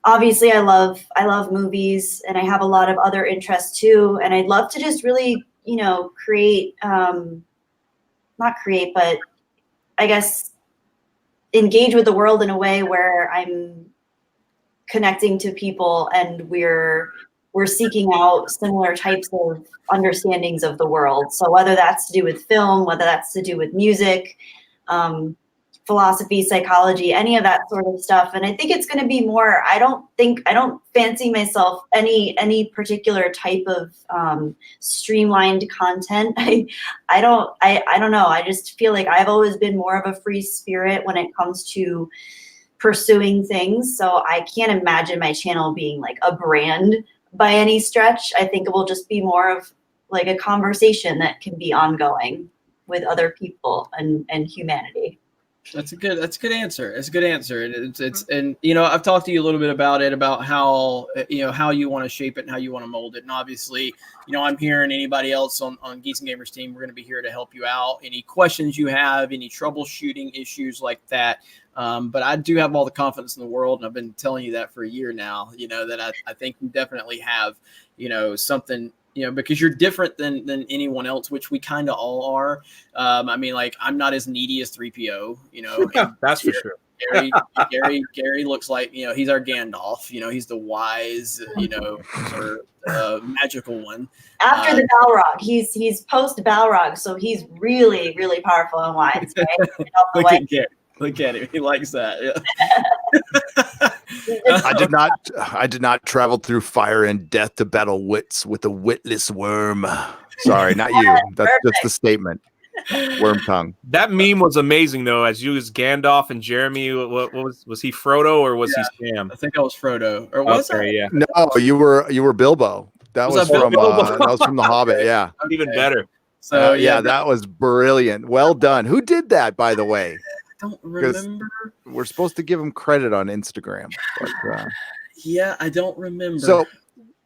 Obviously, I love movies, and I have a lot of other interests too. And I'd love to just really, you know, but I guess engage with the world in a way where I'm connecting to people and we're seeking out similar types of understandings of the world. So whether that's to do with film, whether that's to do with music, philosophy, psychology, any of that sort of stuff. And I think it's going to be more, I don't fancy myself any particular type of streamlined content. I don't know. I just feel like I've always been more of a free spirit when it comes to pursuing things. So I can't imagine my channel being like a brand by any stretch. I think it will just be more of like a conversation that can be ongoing with other people and humanity. That's a good answer. It's a good answer. It's and you know, I've talked to you a little bit about it, about how you want to shape it and how you want to mold it. And obviously, you know, I'm here, and anybody else on Geeks and Gamers team, we're going to be here to help you out. Any questions you have, any troubleshooting issues like that. But I do have all the confidence in the world, and I've been telling you that for a year now, you know, that I think you definitely have, you know, something, you know, because you're different than anyone else, which we kind of all are. I mean, like, I'm not as needy as 3PO, you know. That's for sure. Gary looks like, you know, he's our Gandalf, you know, he's the wise, you know, sort of magical one. After the Balrog, he's post Balrog, so he's really, really powerful and wise, right? Look at him. He likes that. Yeah. I did not travel through fire and death to battle wits with a witless worm. Sorry, not you. That's just the statement. Worm tongue. That meme was amazing, though. As you as Gandalf and Jeremy, what was he, Frodo, or was he Sam? I think I was Frodo. Or was I? Yeah. No, you were Bilbo. That Was was that from Bilbo? that was from The Hobbit. Yeah. Even better. So Yeah, that was brilliant. Well done. Who did that, by the way? I don't remember. We're supposed to give him credit on Instagram. But, Yeah, I don't remember. so,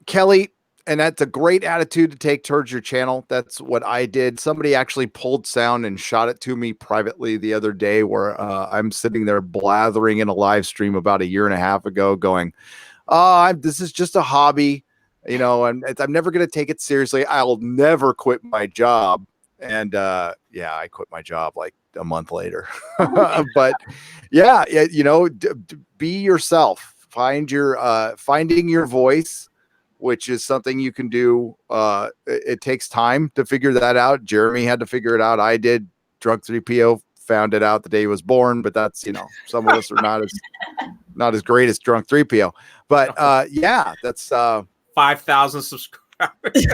Kelly, and that's a great attitude to take towards your channel. That's what I did. Somebody actually pulled sound and shot it to me privately the other day where I'm sitting there blathering in a live stream about a year and a half ago going, this is just a hobby, you know, and I'm never going to take it seriously. I'll never quit my job. And yeah, I quit my job like a month later. But yeah, you know, be yourself. Finding your voice, which is something you can do. It takes time to figure that out. Jeremy had to figure it out. I did. Drunk 3PO found it out the day he was born, but that's, you know, some of us are not as great as Drunk 3PO. But yeah, that's 5,000 subscribers.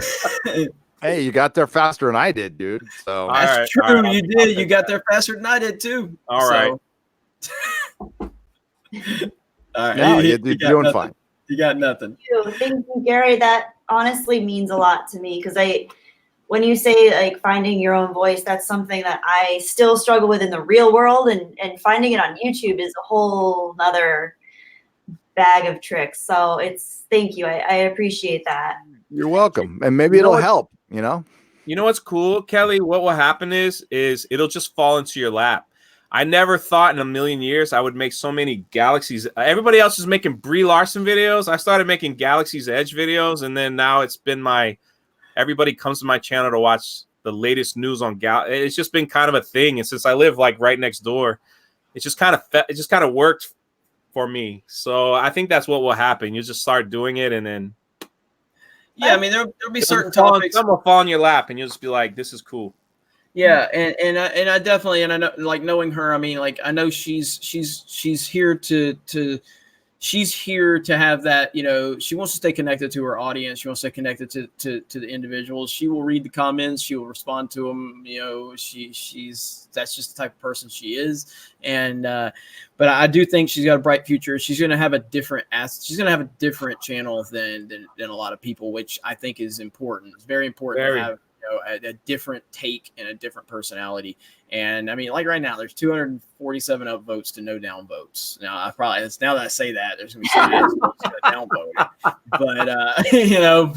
Hey, you got there faster than I did, dude. So That's true. Right, you did. You got there faster than I did too. All right. All right. No, you're doing nothing. fine. You got nothing. Thank you, Gary. That honestly means a lot to me because when you say like finding your own voice, that's something that I still struggle with in the real world, and finding it on YouTube is a whole nother bag of tricks. So thank you. I appreciate that. You're welcome. And maybe it'll help, you know? You know what's cool, Kelly? What will happen is it'll just fall into your lap. I never thought in a million years I would make so many Galaxy's. Everybody else is making Brie Larson videos. I started making Galaxy's Edge videos, and then now it's been everybody comes to my channel to watch the latest news on It's just been kind of a thing, and since I live like right next door, it just kind of worked for me. So I think that's what will happen. You just start doing it, and then yeah, I mean there'll be certain topics. Some will fall in your lap, and you'll just be like, "This is cool." Yeah, and I definitely, and I know, like, knowing her, I mean, like, I know she's here she's here to have that, you know, she wants to stay connected to her audience. She wants to stay connected to the individuals. She will read the comments. She will respond to them. You know, that's just the type of person she is. And, but I do think she's got a bright future. She's going to have a different channel than a lot of people, which I think is important. It's very important to have, you know, a different take and a different personality. And I mean, like right now, there's 247 upvotes to no downvotes. Now, now that I say that, there's gonna be some downvote. But you know,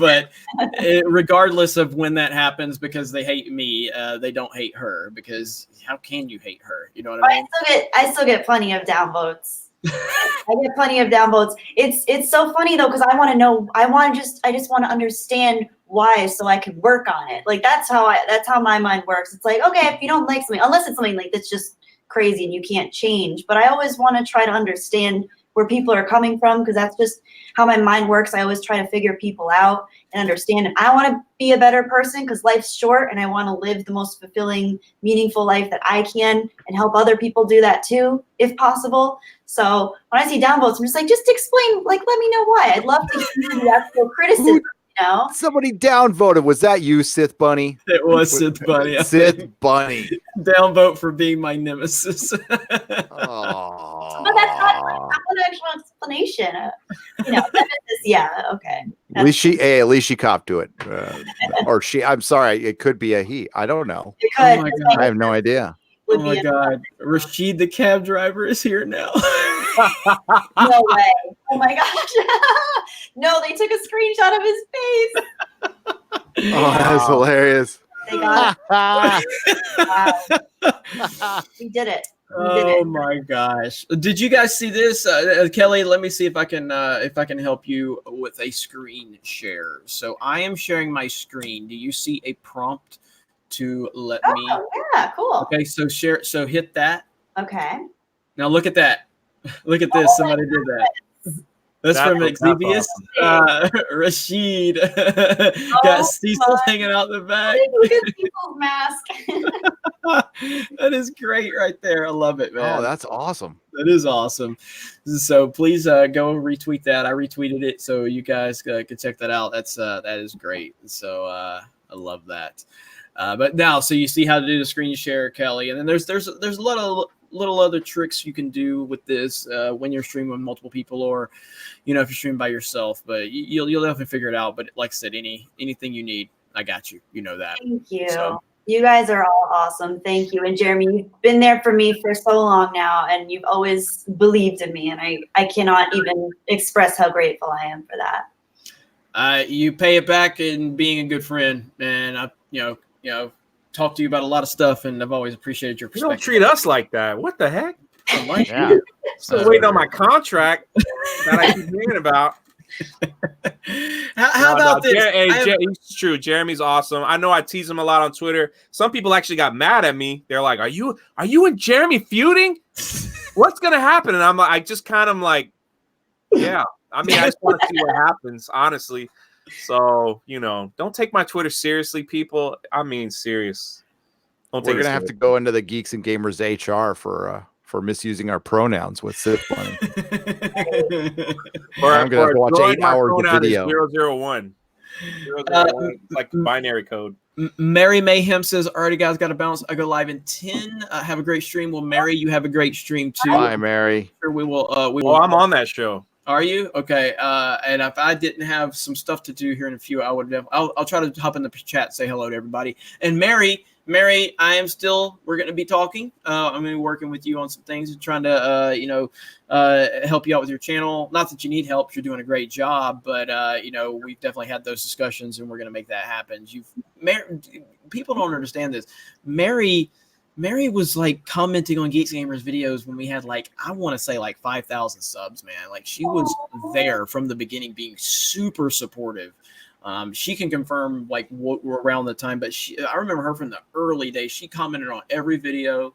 regardless of when that happens, because they hate me, they don't hate her. Because how can you hate her? You know what I mean? I still get plenty of downvotes. I get plenty of downvotes. It's so funny though, because I want to know. I just want to understand why, so I can work on it. Like that's how my mind works. It's like, okay, if you don't like something, unless it's something like that's just crazy and you can't change, but I always want to try to understand where people are coming from, because that's just how my mind works. I always try to figure people out and understand. And I want to be a better person because life's short, and I want to live the most fulfilling, meaningful life that I can, and help other people do that too, if possible. So when I see downvotes, I'm just like, just explain, like, let me know why. I'd love to hear the actual criticism. You know? Somebody downvoted. Was that you, Sith Bunny? It was Sith Bunny. Sith Bunny. Downvote for being my nemesis. Oh. But that's not an actual explanation. You know, yeah, okay. At least she copped to it. Or she, I'm sorry, it could be a he. I don't know. It could. Oh my God. I have no idea. Oh my God. Rashid, the cab driver, is here now. No way. Oh my gosh. No, they took a screenshot of his face. Oh, that's hilarious. They got it. Wow. We did it. Oh my gosh. Did you guys see this? Kelly, let me see if I can help you with a screen share. So I am sharing my screen. Do you see a prompt to let me? Yeah, cool. Okay, so share. So hit that. Okay. Now look at that. Look at this. Oh, somebody did that. That's from Xevious. Rashid got Cecil hanging out the back. Look at Cecil's mask. That is great right there. I love it, man. Oh, that's awesome. That is awesome. So please go retweet that. I retweeted it, so you guys can check that out. That is great. So I love that. But now, so you see how to do the screen share, Kelly, and then there's a lot of little other tricks you can do with this when you're streaming with multiple people, or if you're streaming by yourself. But you'll definitely figure it out. But like I said, anything you need, I got you. You know that. Thank you. So. You guys are all awesome. Thank you. And Jeremy, you've been there for me for so long now, and you've always believed in me, and I cannot even express how grateful I am for that. You pay it back in being a good friend, and I talk to you about a lot of stuff, and I've always appreciated your perspective. You don't treat us like that. What the heck? Yeah. Still waiting on my contract that I keep hearing about. How about this? It's true. Jeremy's awesome. I know I tease him a lot on Twitter. Some people actually got mad at me. They're like, "Are you and Jeremy feuding? What's gonna happen?" And I'm like, yeah. I mean, I just want to see what happens, honestly. So don't take my Twitter seriously, people. I mean, serious. We're gonna have to go into the Geeks and Gamers HR for misusing our pronouns with Sith Money. I'm gonna have to watch 8 hours of video. 001. 001. It's like binary code. Mary Mayhem says, "Alrighty, guys, got to bounce. I go live in 10. Have a great stream." Well, Mary, you have a great stream too. Bye, Mary. We will. I'm on that show. Are you okay? And if I didn't have some stuff to do here in a few, I would have. I'll try to hop in the chat and say hello to everybody. And Mary, we're going to be talking. I'm going to be working with you on some things and trying to, help you out with your channel. Not that you need help. You're doing a great job, but, we've definitely had those discussions, and we're going to make that happen. People don't understand this. Mary was like commenting on Geeks Gamers videos when we had I want to say 5,000 subs, man. She was there from the beginning, being super supportive. She can confirm what we're around the time, but I remember her from the early days. She commented on every video,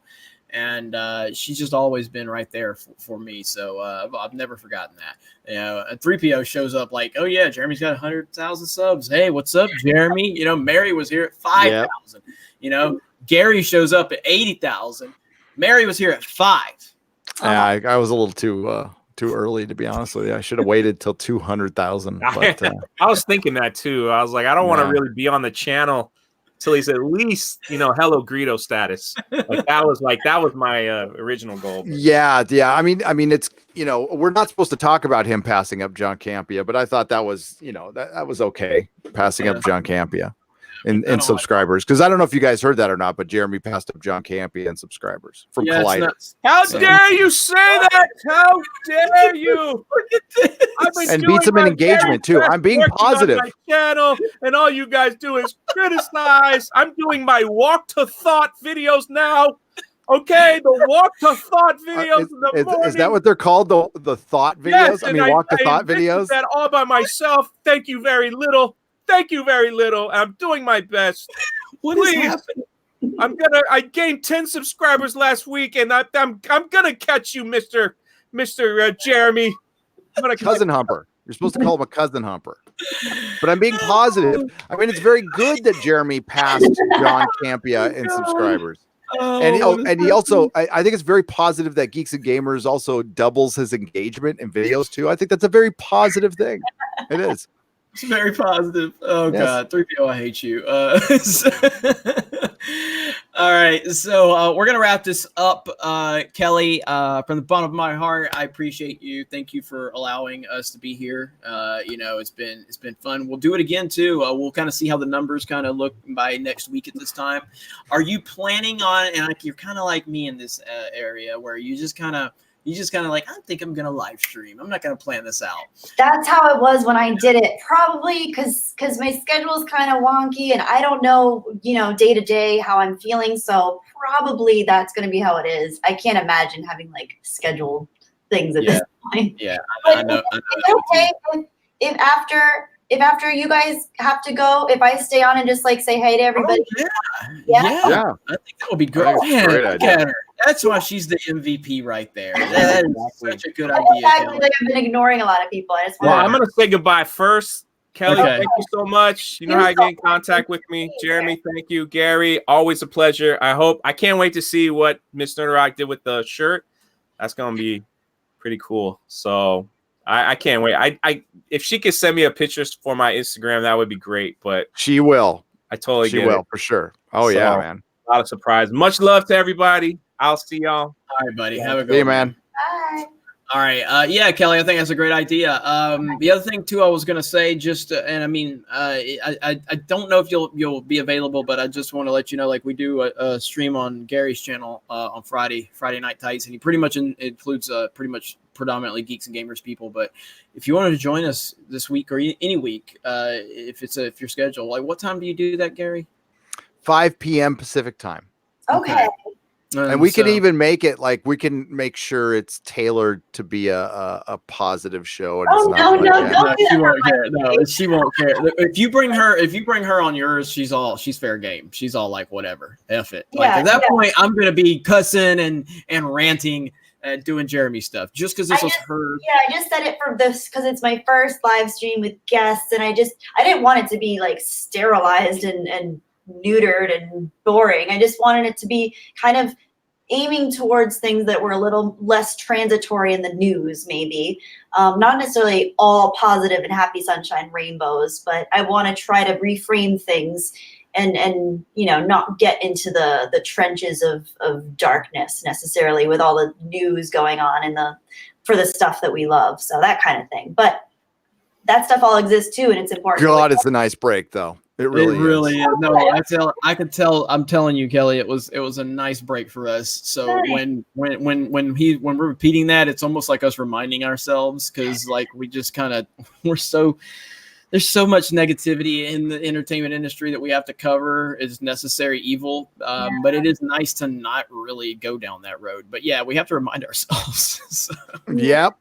and she's just always been right there for me. So I've never forgotten that. A 3PO shows up oh yeah, Jeremy's got 100,000 subs. Hey, what's up, Jeremy? Mary was here at 5,000. Yep. Gary shows up at 80,000. Mary was here at 5. Yeah, I was a little too early, to be honest with you. I should have waited till 200,000. But I was thinking that too. I was like, I don't want to really be on the channel till he's at least, hello Greedo status. That was my original goal. Yeah. I mean, it's we're not supposed to talk about him passing up John Campea, but I thought that was that was okay, passing up John Campea in subscribers, because I don't know if you guys heard that or not, but Jeremy passed up John Campea in subscribers from Collider. How dare you say that? How dare you? And beats him in engagement too. I'm being positive. My channel, and all you guys do is criticize. I'm doing my walk to thought videos now. Okay, the walk to thought videos. Is that what they're called? The thought videos? Yes, walk to thought videos. That all by myself. Thank you very little. I'm doing my best. What is happening? I gained 10 subscribers last week, and I'm gonna catch you, Mr. Jeremy. Cousin Humper. You're supposed to call him a cousin humper. But I'm being positive. I mean, it's very good that Jeremy passed John Campea in subscribers. And he also, I think it's very positive that Geeks and Gamers also doubles his engagement in videos too. I think that's a very positive thing. It is. It's very positive. Oh, yes. God. 3PO, I hate you. All right. So we're going to wrap this up. Kelly, from the bottom of my heart, I appreciate you. Thank you for allowing us to be here. It's been fun. We'll do it again, too. We'll kind of see how the numbers kind of look by next week at this time. Are you planning on, and you're kind of like me in this area where you just kind of I think I'm going to live stream. I'm not going to plan this out. That's how it was when I did it. Probably because my schedule is kind of wonky and I don't know, day to day how I'm feeling. So probably that's going to be how it is. I can't imagine having scheduled things at this point. Yeah, I know. It's okay if after you guys have to go, if I stay on and just say hey to everybody. Oh, yeah. I think that would be great. Great idea. That's why she's the MVP right there. That is such a good idea. Exactly. I've been ignoring a lot of people. I'm going to say goodbye first. Kelly, thank you so much. You know how to get in contact with me. Jeremy, thank you. Gary, always a pleasure. I can't wait to see what Miss Nerdrock did with the shirt. That's going to be pretty cool. So I can't wait. I if she could send me a picture for my Instagram, that would be great. But she will. I totally get it. She will, for sure. Oh, yeah, man. A lot of surprise. Much love to everybody. I'll see y'all. All All right, buddy. Have a good See you, one, man. Bye. All right. Yeah, Kelly, I think that's a great idea. The other thing too, I was gonna say just, and I mean, I don't know if you'll be available, but I just want to let you know, like we do a stream on Gary's channel on Friday Night Tights, and he pretty much includes pretty much predominantly geeks and gamers people. But if you wanted to join us this week or any week, if your schedule, like what time do you do that, Gary? 5 p.m. Pacific time. Okay. And we can even make it like we can make sure it's tailored to be a positive show. And Oh, it's no, not no, like, don't do she that. won't care. No, she won't care. If you bring her on yours, she's fair game. She's all like whatever, F it. Like Yeah, at that point, I'm gonna be cussing and ranting and doing Jeremy stuff just because this was her. Yeah, I just said it for this because it's my first live stream with guests, and I didn't want it to be like sterilized and neutered and boring. I just wanted it to be kind of aiming towards things that were a little less transitory in the news, maybe. Not necessarily all positive and happy sunshine rainbows, but I want to try to reframe things and not get into the trenches of darkness necessarily with all the news going on for the stuff that we love. So that kind of thing. But that stuff all exists too, and it's important. God, it's a nice break though. It really is. No, I could tell. I'm telling you, Kelly, it was a nice break for us. So when we're repeating that, it's almost like us reminding ourselves because like we just kind of there's so much negativity in the entertainment industry that we have to cover is necessary evil. But it is nice to not really go down that road. But yeah, we have to remind ourselves. So. Yep.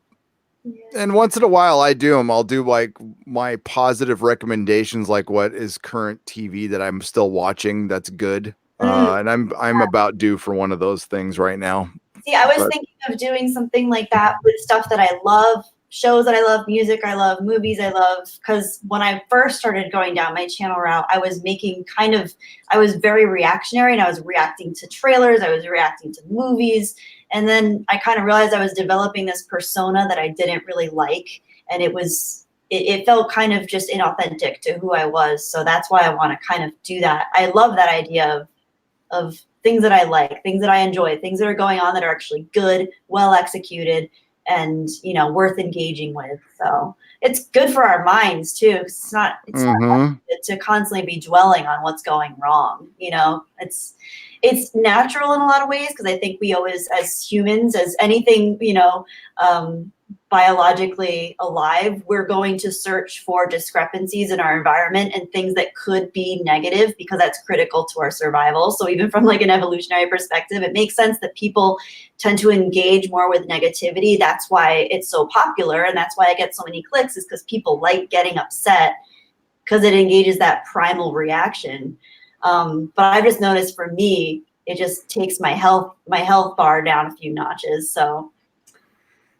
And once in a while I do them. I'll do like my positive recommendations, like what is current TV that I'm still watching that's good. And I'm about due for one of those things right now. See, I was thinking of doing something like that with stuff that I love, shows that I love, music I love, movies I love. Because when I first started going down my channel route, I was I was very reactionary, and I was reacting to trailers, I was reacting to movies. And then I kind of realized I was developing this persona that I didn't really like. And it felt kind of just inauthentic to who I was. So that's why I want to kind of do that. I love that idea of things that I like, things that I enjoy, things that are going on that are actually good, well executed, and worth engaging with. So it's good for our minds too. It's not to constantly be dwelling on what's going wrong. It's natural in a lot of ways because I think we always, as humans, as anything biologically alive, we're going to search for discrepancies in our environment and things that could be negative because that's critical to our survival. So even from like an evolutionary perspective, it makes sense that people tend to engage more with negativity. That's why it's so popular, and that's why I get so many clicks, is because people like getting upset because it engages that primal reaction. But I've just noticed for me, it just takes my health bar down a few notches. So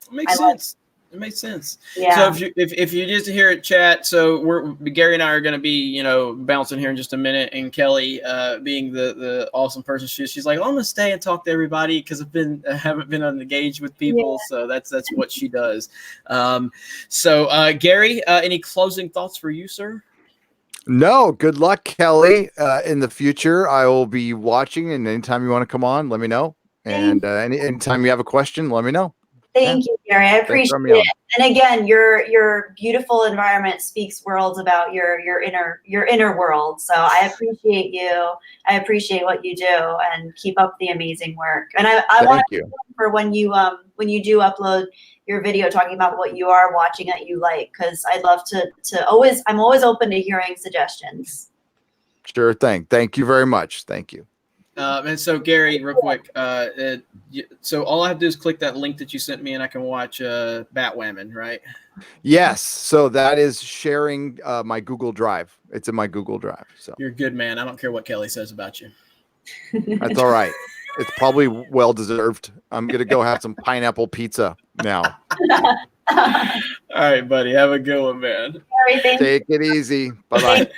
it makes sense. It makes sense. Yeah. So if you just hear it chat, so Gary and I are going to be bouncing here in just a minute, and Kelly being the awesome person she's like, I'm going to stay and talk to everybody because I haven't been engaged with people. Yeah. So that's what she does. So Gary, any closing thoughts for you, sir? No, good luck, Kelly. In the future, I will be watching, and anytime you want to come on, let me know. And anytime you have a question, let me know. Thank you, Gary. I appreciate it. And again, your beautiful environment speaks worlds about your inner world. So I appreciate you. I appreciate what you do, and keep up the amazing work. And I want to for when you do upload your video talking about what you are watching that you like, because I'd love I'm always open to hearing suggestions. Sure thing. Thank you very much. Thank you. And so Gary, real quick, so all I have to do is click that link that you sent me and I can watch Batwoman, right? Yes. So that is sharing my Google Drive. It's in my Google Drive. So you're a good man. I don't care what Kelly says about you. That's all right. It's probably well deserved. I'm gonna go have some pineapple pizza now. All right, buddy. Have a good one, man. Gary, Take it easy. Bye-bye.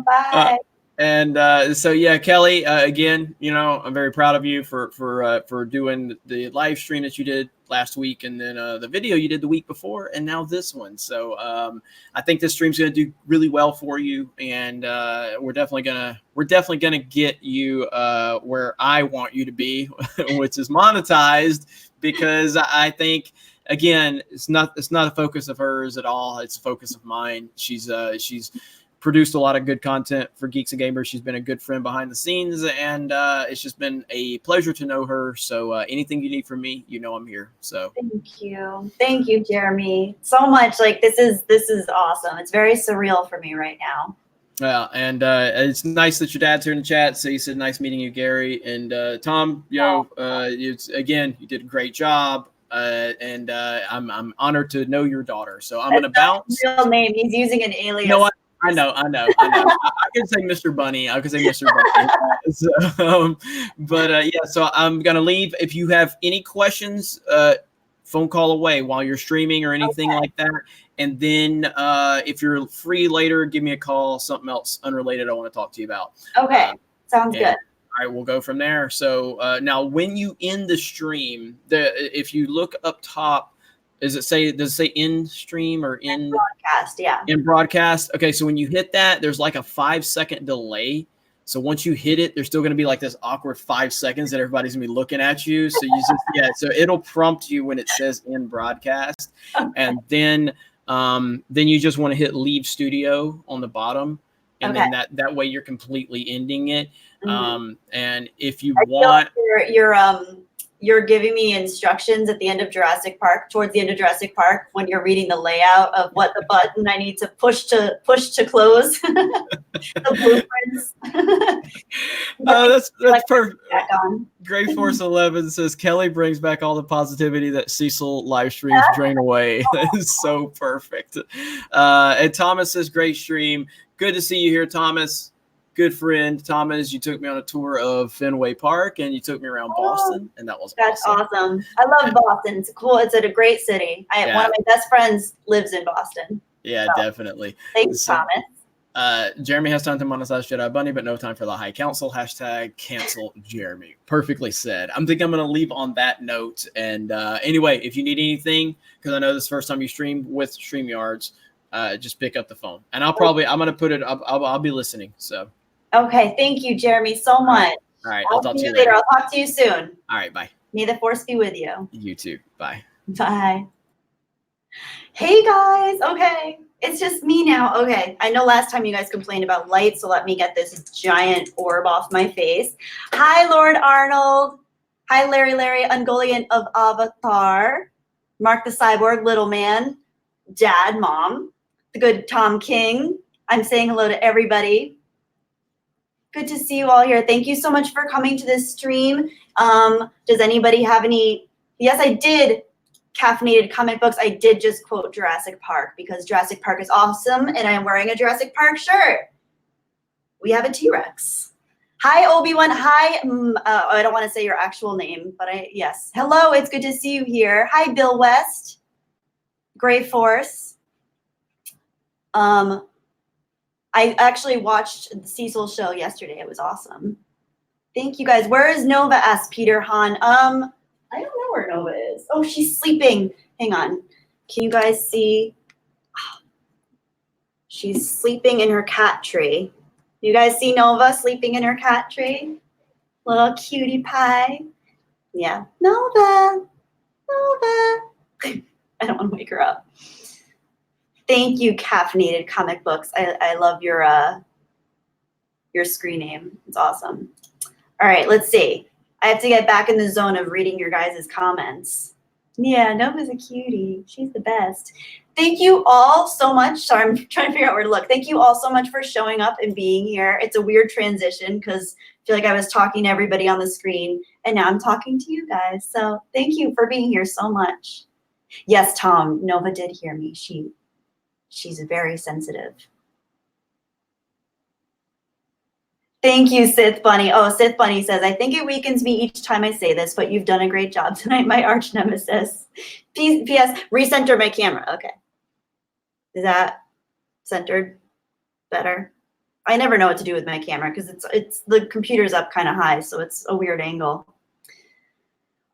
Bye. And so yeah, Kelly, again, you know, I'm very proud of you for doing the live stream that you did last week, and then the video you did the week before, and now this one. So I think this stream's going to do really well for you, and we're definitely gonna get you where I want you to be, which is monetized, because I think, again, it's not a focus of hers at all. It's a focus of mine. She's produced a lot of good content for Geeks and Gamers. She's been a good friend behind the scenes, and it's just been a pleasure to know her. So anything you need from me, you know I'm here. So thank you, Jeremy, so much. Like this is awesome. It's very surreal for me right now. Yeah, and it's nice that your dad's here in the chat. So he said, "Nice meeting you, Gary." And Tom, it's, again, you did a great job. And I'm honored to know your daughter. So I'm gonna bounce. Real name. He's using an alias. No, I know. I can say Mr. Bunny. I can say Mr. Bunny. So I'm gonna leave. If you have any questions, phone call away while you're streaming or anything like that. And then if you're free later, give me a call. Something else unrelated I want to talk to you about. Okay, sounds good. All right, we'll go from there. So now, when you end the stream, if you look up top, does it say end stream or in broadcast? Yeah. In broadcast. Okay, so when you hit that, there's like a 5-second delay. So once you hit it, there's still going to be like this awkward 5 seconds that everybody's going to be looking at you. So you just so it'll prompt you when it says in broadcast, and then you just want to hit leave studio on the bottom, and then that way you're completely ending it. Mm-hmm. And if you want, you're giving me instructions at the end of Jurassic Park, towards the end of Jurassic Park, when you're reading the layout of what the button I need to push to close the blueprints. That's perfect. On. Gray Force 11 says Kelly brings back all the positivity that Cecil live streams drain away. That is so perfect. And Thomas says, great stream. Good to see you here, Thomas. Good friend, Thomas. You took me on a tour of Fenway Park, and you took me around Boston, and that was awesome. I love Boston. It's cool. It's a great city. One of my best friends lives in Boston. Yeah, so, definitely. Thanks, Thomas. Jeremy has time to monetize Jedi Bunny, but no time for the High Council. # cancel Jeremy. Perfectly said. I'm going to leave on that note. And anyway, if you need anything, because I know this is the first time you stream with StreamYards, just pick up the phone. And I'm going to put it up. I'll be listening. So. Okay, thank you, Jeremy, so much. All right, I'll talk to you later. I'll talk to you soon. All right, bye. May the force be with you. You too. Bye. Bye. Hey, guys. Okay, it's just me now. Okay, I know last time you guys complained about light, so let me get this giant orb off my face. Hi, Lord Arnold. Hi, Larry Ungoliant of Avatar. Mark the Cyborg, Little Man, Dad, Mom, the good Tom King. I'm saying hello to everybody. Good to see you all here. Thank you so much for coming to this stream. Does anybody have any? Yes, I did. Caffeinated comic books. I did just quote Jurassic Park because Jurassic Park is awesome, and I'm wearing a Jurassic Park shirt. We have a T-Rex. Hi, Obi-Wan. Hi. I don't want to say your actual name, but yes. Hello. It's good to see you here. Hi, Bill West. Gray Force. I actually watched the Cecil show yesterday. It was awesome. Thank you, guys. Where is Nova? Asked Peter Han. I don't know where Nova is. Oh, she's sleeping. Hang on. Can you guys see? She's sleeping in her cat tree. You guys see Nova sleeping in her cat tree? Little cutie pie. Yeah. Nova. I don't want to wake her up. Thank you, Caffeinated Comic Books. I love your screen name. It's awesome. All right, let's see. I have to get back in the zone of reading your guys' comments. Yeah, Nova's a cutie. She's the best. Thank you all so much. Sorry, I'm trying to figure out where to look. Thank you all so much for showing up and being here. It's a weird transition because I feel like I was talking to everybody on the screen, and now I'm talking to you guys. So thank you for being here so much. Yes, Tom, Nova did hear me. She's very sensitive. Thank you, Sith Bunny. Oh, Sith Bunny says, I think it weakens me each time I say this, but you've done a great job tonight, my arch nemesis. P.S. Recenter my camera. Okay. Is that centered better? I never know what to do with my camera because it's the computer's up kind of high, so it's a weird angle.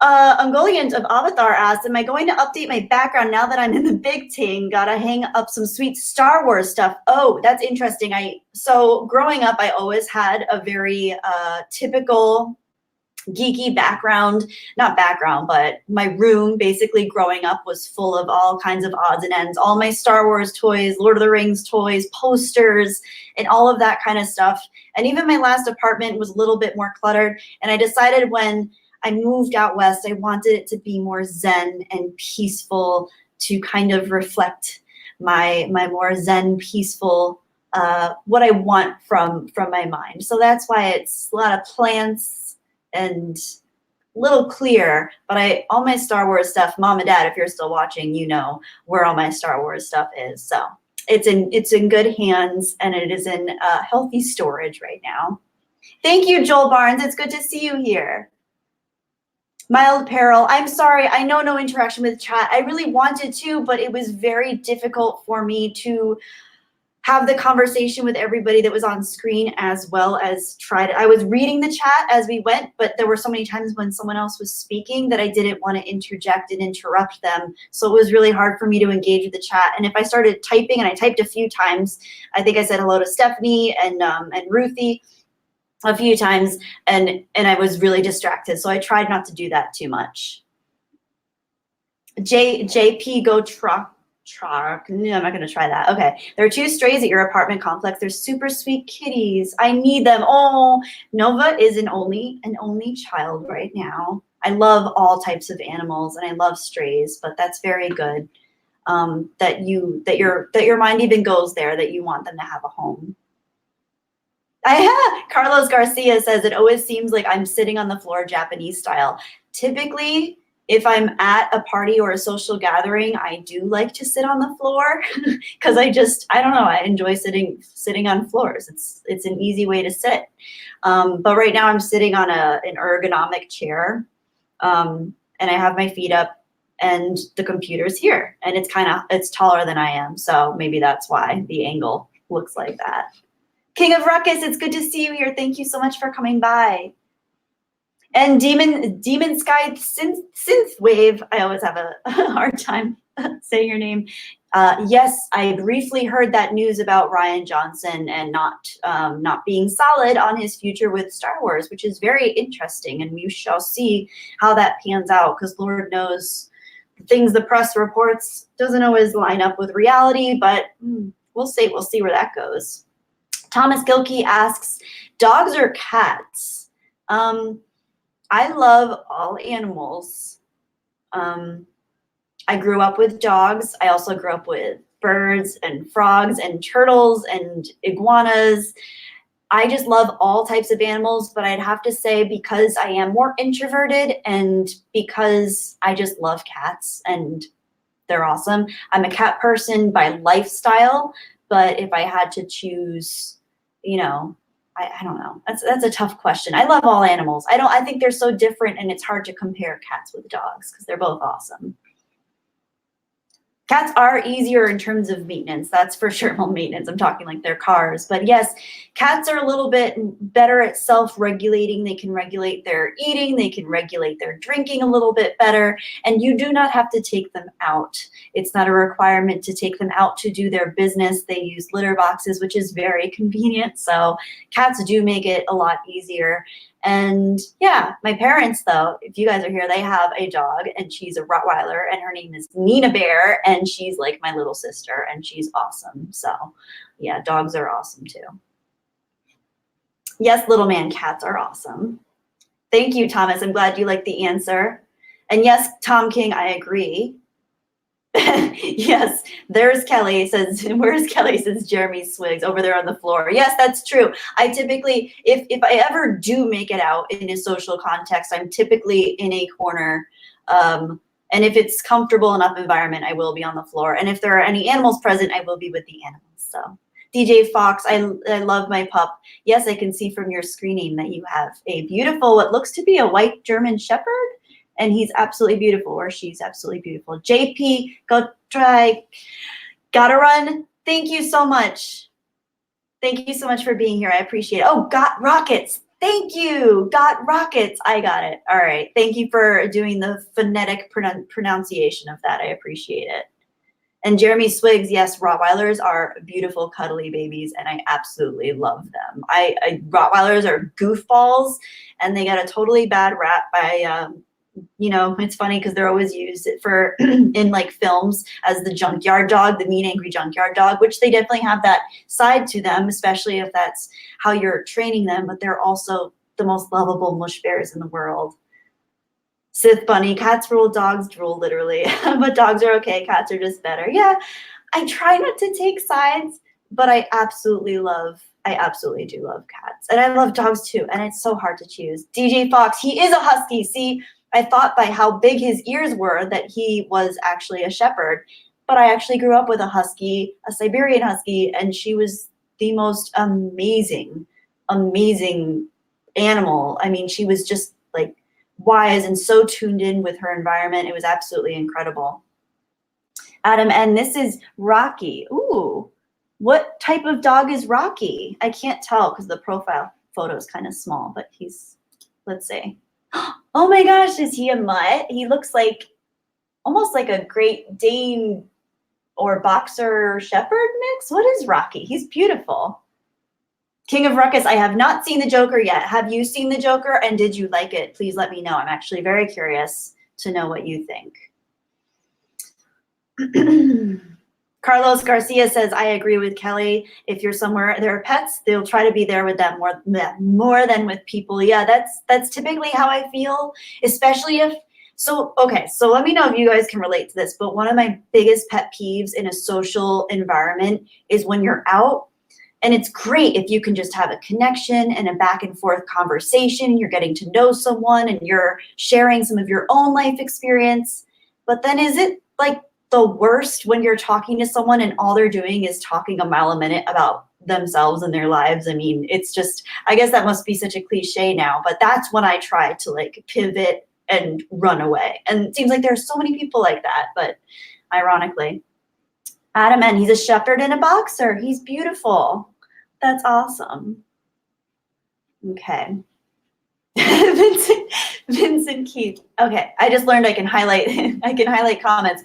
Ungoliant of Avatar asks, am I going to update my background now that I'm in the big ting? Gotta hang up some sweet Star Wars stuff. Oh, that's interesting. So growing up, I always had a very typical geeky background, not background, but my room basically growing up was full of all kinds of odds and ends, all my Star Wars toys, Lord of the Rings toys, posters, and all of that kind of stuff. And even my last apartment was a little bit more cluttered. And I decided when I moved out west, I wanted it to be more zen and peaceful to kind of reflect my more zen, peaceful, what I want from my mind. So that's why it's a lot of plants and a little clear, but all my Star Wars stuff, Mom and Dad, if you're still watching, you know where all my Star Wars stuff is. So it's in good hands, and it is in healthy storage right now. Thank you, Joel Barnes. It's good to see you here. Mild Peril, I'm sorry, I know no interaction with chat. I really wanted to, but it was very difficult for me to have the conversation with everybody that was on screen as well as I was reading the chat as we went, but there were so many times when someone else was speaking that I didn't want to interject and interrupt them. So it was really hard for me to engage with the chat. And if I started typing, and I typed a few times, I think I said hello to Stephanie and Ruthie a few times, and I was really distracted. So I tried not to do that too much. JP Go Truck. No, I'm not going to try that. Okay. There are 2 strays at your apartment complex. They're super sweet kitties. I need them. Oh, Nova is an only child right now. I love all types of animals and I love strays, but that's very good that your mind even goes there, that you want them to have a home. Carlos Garcia says, it always seems like I'm sitting on the floor Japanese style. Typically, if I'm at a party or a social gathering, I do like to sit on the floor because I don't know, I enjoy sitting on floors. It's an easy way to sit. But right now I'm sitting on an ergonomic chair, and I have my feet up and the computer's here, and it's taller than I am. So maybe that's why the angle looks like that. King of Ruckus, it's good to see you here. Thank you so much for coming by. And Demon Sky Synthwave, I always have a hard time saying your name. Yes, I briefly heard that news about Rian Johnson and not being solid on his future with Star Wars, which is very interesting, and we shall see how that pans out, because Lord knows the things the press reports doesn't always line up with reality, but we'll see. We'll see where that goes. Thomas Gilkey asks, dogs or cats? I love all animals. I grew up with dogs. I also grew up with birds and frogs and turtles and iguanas. I just love all types of animals, but I'd have to say, because I am more introverted and because I just love cats and they're awesome. I'm a cat person by lifestyle, but if I had to choose, I don't know. That's a tough question. I love all animals. I think they're so different, and it's hard to compare cats with dogs because they're both awesome. Cats are easier in terms of maintenance. That's for sure. Well, maintenance, I'm talking like their cars. But yes, cats are a little bit better at self-regulating. They can regulate their eating. They can regulate their drinking a little bit better. And you do not have to take them out. It's not a requirement to take them out to do their business. They use litter boxes, which is very convenient. So cats do make it a lot easier. And yeah, my parents, though, if you guys are here, they have a dog, and she's a Rottweiler, and her name is Nina Bear, and she's like my little sister, and she's awesome. So yeah, dogs are awesome too. Yes, little man, cats are awesome. Thank you, Thomas. I'm glad you like the answer. And yes, Tom King, I agree. Yes, there's Kelly, says, where's Kelly, says Jeremy Swiggs, over there on the floor. Yes, that's true. I typically, if I ever do make it out in a social context, I'm typically in a corner. And if it's comfortable enough environment, I will be on the floor. And if there are any animals present, I will be with the animals. So DJ Fox, I love my pup. Yes, I can see from your screening that you have a beautiful, what looks to be a white German Shepherd. And he's absolutely beautiful, or she's absolutely beautiful. JP, go try. Gotta run. Thank you so much. Thank you so much for being here. I appreciate it. Oh, Got Rockets. Thank you. Got Rockets. I got it. All right. Thank you for doing the phonetic pronunciation of that. I appreciate it. And Jeremy Swiggs, yes, Rottweilers are beautiful, cuddly babies, and I absolutely love them. Rottweilers are goofballs, and they got a totally bad rap by, you know, it's funny because they're always used for in like films as the junkyard dog, the mean, angry junkyard dog, which they definitely have that side to them, especially if that's how you're training them. But they're also the most lovable mush bears in the world. Sith Bunny, cats rule, dogs drool, literally. But dogs are okay, cats are just better. Yeah, I try not to take sides, but I absolutely do love cats. And I love dogs too, and it's so hard to choose. DJ Fox, he is a husky. See, I thought by how big his ears were that he was actually a shepherd, but I actually grew up with a husky, a Siberian husky, and she was the most amazing animal. I mean, she was just like wise and so tuned in with her environment. It was absolutely incredible. Adam, and this is Rocky. Ooh, what type of dog is Rocky? I can't tell because the profile photo is kind of small, but he's, let's see. Oh my gosh, is he a mutt? He looks like almost like a Great Dane or Boxer Shepherd mix. What is Rocky? He's beautiful. King of Ruckus, I have not seen the Joker yet. Have you seen the Joker, and did you like it? Please let me know. I'm actually very curious to know what you think. Carlos Garcia says, I agree with Kelly. If you're somewhere, there are pets, they'll try to be there with them more than with people. Yeah, that's typically how I feel, especially if, okay, so let me know if you guys can relate to this, but one of my biggest pet peeves in a social environment is when you're out. And it's great if you can just have a connection and a back and forth conversation. You're getting to know someone and you're sharing some of your own life experience. But then is it like the worst when you're talking to someone and all they're doing is talking a mile a minute about themselves and their lives? I mean, it's just, I guess that must be such a cliche now, but that's when I try to like pivot and run away. And it seems like there's so many people like that, but ironically. Adam, and he's a shepherd and a boxer. He's beautiful. That's awesome. Okay. Vincent Keith. Okay, I just learned I can highlight comments.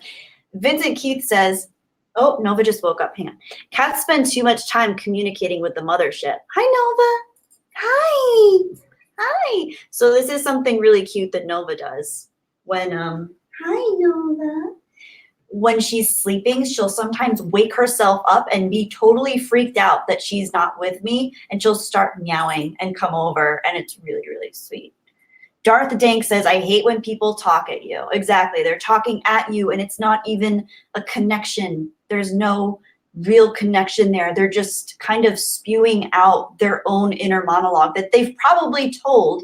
Vincent Keith says, oh, Nova just woke up. Hang on. Cats spend too much time communicating with the mothership. Hi, Nova. Hi. Hi. So this is something really cute that Nova does. When hi, Nova. When she's sleeping, she'll sometimes wake herself up and be totally freaked out that she's not with me, and she'll start meowing and come over, and it's really, really sweet. Darth Dank says, I hate when people talk at you. Exactly. They're talking at you, and it's not even a connection. There's no real connection there. They're just kind of spewing out their own inner monologue that they've probably told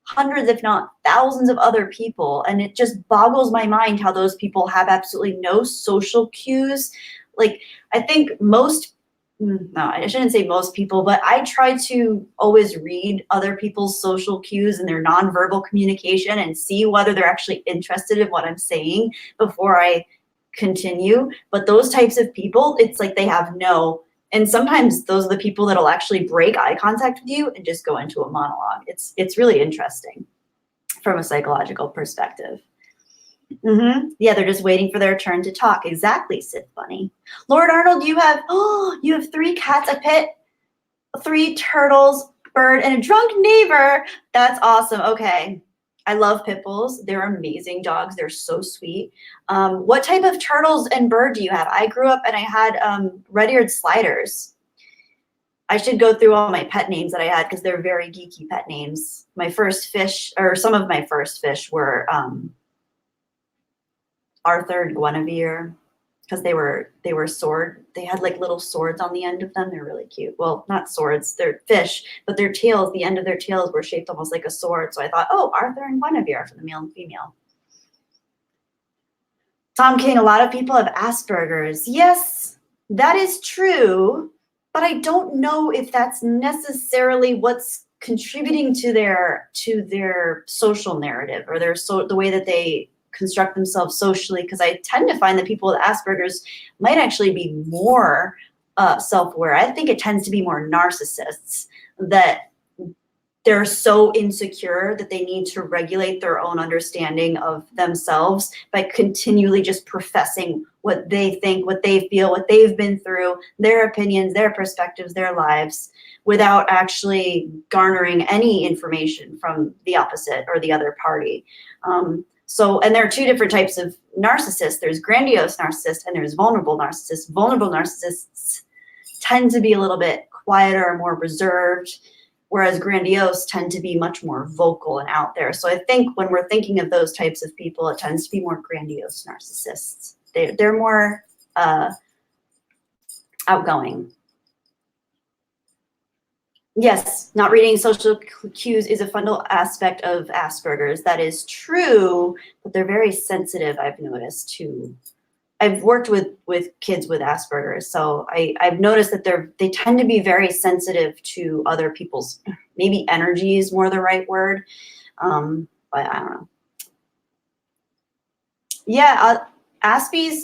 hundreds, if not thousands of other people. And it just boggles my mind how those people have absolutely no social cues. Like, I think no, I shouldn't say most people, but I try to always read other people's social cues and their nonverbal communication and see whether they're actually interested in what I'm saying before I continue. But those types of people, it's like they have no. And sometimes those are the people that'll actually break eye contact with you and just go into a monologue. It's really interesting from a psychological perspective. Yeah, they're just waiting for their turn to talk. Exactly, Sith Bunny. Lord Arnold, you have 3 cats, a pet, 3 turtles, bird, and a drunk neighbor. That's awesome. Okay. I love pit bulls. They're amazing dogs. They're so sweet. What type of turtles and bird do you have? I grew up and I had red-eared sliders. I should go through all my pet names that I had because they're very geeky pet names. My first fish, or some of my first fish, were Arthur and Guinevere, because they were they had like little swords on the end of them. They're really cute. Well, not swords, they're fish, but their tails, the end of their tails were shaped almost like a sword. So I thought, oh, Arthur and Guinevere for the male and female. Tom King, a lot of people have Asperger's. Yes, that is true, but I don't know if that's necessarily what's contributing to their social narrative or the way that they construct themselves socially, because I tend to find that people with Asperger's might actually be more self-aware. I think it tends to be more narcissists that they're so insecure that they need to regulate their own understanding of themselves by continually just professing what they think, what they feel, what they've been through, their opinions, their perspectives, their lives, without actually garnering any information from the opposite or the other party. And there are two different types of narcissists. There's grandiose narcissists and there's vulnerable narcissists. Vulnerable narcissists tend to be a little bit quieter, more reserved, whereas grandiose tend to be much more vocal and out there. So I think when we're thinking of those types of people, it tends to be more grandiose narcissists. They're more outgoing. Yes, not reading social cues is a fundamental aspect of Asperger's. That is true, but they're very sensitive, I've noticed, too. I've worked with kids with Asperger's, so I've noticed that they tend to be very sensitive to other people's, maybe energy is more the right word, but I don't know. Yeah, Aspies,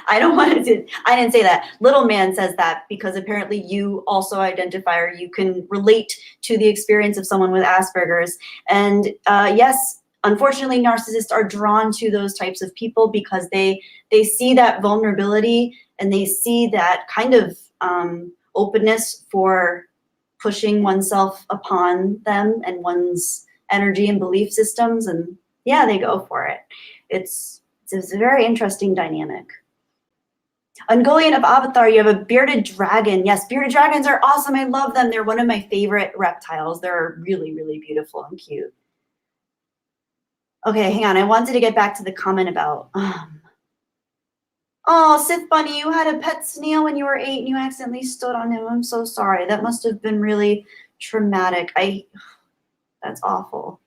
I didn't say that. Little Man says that because apparently you also identify or you can relate to the experience of someone with Asperger's. And yes, unfortunately, narcissists are drawn to those types of people because they see that vulnerability and they see that kind of openness for pushing oneself upon them and one's energy and belief systems. And yeah, they go for it. It's a very interesting dynamic. Ungoliant of Avatar, you have a bearded dragon. Yes, bearded dragons are awesome. I love them. They're one of my favorite reptiles. They're really, really beautiful and cute. Okay, hang on. I wanted to get back to the comment about, oh, Sith Bunny, you had a pet snail when you were 8 and you accidentally stood on him. I'm so sorry. That must have been really traumatic. That's awful.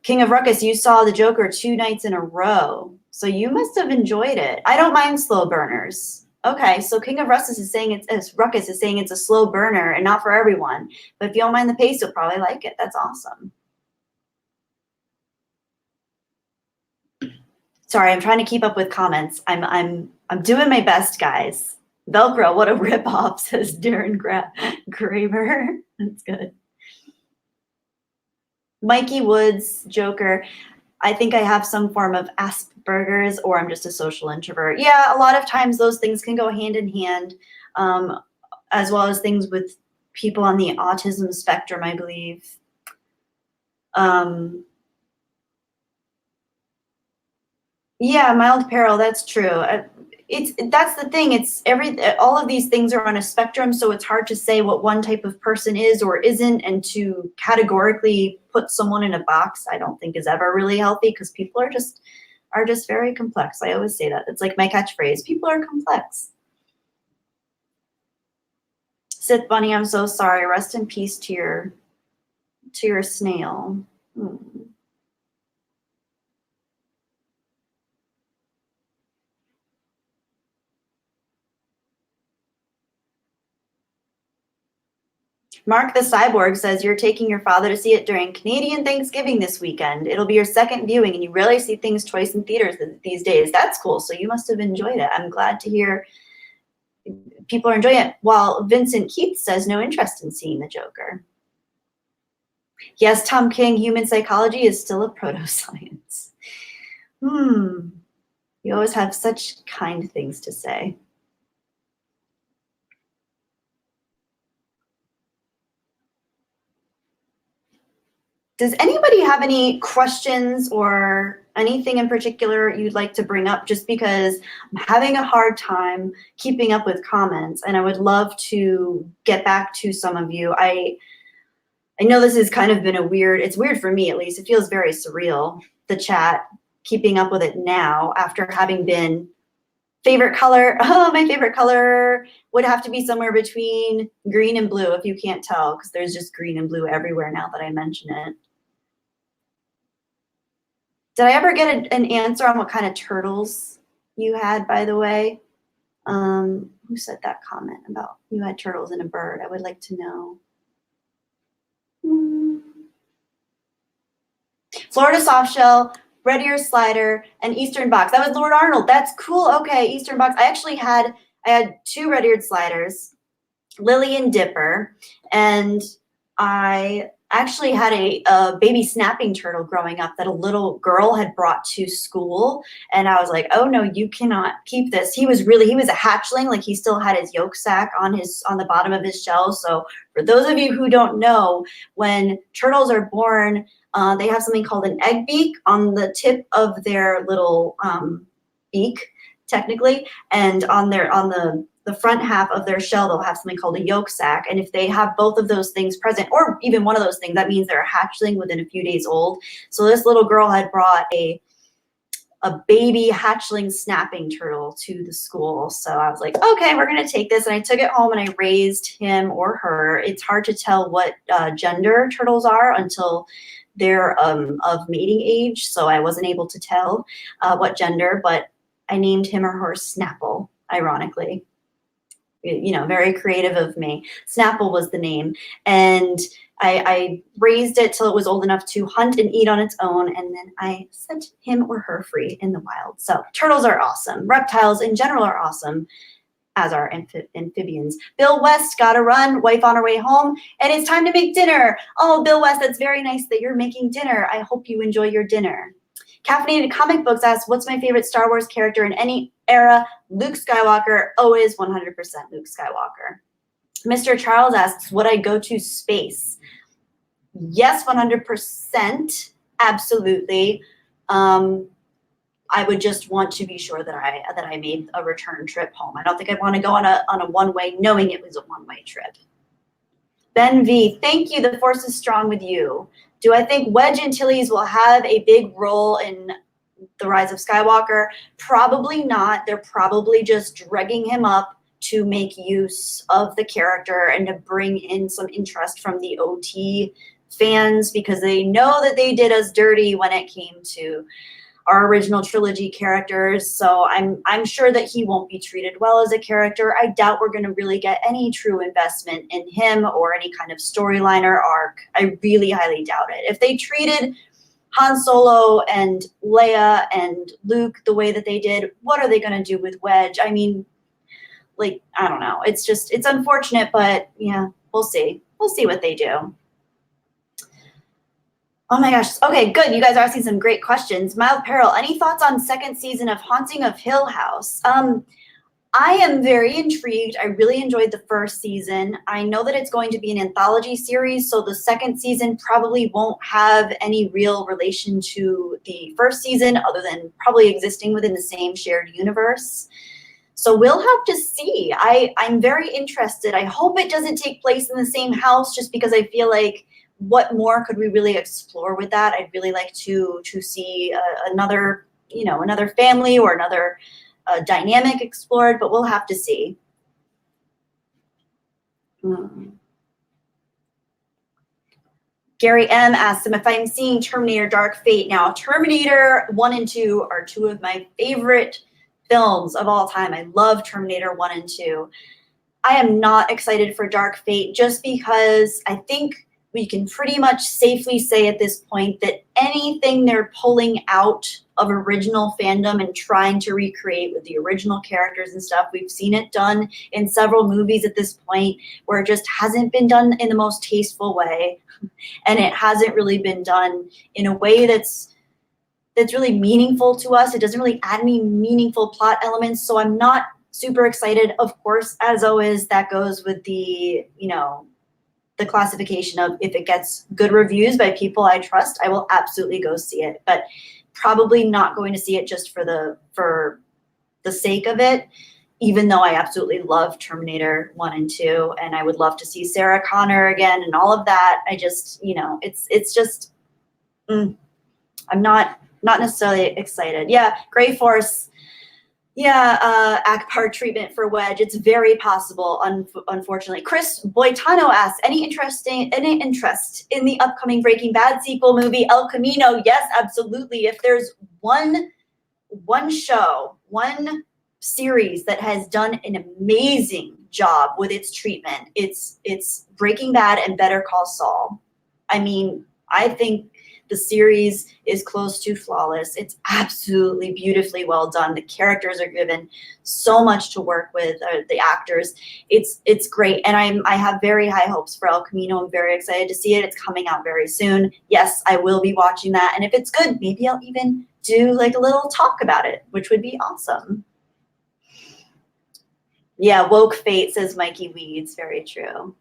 King of Ruckus, you saw the Joker 2 nights in a row, so you must have enjoyed it. I don't mind slow burners. Okay, so King of Ruckus is saying it's a slow burner and not for everyone. But if you don't mind the pace, you'll probably like it. That's awesome. Sorry, I'm trying to keep up with comments. I'm doing my best, guys. Velcro, what a ripoff, says Darren Graber. That's good. Mikey Woods, Joker, I think I have some form of Asperger's or I'm just a social introvert. Yeah, a lot of times those things can go hand in hand, as well as things with people on the autism spectrum, I believe. Yeah, mild peril, that's true. That's the thing. All of these things are on a spectrum, so it's hard to say what one type of person is or isn't, and to categorically put someone in a box, I don't think is ever really healthy because people are just very complex. I always say that. It's like my catchphrase. People are complex. Sith Bunny, I'm so sorry. Rest in peace to your snail. Mark the Cyborg says you're taking your father to see it during Canadian Thanksgiving this weekend. It'll be your second viewing, and you rarely see things twice in theaters these days. That's cool. So you must have enjoyed it. I'm glad to hear people are enjoying it. While Vincent Heath says no interest in seeing the Joker. Yes, Tom King, human psychology is still a proto-science. You always have such kind things to say. Does anybody have any questions or anything in particular you'd like to bring up? Just because I'm having a hard time keeping up with comments, and I would love to get back to some of you. I know this has kind of been it's weird for me at least. It feels very surreal, the chat, keeping up with it now after having been favorite color. Oh, my favorite color would have to be somewhere between green and blue, if you can't tell, because there's just green and blue everywhere now that I mention it. Did I ever get an answer on what kind of turtles you had, by the way? Who said that comment about you had turtles and a bird? I would like to know. Florida softshell, red ear slider, and Eastern box. That was Lord Arnold. That's cool. Okay, Eastern box. I I had 2 red-eared sliders, Lily and Dipper, and I actually had a baby snapping turtle growing up that a little girl had brought to school. And I was like, oh no, you cannot keep this. He was a hatchling. Like, he still had his yolk sac on the bottom of his shell. So for those of you who don't know, when turtles are born, they have something called an egg beak on the tip of their little beak, technically, and on the front half of their shell, they'll have something called a yolk sac. And if they have both of those things present, or even one of those things, that means they're a hatchling within a few days old. So this little girl had brought a baby hatchling snapping turtle to the school. So I was like, okay, we're going to take this. And I took it home and I raised him or her. It's hard to tell what gender turtles are until they're of mating age. So I wasn't able to tell what gender, but I named him or her Snapple, ironically. You know, very creative of me. Snapple was the name. And I raised it till it was old enough to hunt and eat on its own. And then I set him or her free in the wild. So turtles are awesome. Reptiles in general are awesome, as are amphibians. Bill West got to run, wife on her way home, and it's time to make dinner. Oh, Bill West, that's very nice that you're making dinner. I hope you enjoy your dinner. Caffeinated Comic Books asks, what's my favorite Star Wars character in any era? Luke Skywalker, always 100% Luke Skywalker. Mr. Charles asks, would I go to space? Yes, 100%, absolutely. I would just want to be sure that I made a return trip home. I don't think I'd want to go on a one-way, knowing it was a one-way trip. Ben V, thank you. The force is strong with you. Do I think Wedge Antilles will have a big role in The Rise of Skywalker? Probably not. They're probably just dragging him up to make use of the character and to bring in some interest from the OT fans, because they know that they did us dirty when it came to our original trilogy characters. So I'm sure that he won't be treated well as a character. I doubt we're going to really get any true investment in him or any kind of storyline or arc. I really highly doubt it. If they treated Han Solo and Leia and Luke the way that they did, what are they going to do with Wedge? I mean, like, I don't know. It's unfortunate, but yeah, we'll see. We'll see what they do. Oh my gosh. Okay, good. You guys are asking some great questions. Mild Peril, any thoughts on 2nd season of Haunting of Hill House? I am very intrigued. I really enjoyed the 1st season. I know that it's going to be an anthology series, so the 2nd season probably won't have any real relation to the 1st season other than probably existing within the same shared universe. So we'll have to see. I'm very interested. I hope it doesn't take place in the same house, just because I feel like what more could we really explore with that? I'd really like to see another family or another dynamic explored, but we'll have to see. Gary M asks him if I'm seeing Terminator Dark Fate now. Terminator 1 and 2 are 2 of my favorite films of all time. I love Terminator 1 and 2. I am not excited for Dark Fate just because I think we can pretty much safely say at this point that anything they're pulling out of original fandom and trying to recreate with the original characters and stuff, we've seen it done in several movies at this point where it just hasn't been done in the most tasteful way. And it hasn't really been done in a way that's really meaningful to us. It doesn't really add any meaningful plot elements. So I'm not super excited. Of course, as always, that goes with the classification of if it gets good reviews by people I trust, I will absolutely go see it, but probably not going to see it just for the sake of it, even though I absolutely love Terminator 1 and 2, and I would love to see Sarah Connor again and all of that. I just, it's just, I'm not necessarily excited. Yeah, Gray Force. Yeah, Akbar treatment for Wedge. It's very possible, unfortunately. Chris Boitano asks, any interest in the upcoming Breaking Bad sequel movie, El Camino? Yes, absolutely. If there's one show, one series that has done an amazing job with its treatment, it's Breaking Bad and Better Call Saul. I mean, I think The series is close to flawless. It's absolutely beautifully well done. The characters are given so much to work with, the actors. It's great, and I have very high hopes for El Camino. I'm very excited to see it. It's coming out very soon. Yes, I will be watching that, and if it's good, maybe I'll even do like a little talk about it, which would be awesome. Yeah, woke fate, says Mikey Weeds. Very true.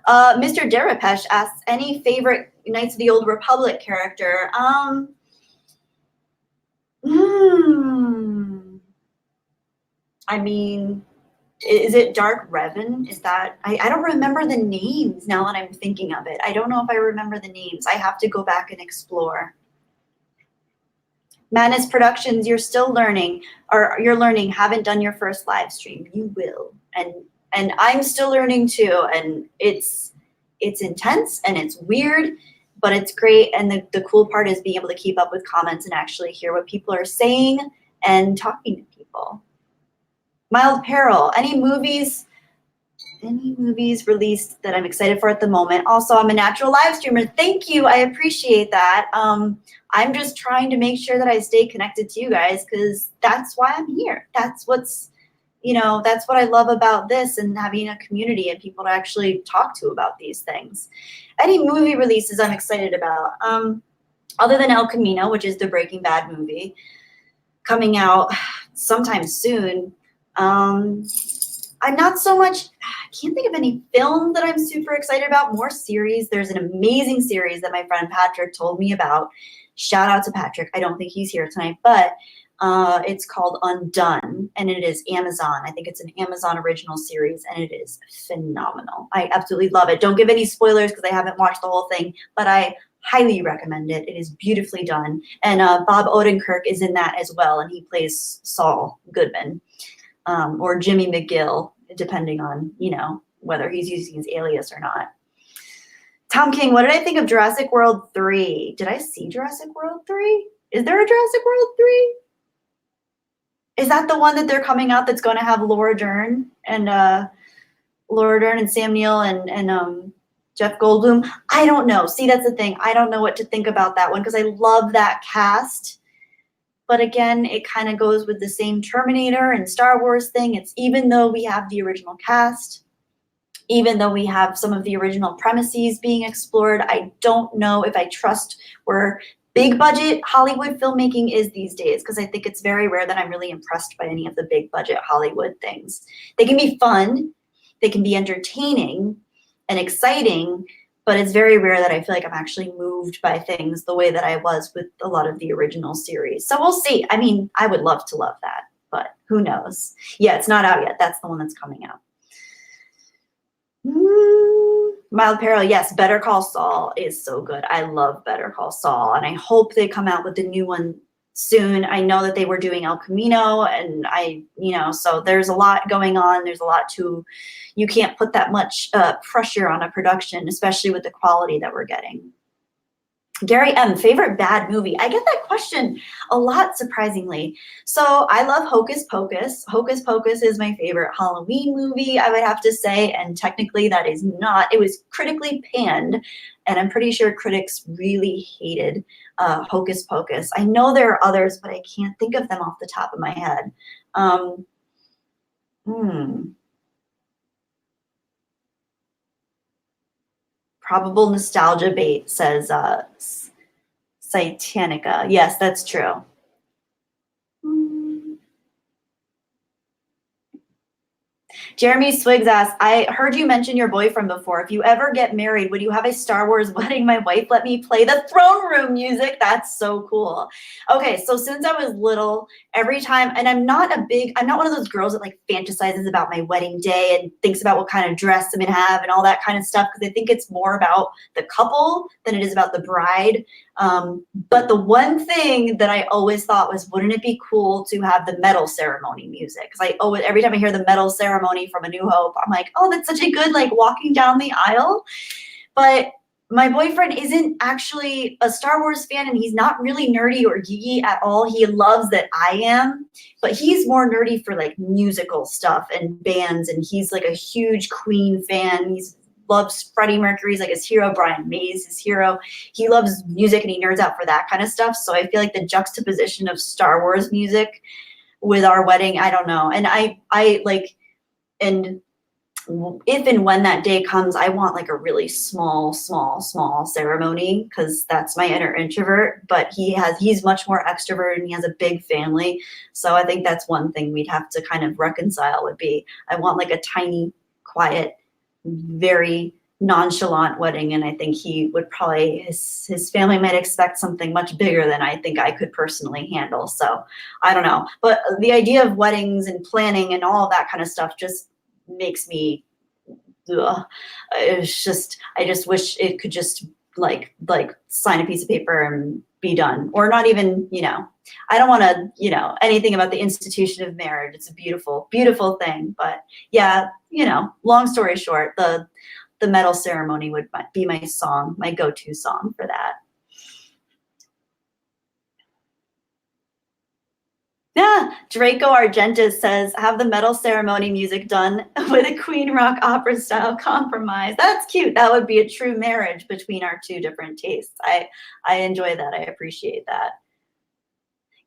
Mr. Derapesh asks, any favorite Knights of the Old Republic character? I mean, is it Dark Revan? Is that, I don't remember the names now that I'm thinking of it. I don't know if I remember the names. I have to go back and explore. Madness Productions, you're still learning, or you're learning, haven't done your first live stream. You will. And I'm still learning too, and it's intense and it's weird, but it's great. And the cool part is being able to keep up with comments and actually hear what people are saying and talking to people. Mild Peril, any movies released that I'm excited for at the moment? Also, I'm a natural live streamer. Thank you. I appreciate that. I'm just trying to make sure that I stay connected to you guys, because that's why I'm here. That's what's, that's what I love about this, and having a community and people to actually talk to about these things. Any movie releases I'm excited about, other than El Camino, which is the Breaking Bad movie, coming out sometime soon. I'm not so much, I can't think of any film that I'm super excited about. More series. There's an amazing series that my friend Patrick told me about. Shout out to Patrick. I don't think he's here tonight, but it's called Undone, and it is Amazon. I think it's an Amazon original series, and it is phenomenal. I absolutely love it. Don't give any spoilers because I haven't watched the whole thing, but I highly recommend it. It is beautifully done. And Bob Odenkirk is in that as well, and he plays Saul Goodman, or Jimmy McGill, depending on, whether he's using his alias or not. Tom King, what did I think of Jurassic World 3? Did I see Jurassic World 3? Is there a Jurassic World 3? Is that the one that they're coming out that's going to have Laura Dern and Sam Neill and Jeff Goldblum? I don't know. See, that's the thing. I don't know what to think about that one because I love that cast. But again, it kind of goes with the same Terminator and Star Wars thing. It's even though we have the original cast, even though we have some of the original premises being explored, I don't know if I trust where big budget Hollywood filmmaking is these days, because I think it's very rare that I'm really impressed by any of the big budget Hollywood things. They can be fun, they can be entertaining and exciting, but it's very rare that I feel like I'm actually moved by things the way that I was with a lot of the original series. So we'll see. I mean, I would love to love that, but who knows? Yeah, it's not out yet. That's the one that's coming out. Mild Peril, yes, Better Call Saul is so good. I love Better Call Saul, and I hope they come out with the new one soon. I know that they were doing El Camino, and so there's a lot going on. There's a lot you can't put that much pressure on a production, especially with the quality that we're getting. Gary M, favorite bad movie? I get that question a lot, surprisingly. So I love Hocus Pocus. Hocus Pocus is my favorite Halloween movie, I would have to say, and technically that is not. It was critically panned, and I'm pretty sure critics really hated Hocus Pocus. I know there are others, but I can't think of them off the top of my head. Probable nostalgia bait, says Satanica. Yes, that's true. Jeremy Swiggs asks, I heard you mention your boyfriend before. If you ever get married, would you have a Star Wars wedding? My wife let me play the throne room music. That's so cool. Okay, so since I was little, every time, and I'm not one of those girls that like fantasizes about my wedding day and thinks about what kind of dress I'm gonna have and all that kind of stuff, because I think it's more about the couple than it is about the bride. But the one thing that I always thought was, wouldn't it be cool to have the medal ceremony music? Because every time I hear the medal ceremony from A New Hope, I'm like, oh, that's such a good like walking down the aisle. But my boyfriend isn't actually a Star Wars fan, and he's not really nerdy or geeky at all. He loves that I am, but he's more nerdy for like musical stuff and bands, and he's like a huge Queen fan. He's loves Freddie Mercury's like his hero, Brian May's his hero. He loves music and he nerds out for that kind of stuff. So I feel like the juxtaposition of Star Wars music with our wedding, I don't know. And I like, and if and when that day comes, I want like a really small ceremony because that's my inner introvert. But he's much more extrovert and he has a big family. So I think that's one thing we'd have to kind of reconcile would be I want like a tiny, quiet, very nonchalant wedding. And I think he would probably his family might expect something much bigger than I think I could personally handle. So I don't know. But the idea of weddings and planning and all of that kind of stuff just makes me it's just I just wish it could just like sign a piece of paper and be done, or not even, you know, I don't want to, you know, anything about the institution of marriage. It's a beautiful thing, but yeah, you know, long story short, the medal ceremony would be my go-to song for that. Yeah, Draco Argentis says, have the medal ceremony music done with a Queen Rock opera style compromise. That's cute. That would be a true marriage between our two different tastes. I enjoy that. I appreciate that.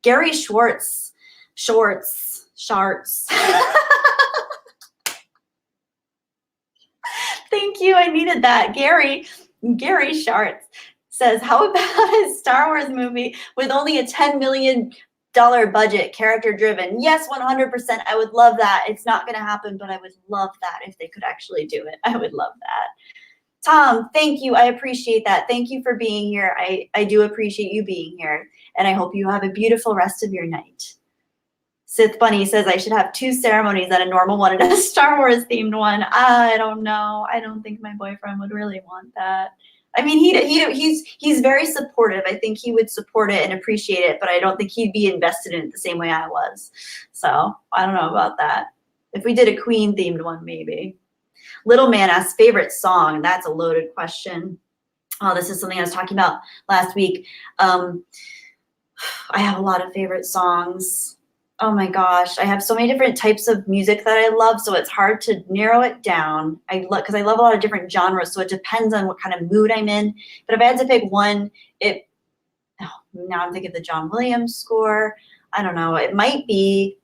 Gary Schwartz. Thank you. I needed that. Gary Schwartz says, how about a Star Wars movie with only a $10 million budget, character driven? Yes, 100%. I would love that. It's not going to happen, but I would love that if they could actually do it. I would love that. Tom, thank you. I appreciate that. Thank you for being here. I do appreciate you being here, and I hope you have a beautiful rest of your night. Sith Bunny says I should have 2 ceremonies and a normal one and a Star Wars themed one. I don't know. I don't think my boyfriend would really want that. I mean, he's very supportive. I think he would support it and appreciate it, but I don't think he'd be invested in it the same way I was. So I don't know about that. If we did a Queen themed one, maybe. Little Man asks favorite song. That's a loaded question. Oh, this is something I was talking about last week. I have a lot of favorite songs. Oh my gosh, I have so many different types of music that I love, so it's hard to narrow it down. Because I love a lot of different genres, so it depends on what kind of mood I'm in. But if I had to pick one, now I'm thinking of the John Williams score. I don't know. It might be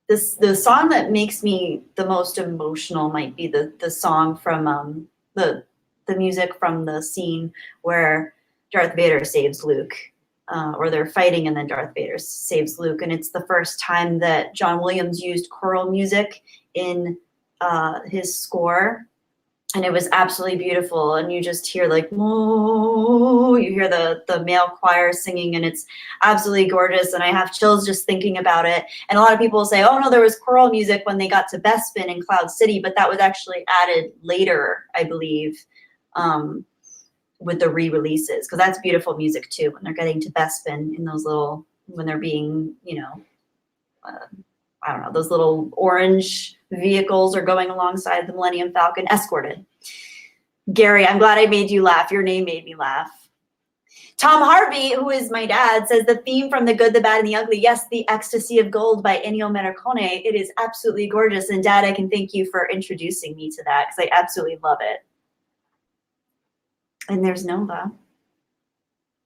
the song that makes me the most emotional. Might be the song from the music from the scene where Darth Vader saves Luke. Or they're fighting and then Darth Vader saves Luke. And it's the first time that John Williams used choral music in his score. And it was absolutely beautiful. And you just hear like, whoa, you hear the male choir singing, and it's absolutely gorgeous. And I have chills just thinking about it. And a lot of people say, oh no, there was choral music when they got to Bespin in Cloud City, but that was actually added later, I believe. With the re-releases, because that's beautiful music too when they're getting to Bespin in those little, when they're being, you know, I don't know, those little orange vehicles are going alongside the Millennium Falcon escorted. Gary, I'm glad I made you laugh. Your name made me laugh. Tom Harvey, who is my dad, says the theme from The Good, the Bad, and the Ugly. Yes, The Ecstasy of Gold by Ennio Morricone. It is absolutely gorgeous. And Dad, I can thank you for introducing me to that because I absolutely love it. And there's Nova.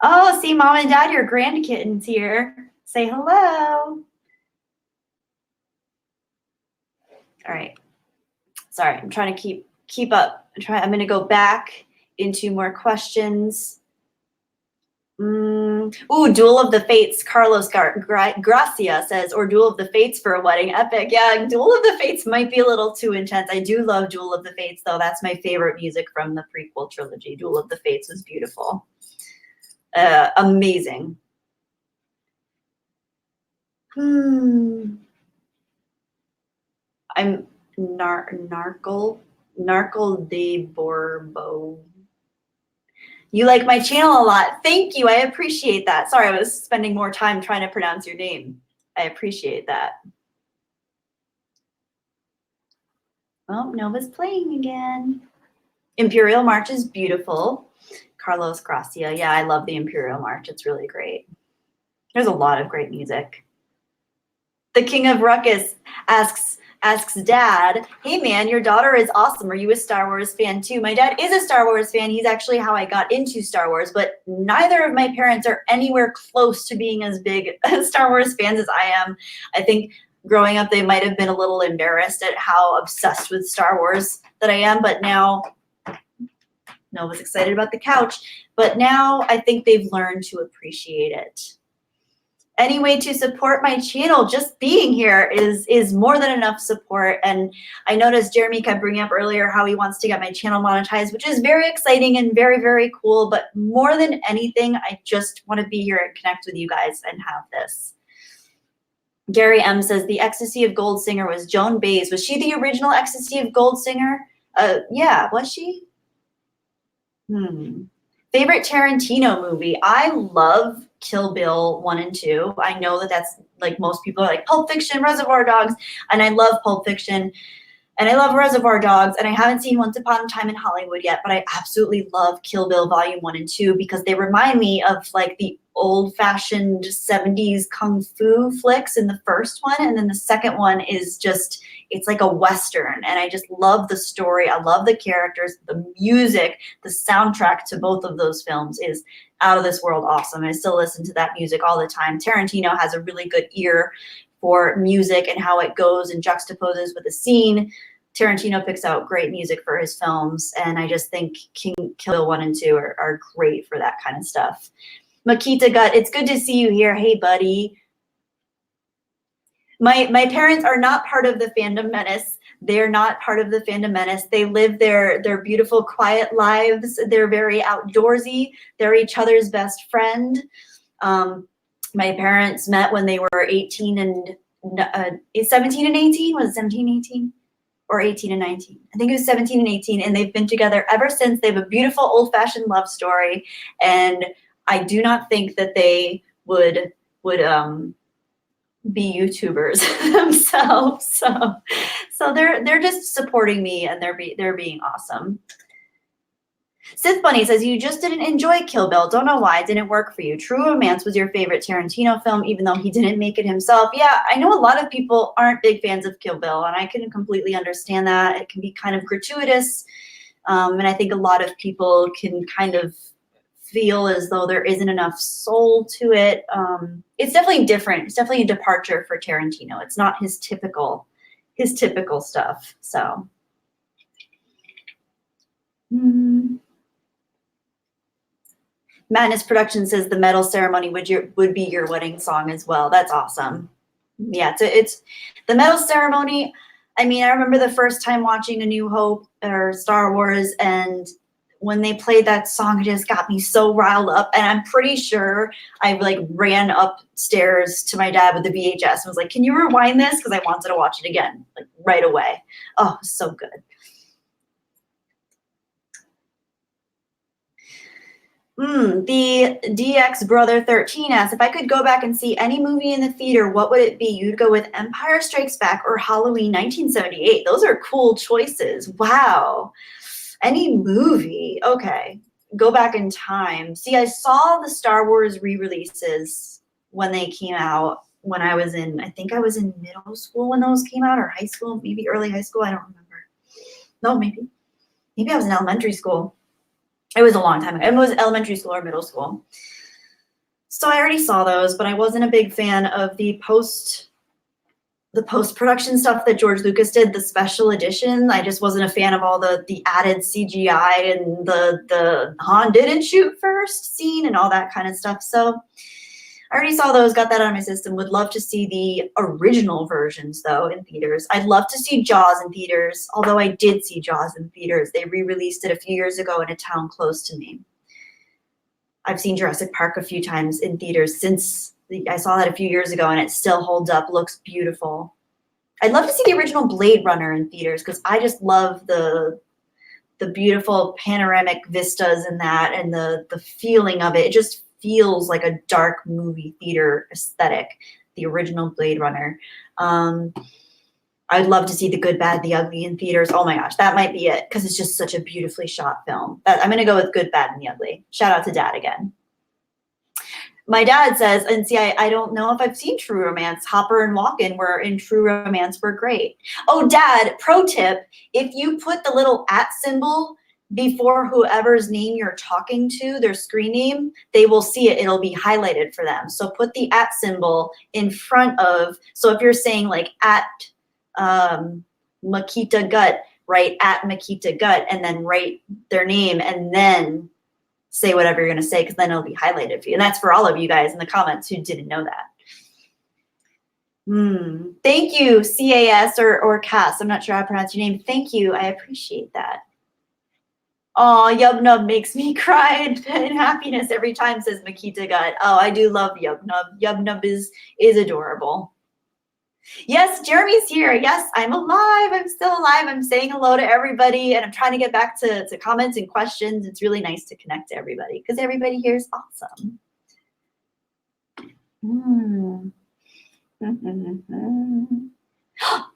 Oh, see, Mom and Dad, your grandkitten's here. Say hello. All right. Sorry, I'm trying to keep up. I'm going to go back into more questions. Ooh, Duel of the Fates. Carlos Gracia says, or Duel of the Fates for a wedding. Epic. Yeah, Duel of the Fates might be a little too intense. I do love Duel of the Fates, though. That's my favorite music from the prequel trilogy. Duel of the Fates was beautiful. Amazing. I'm Narkle de Borbo. You like my channel a lot. Thank you. I appreciate that. Sorry, I was spending more time trying to pronounce your name. I appreciate that. Well, Nova's playing again. Imperial March is beautiful. Carlos Gracia. Yeah, I love the Imperial March. It's really great. There's a lot of great music. The King of Ruckus asks, asks Dad, hey man, your daughter is awesome. Are you a Star Wars fan too? My dad is a Star Wars fan. He's actually how I got into Star Wars, but neither of my parents are anywhere close to being as big Star Wars fans as I am. I think growing up, they might have been a little embarrassed at how obsessed with Star Wars that I am, but now Nova's excited about the couch, but now I think they've learned to appreciate it. Any way to support my channel, just being here is more than enough support. And I noticed Jeremy kept bringing up earlier how he wants to get my channel monetized, which is very exciting and very, very cool. But more than anything, I just want to be here and connect with you guys and have this. Gary M says, the Ecstasy of Gold singer was Joan Baez. Was she the original Ecstasy of Gold singer? Yeah, was she? Favorite Tarantino movie? I love Kill Bill 1 and 2. I know that that's like most people are like Pulp Fiction, Reservoir Dogs, and I love Pulp Fiction, and I love Reservoir Dogs, and I haven't seen Once Upon a Time in Hollywood yet, but I absolutely love Kill Bill Volume 1 and 2 because they remind me of like the old-fashioned 70s kung fu flicks in the first one, and then the second one is just, it's like a Western, and I just love the story. I love the characters, the music, the soundtrack to both of those films is out of this world awesome. I still listen to that music all the time. Tarantino has a really good ear for music and how it goes and juxtaposes with a scene. Tarantino picks out great music for his films, and I just think Kill Bill 1 and 2 are great for that kind of stuff. Makita Gut, it's good to see you here. Hey, buddy. My parents are not part of the Fandom Menace. They're not part of the Fandom Menace. They live their beautiful, quiet lives. They're very outdoorsy. They're each other's best friend. My parents met when they were 18 and 17 and 18. Was it 17 and 18? Or 18 and 19? I think it was 17 and 18, and they've been together ever since. They have a beautiful old-fashioned love story, and I do not think that they would be YouTubers themselves. So they're just supporting me, and they're being awesome. Sith Bunny says, you just didn't enjoy Kill Bill. Don't know why it didn't work for you. True Romance was your favorite Tarantino film, even though he didn't make it himself. Yeah, I know a lot of people aren't big fans of Kill Bill, and I can completely understand that. It can be kind of gratuitous, and I think a lot of people can kind of feel as though there isn't enough soul to it. It's definitely different. It's definitely a departure for Tarantino. It's not his typical stuff. So. Madness Production says the medal ceremony would be your wedding song as well. That's awesome. Yeah, it's the medal ceremony. I mean, I remember the first time watching A New Hope or Star Wars, and when they played that song, it just got me so riled up. And I'm pretty sure I like ran upstairs to my dad with the VHS and was like, can you rewind this? Because I wanted to watch it again, like right away. Oh, so good. The DX Brother 13 asks, if I could go back and see any movie in the theater, what would it be? You'd go with Empire Strikes Back or Halloween 1978. Those are cool choices. Wow. Any movie. Okay. Go back in time. See, I saw the Star Wars re-releases when they came out when I was in, I think I was in middle school when those came out, or high school, maybe early high school. I don't remember. No, maybe I was in elementary school. It was a long time ago. It was elementary school or middle school. So I already saw those, but I wasn't a big fan of the post-production stuff that George Lucas did, the special edition. I just wasn't a fan of all the added CGI and the Han didn't shoot first scene and all that kind of stuff. So I already saw those, got that out of my system. Would love to see the original versions, though, in theaters. I'd love to see Jaws in theaters, although I did see Jaws in theaters. They re-released it a few years ago in a town close to me. I've seen Jurassic Park a few times in theaters since I saw that a few years ago, and it still holds up, looks beautiful. I'd love to see the original Blade Runner in theaters because I just love the beautiful panoramic vistas in that and the feeling of it. It just feels like a dark movie theater aesthetic, the original Blade Runner. I'd love to see The Good, Bad, the Ugly in theaters. Oh my gosh, that might be it because it's just such a beautifully shot film. I'm going to go with Good, Bad, and the Ugly. Shout out to Dad again. My dad says, and see, I don't know if I've seen True Romance. Hopper and Walken were in True Romance were great. Oh, Dad, pro tip, if you put the little @ symbol before whoever's name you're talking to, their screen name, they will see it. It'll be highlighted for them. So put the @ symbol in front of, so if you're saying like Makita Gut, write @Makita Gut, and then write their name, and then say whatever you're going to say, because then it'll be highlighted for you. And that's for all of you guys in the comments who didn't know that. Thank you, CAS or Cass. I'm not sure how to pronounce your name. Thank you. I appreciate that. Oh, Yub Nub makes me cry in happiness every time, says Makita Gut. Oh, I do love Yub Nub. Yub Nub is adorable. Yes, Jeremy's here. Yes, I'm alive. I'm still alive. I'm saying hello to everybody, and I'm trying to get back to comments and questions. It's really nice to connect to everybody because everybody here is awesome.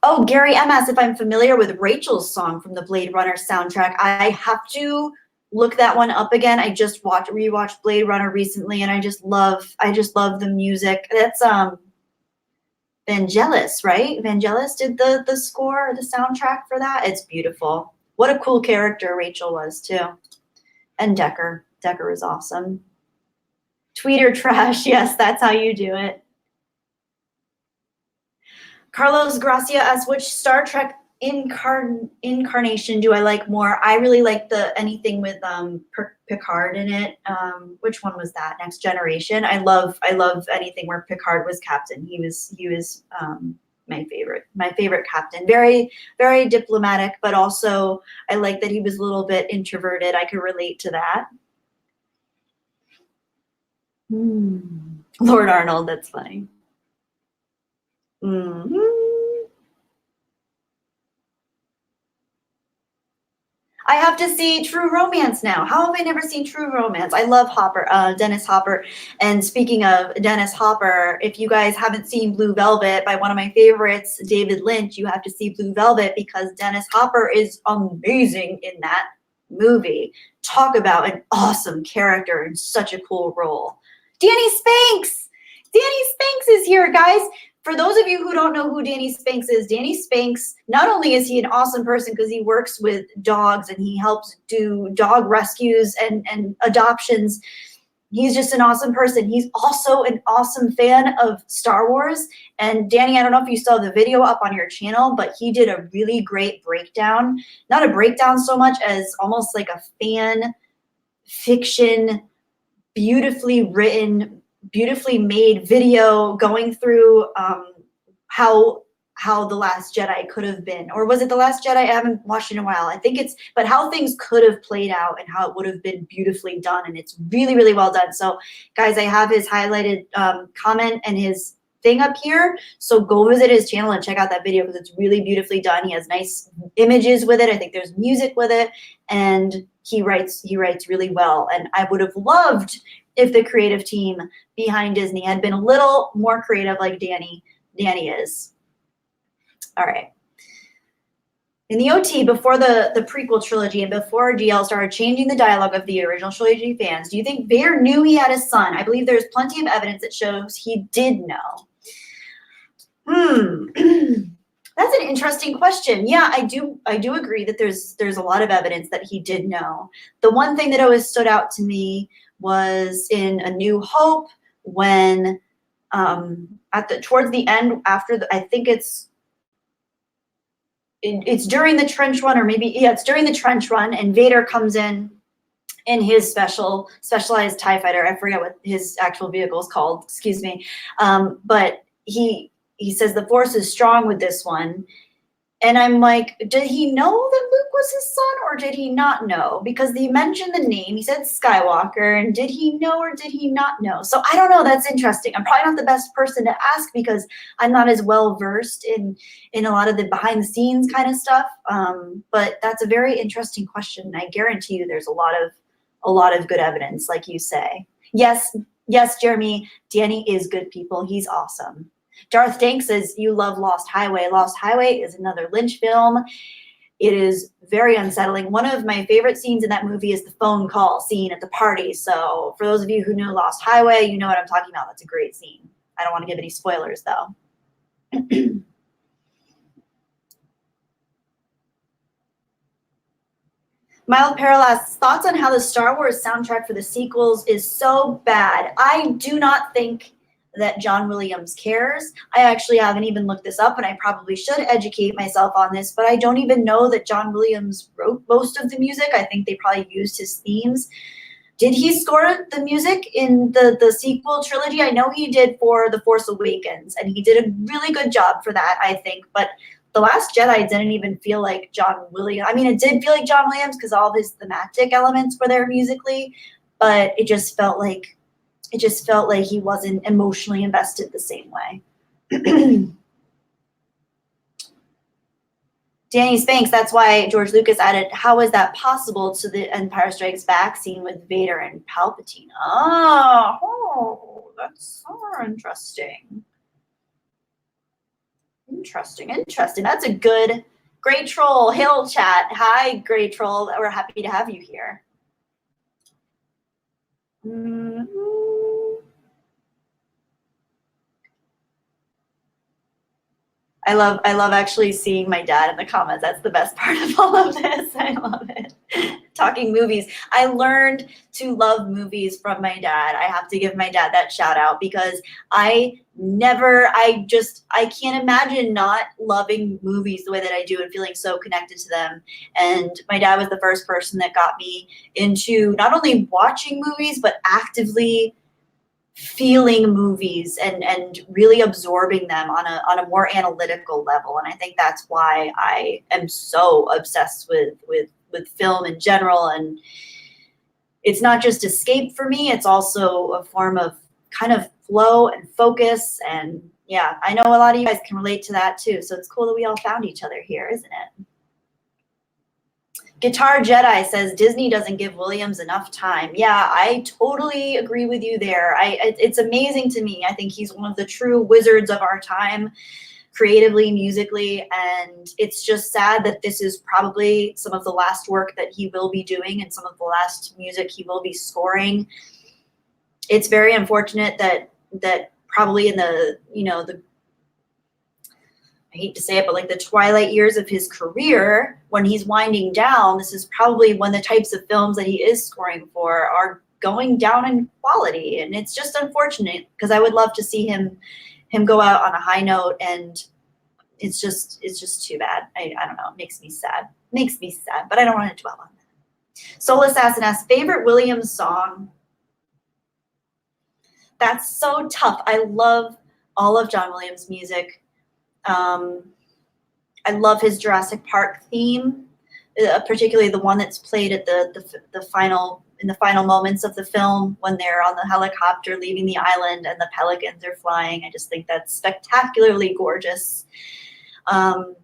Oh, Gary M asked if I'm familiar with Rachel's song from the Blade Runner soundtrack. I have to look that one up again. I just rewatched Blade Runner recently, and I just love the music. That's Vangelis, right? Vangelis did the score or the soundtrack for that. It's beautiful. What a cool character Rachel was too. And Decker. Decker was awesome. Tweeter trash. Yes, that's how you do it. Carlos Gracia asks, which Star Trek incarnation do I like more? I really like anything with Picard in it. Which one was that? Next Generation. I love anything where Picard was captain. He was my favorite captain. Very, very diplomatic, but also I like that he was a little bit introverted. I could relate to that. Lord Arnold, that's funny. I have to see True Romance now. How have I never seen True Romance? I love Hopper, Dennis Hopper. And speaking of Dennis Hopper, if you guys haven't seen Blue Velvet by one of my favorites, David Lynch, you have to see Blue Velvet because Dennis Hopper is amazing in that movie. Talk about an awesome character and such a cool role. Danny Spanks! Danny Spanks is here, guys. For those of you who don't know who Danny Spanks is, Danny Spanks, not only is he an awesome person because he works with dogs and he helps do dog rescues and adoptions, he's just an awesome person. He's also an awesome fan of Star Wars. And Danny, I don't know if you saw the video up on your channel, but he did a really great breakdown. Not a breakdown so much as almost like a fan fiction, beautifully written, beautifully made video going through how The Last Jedi could have been. Or was it The Last Jedi? I haven't watched it in a while. I think it's, but how things could have played out and how it would have been beautifully done. And it's really, really well done. So guys, I have his highlighted comment and his thing up here. So go visit his channel and check out that video because it's really beautifully done. He has nice images with it. I think there's music with it. And he writes really well. And I would have loved if the creative team behind Disney had been a little more creative like Danny is. All right. In the OT, before the prequel trilogy and before DL started changing the dialogue of the original trilogy fans, do you think Vader knew he had a son? I believe there's plenty of evidence that shows he did know. That's an interesting question. Yeah, I do agree that there's a lot of evidence that he did know. The one thing that always stood out to me was in A New Hope when towards the end after I think it's during the trench run, or maybe it's during the trench run, and Vader comes in his specialized TIE fighter. I forget what his actual vehicle is called, excuse me. But he says the Force is strong with this one. And I'm like, did he know that Luke was his son or did he not know? Because he mentioned the name, he said Skywalker, and did he know or did he not know? So I don't know, that's interesting. I'm probably not the best person to ask because I'm not as well versed in a lot of the behind the scenes kind of stuff. But that's a very interesting question. And I guarantee you there's a lot of good evidence, like you say. Yes, Jeremy, Danny is good people. He's awesome. Darth Dank says you love Lost Highway. Lost Highway is another Lynch film. it is very unsettling. One of my favorite scenes in that movie is the phone call scene at the party. So for those of you who know Lost Highway, you know what I'm talking about. That's a great scene. I don't want to give any spoilers though. Mild Peril asks, thoughts on how the Star Wars soundtrack for the sequels is so bad. I do not think that John Williams cares. I actually haven't even looked this up, and I probably should educate myself on this, but I don't even know that John Williams wrote most of the music. I think they probably used his themes. Did he score the music in the sequel trilogy? I know he did for The Force Awakens, and he did a really good job for that, I think, but The Last Jedi didn't even feel like John Williams. I mean, it did feel like John Williams because all of his thematic elements were there musically, but it just felt like he wasn't emotionally invested the same way. Danny Spanks, that's why George Lucas added, how is that possible to the Empire Strikes Back scene with Vader and Palpatine? Oh, that's so interesting. Interesting. That's a good, Great Troll, Hill chat. Hi, Great Troll. We're happy to have you here. I love actually seeing my dad in the comments. That's the best part of all of this. I love it. Talking movies. I learned to love movies from my dad. I have to give my dad that shout out because I can't imagine not loving movies the way that I do and feeling so connected to them. And my dad was the first person that got me into not only watching movies, but actively feeling movies and really absorbing them on a more analytical level. And I think that's why I am so obsessed with film in general. And it's not just escape for me, it's also a form of kind of flow and focus. And yeah, I know a lot of you guys can relate to that too. So it's cool that we all found each other here, isn't it? Guitar Jedi says Disney doesn't give Williams enough time. Yeah, I totally agree with you there. It's amazing to me. I think he's one of the true wizards of our time, creatively, musically, and it's just sad that this is probably some of the last work that he will be doing and some of the last music he will be scoring. It's very unfortunate that probably in the I hate to say it, but like the twilight years of his career, when he's winding down, this is probably when the types of films that he is scoring for are going down in quality. And it's just unfortunate because I would love to see him go out on a high note, and it's just too bad. I don't know. It makes me sad, but I don't want to dwell on that. Soul Assassin asks, favorite Williams song? That's so tough. I love all of John Williams' music. I love his Jurassic Park theme, particularly the one that's played at the final moments of the film when they're on the helicopter leaving the island and the pelicans are flying. I just think that's spectacularly gorgeous. And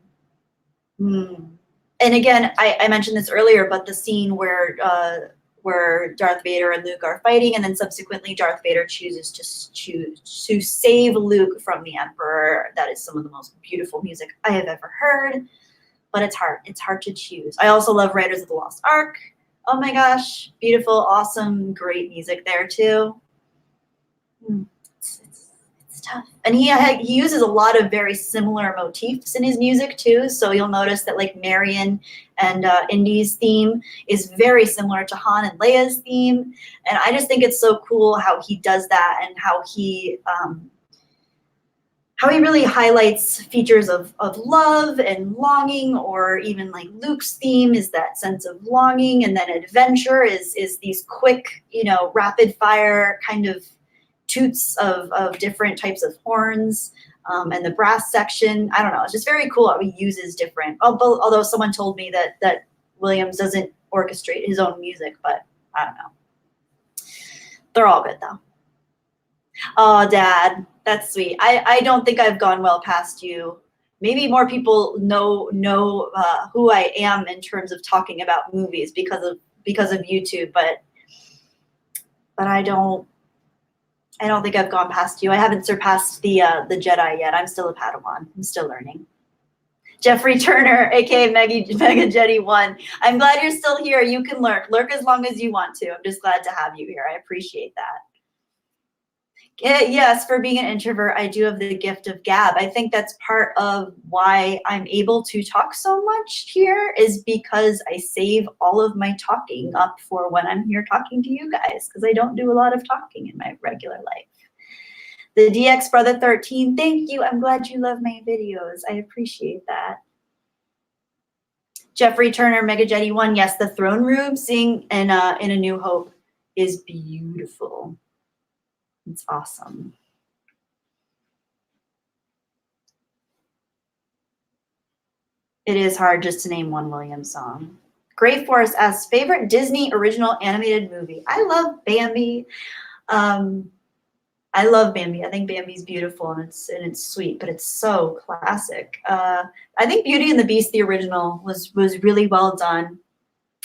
again, I mentioned this earlier, but the scene where Darth Vader and Luke are fighting, and then subsequently Darth Vader chooses to save Luke from the Emperor. That is some of the most beautiful music I have ever heard, but it's hard to choose. I also love Raiders of the Lost Ark. Oh my gosh, beautiful, awesome, great music there too. It's tough. And he uses a lot of very similar motifs in his music too. So you'll notice that like Marion and Indy's theme is very similar to Han and Leia's theme. And I just think it's so cool how he does that and how he really highlights features of love and longing, or even like Luke's theme is that sense of longing, and then adventure is these quick, rapid fire kind of toots of different types of horns, and the brass section. I don't know. It's just very cool how he uses different, although someone told me that Williams doesn't orchestrate his own music, but I don't know. They're all good though. Oh, Dad, that's sweet. I don't think I've gone well past you. Maybe more people know who I am in terms of talking about movies because of YouTube, but I don't think I've gone past you. I haven't surpassed the Jedi yet. I'm still a Padawan. I'm still learning. Jeffrey Turner, aka Mega Jetty 1. I'm glad you're still here. You can lurk. Lurk as long as you want to. I'm just glad to have you here. I appreciate that. Yes, for being an introvert, I do have the gift of gab. I think that's part of why I'm able to talk so much here, is because I save all of my talking up for when I'm here talking to you guys, because I don't do a lot of talking in my regular life. The DX Brother 13, thank you. I'm glad you love my videos. I appreciate that. Jeffrey Turner, Mega Jetty 1, yes, the throne room scene in A New Hope is beautiful. It's awesome. It is hard just to name one Williams song. Gray Forest asks, favorite Disney original animated movie? I love Bambi. I love Bambi. I think Bambi's beautiful and it's sweet, but it's so classic. I think Beauty and the Beast, the original, was really well done.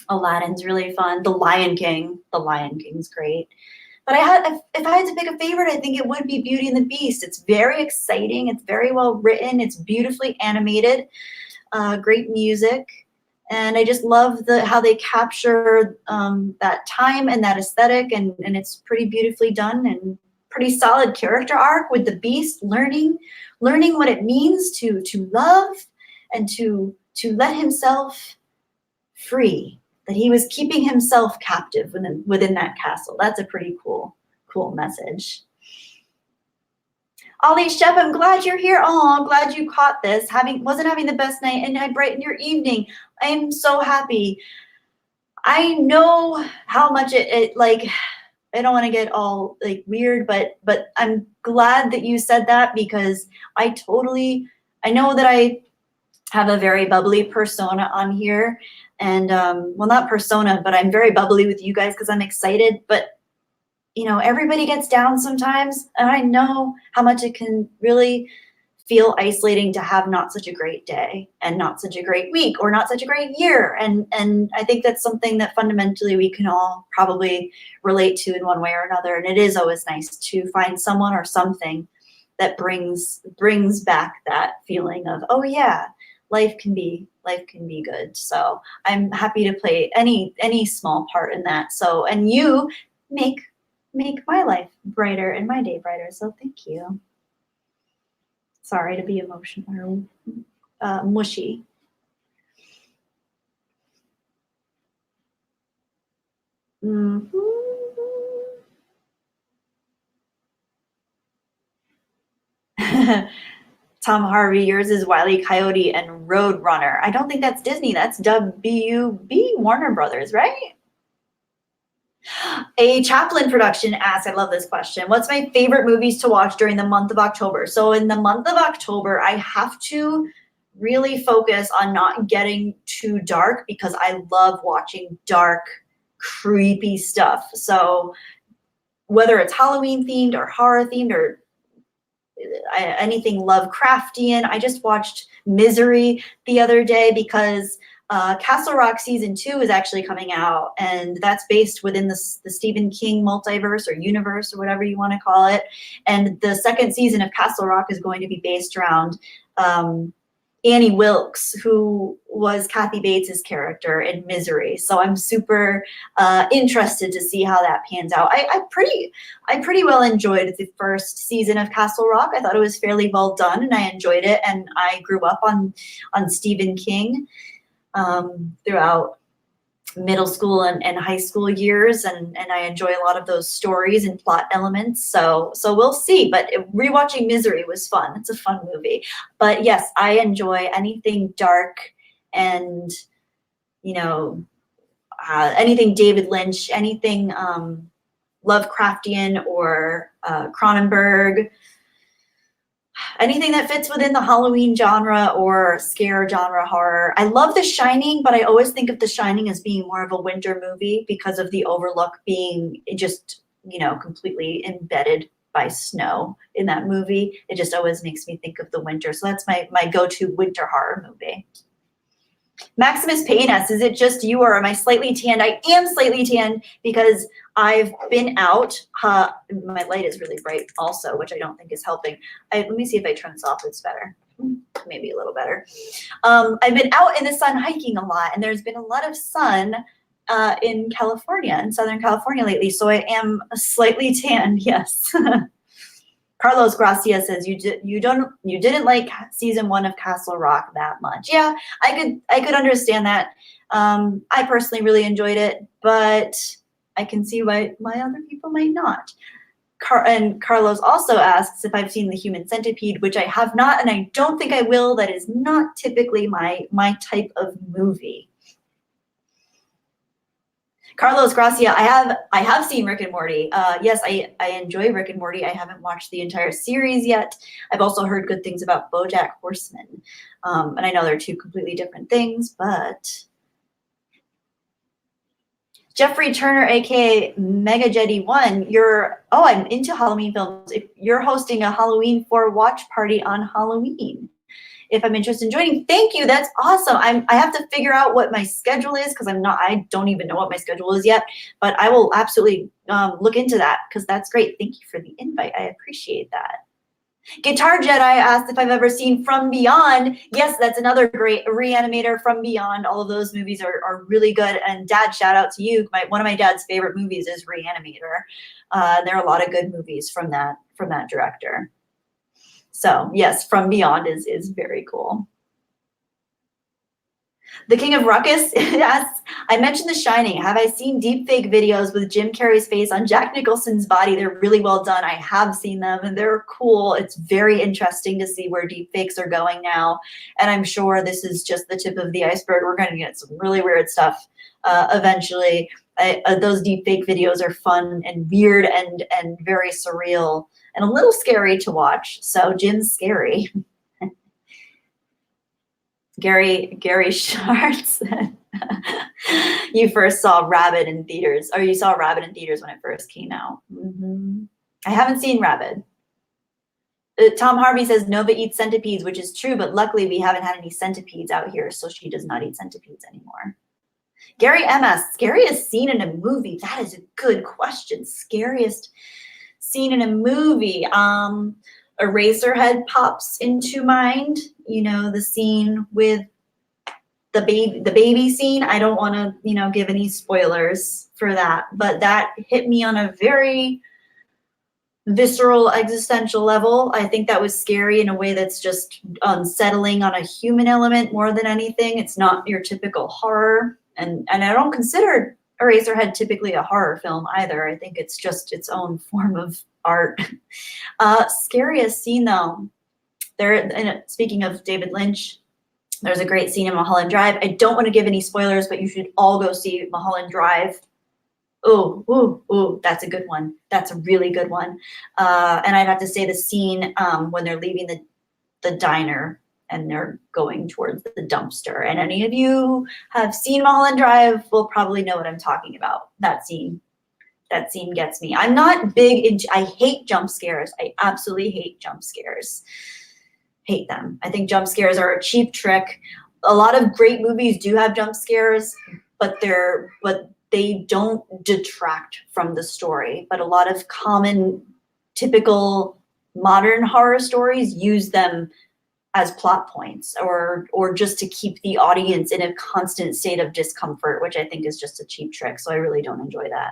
Aladdin's really fun. The Lion King's great. But if I had to pick a favorite, I think it would be Beauty and the Beast. It's very exciting. It's very well written. It's beautifully animated. Great music. And I just love how they capture that time and that aesthetic, and it's pretty beautifully done, and pretty solid character arc with the Beast learning what it means to love and to let himself free. That he was keeping himself captive within that castle. That's a pretty cool message. Ollie Shep, I'm glad you're here. Oh, I'm glad you caught this. Wasn't having the best night, and I brightened your evening. I am so happy. I know how much it like, I don't want to get all like weird, but I'm glad that you said that, because I know that I have a very bubbly persona on here. And well, not persona, but I'm very bubbly with you guys because I'm excited. But you know, everybody gets down sometimes, and I know how much it can really feel isolating to have not such a great day and not such a great week or not such a great year. And I think that's something that fundamentally we can all probably relate to in one way or another. And it is always nice to find someone or something that brings back that feeling of, oh yeah, life can be good. So I'm happy to play any small part in that. So, and you make my life brighter and my day brighter. So thank you. Sorry to be emotional or mushy. Mm-hmm. Tom Harvey, yours is Wile E. Coyote and Roadrunner. I don't think that's Disney. That's WB Warner Brothers, right? A Chaplin production asks, I love this question, what's my favorite movies to watch during the month of October? So in the month of October, I have to really focus on not getting too dark, because I love watching dark, creepy stuff. So whether it's Halloween themed or horror themed or anything Lovecraftian. I just watched Misery the other day because Castle Rock season 2 is actually coming out, and that's based within the Stephen King multiverse or universe or whatever you want to call it. And the second season of Castle Rock is going to be based around Annie Wilkes, who was Kathy Bates's character in Misery. So I'm super interested to see how that pans out. I pretty well enjoyed the first season of Castle Rock. I thought it was fairly well done, and I enjoyed it. And I grew up on Stephen King throughout middle school and high school years, and I enjoy a lot of those stories and plot elements. So we'll see. But rewatching Misery was fun. It's a fun movie. But yes, I enjoy anything dark and, you know, anything David Lynch, anything Lovecraftian or Cronenberg. Anything that fits within the Halloween genre or scare genre horror. I love The Shining, but I always think of The Shining as being more of a winter movie because of the Overlook being just, you know, completely embedded by snow in that movie. It just always makes me think of the winter. So that's my go-to winter horror movie. Maximus Payne asks, is it just you or am I slightly tanned? I am slightly tanned because I've been out. My light is really bright also, which I don't think is helping. Let me see if I turn this off. It's better. maybe a little better. I've been out in the sun hiking a lot, and there's been a lot of sun in California, in Southern California lately, so I am slightly tanned, yes. Carlos Gracia says you didn't like season 1 of Castle Rock that much. Yeah, I could understand that. I personally really enjoyed it, but I can see why other people might not. And Carlos also asks if I've seen The Human Centipede, which I have not, and I don't think I will. That is not typically my type of movie. Carlos Gracia, I have seen Rick and Morty. Yes, I enjoy Rick and Morty. I haven't watched the entire series yet. I've also heard good things about BoJack Horseman. And I know they're two completely different things, but Jeffrey Turner, aka Mega Jetty 1, I'm into Halloween films. If you're hosting a Halloween 4 watch party on Halloween, if I'm interested in joining, thank you. That's awesome. I have to figure out what my schedule is because I don't even know what my schedule is yet, but I will absolutely look into that because that's great. Thank you for the invite. I appreciate that. Guitar Jedi asked if I've ever seen From Beyond. Yes, that's another great Reanimator, From Beyond. All of those movies are really good. And Dad, shout out to you. One of my dad's favorite movies is Reanimator. There are a lot of good movies from that director. So yes, From Beyond is very cool. The King of Ruckus asks, I mentioned The Shining. Have I seen deepfake videos with Jim Carrey's face on Jack Nicholson's body? They're really well done. I have seen them and they're cool. It's very interesting to see where deepfakes are going now. And I'm sure this is just the tip of the iceberg. We're going to get some really weird stuff eventually. Those deepfake videos are fun and weird and very surreal and a little scary to watch. So Jim's scary. Gary Schartz, you first saw Rabid in theaters, or you saw Rabid in theaters when it first came out. I haven't seen Rabid. Tom Harvey says Nova eats centipedes, which is true, but luckily we haven't had any centipedes out here, so she does not eat centipedes anymore. Gary MS, scariest scene in a movie? That is a good question. Scariest scene in a movie? Eraserhead pops into mind. You know, the scene with the baby scene. I don't want to, give any spoilers for that, but that hit me on a very visceral, existential level. I think that was scary in a way that's just unsettling on a human element more than anything. It's not your typical horror, and I don't consider Eraserhead typically a horror film either. I think it's just its own form of art. Scariest scene though, speaking of David Lynch, there's a great scene in Mulholland Drive. I don't want to give any spoilers, but you should all go see Mulholland Drive. Oh, that's a good one. That's a really good one. And I'd have to say the scene when they're leaving the diner and they're going towards the dumpster. And any of you have seen Mulholland Drive will probably know what I'm talking about. That scene gets me. I'm not big into, I hate jump scares. I absolutely hate jump scares. Hate them. I think jump scares are a cheap trick. A lot of great movies do have jump scares, but they don't detract from the story. But a lot of common, typical modern horror stories use them as plot points or just to keep the audience in a constant state of discomfort, which I think is just a cheap trick. So I really don't enjoy that.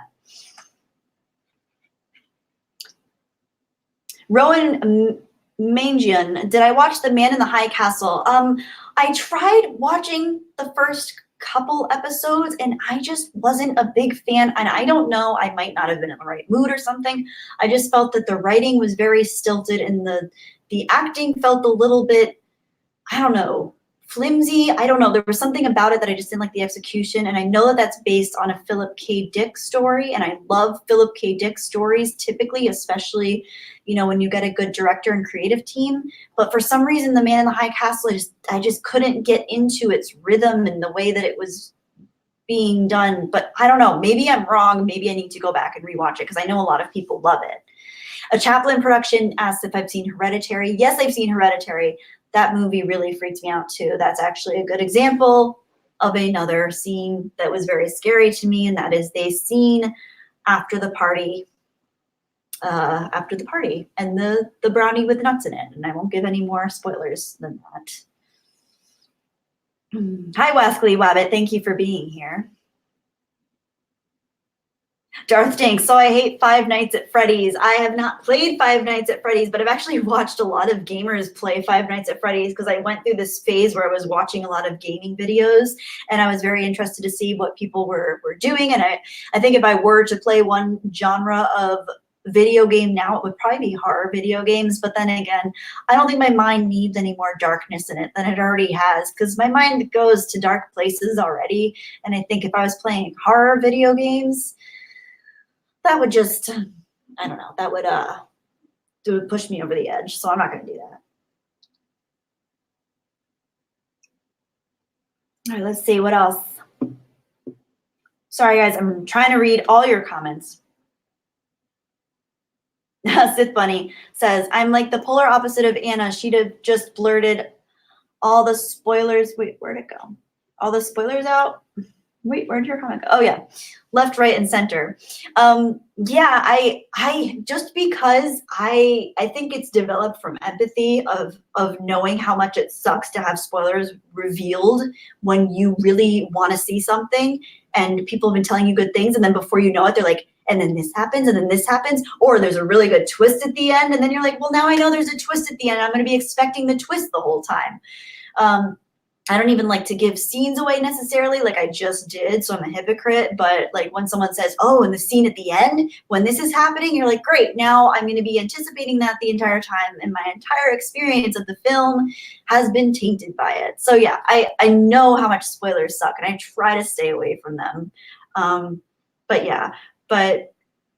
Rowan Mangian, did I watch The Man in the High Castle? I tried watching the first couple episodes and I just wasn't a big fan. And I don't know, I might not have been in the right mood or something. I just felt that the writing was very stilted and the acting felt a little bit, I don't know, flimsy. I don't know. There was something about it that I just didn't like the execution. And I know that that's based on a Philip K. Dick story. And I love Philip K. Dick stories typically, especially, when you get a good director and creative team. But for some reason, The Man in the High Castle, I just couldn't get into its rhythm and the way that it was being done. But I don't know. Maybe I'm wrong. Maybe I need to go back and rewatch it because I know a lot of people love it. A Chaplin production asked if I've seen Hereditary. Yes, I've seen Hereditary. That movie really freaked me out too. That's actually a good example of another scene that was very scary to me, and that is the scene after the party after the party, and the brownie with nuts in it. And I won't give any more spoilers than that. Hi, Wascally Wabbit. Thank you for being here. Darth Dinks. So I hate Five Nights at Freddy's. I have not played Five Nights at Freddy's, but I've actually watched a lot of gamers play Five Nights at Freddy's because I went through this phase where I was watching a lot of gaming videos, and I was very interested to see what people were doing. And I think if I were to play one genre of video game now, it would probably be horror video games. But then again, I don't think my mind needs any more darkness in it than it already has, because my mind goes to dark places already. And I think if I was playing horror video games, that would just, I don't know, that would push me over the edge. So I'm not going to do that. All right, let's see what else. Sorry guys, I'm trying to read all your comments. Sith Bunny says, I'm like the polar opposite of Anna. She'd have just blurted all the spoilers. Wait, where'd it go? All the spoilers out? Wait, where'd your comment go? Oh yeah, left, right, and center. Yeah, I just because I think it's developed from empathy of knowing how much it sucks to have spoilers revealed when you really want to see something, and people have been telling you good things, and then before you know it, they're like, and then this happens, and then this happens, or there's a really good twist at the end, and then you're like, well, now I know there's a twist at the end. I'm going to be expecting the twist the whole time. I don't even like to give scenes away necessarily, like I just did, so I'm a hypocrite. But like when someone says, oh, and the scene at the end, when this is happening, you're like, great, now I'm going to be anticipating that the entire time, and my entire experience of the film has been tainted by it. So yeah, I know how much spoilers suck, and I try to stay away from them. But yeah, but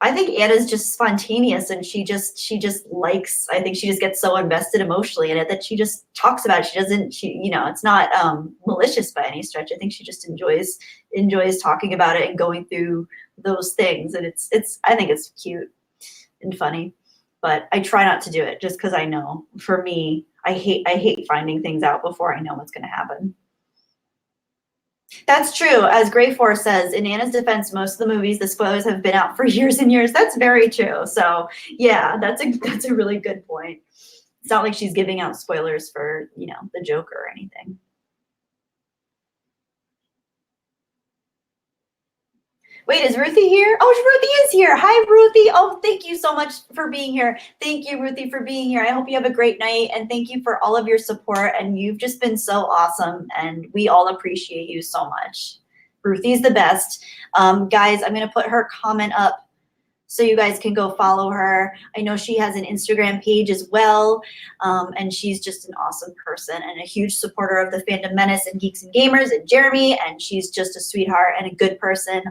I think Anna's just spontaneous, and she just likes, I think she just gets so invested emotionally in it that she just talks about it. You know, it's not malicious by any stretch. I think she just enjoys talking about it and going through those things. And I think it's cute and funny, but I try not to do it just because I know, for me, I hate finding things out before I know what's going to happen. That's true. As Gray Force says, in Anna's defense, most of the movies, the spoilers have been out for years and years. That's very true. So yeah, that's a really good point. It's not like she's giving out spoilers for, you know, the Joker or anything. Wait, is Ruthie here? Oh, Ruthie is here. Hi, Ruthie. Oh, thank you so much for being here. Thank you, Ruthie, for being here. I hope you have a great night, and thank you for all of your support, and you've just been so awesome, and we all appreciate you so much. Ruthie's the best. Guys, I'm going to put her comment up so you guys can go follow her. I know she has an Instagram page as well, and she's just an awesome person and a huge supporter of the Fandom Menace and Geeks and Gamers and Jeremy, and she's just a sweetheart and a good person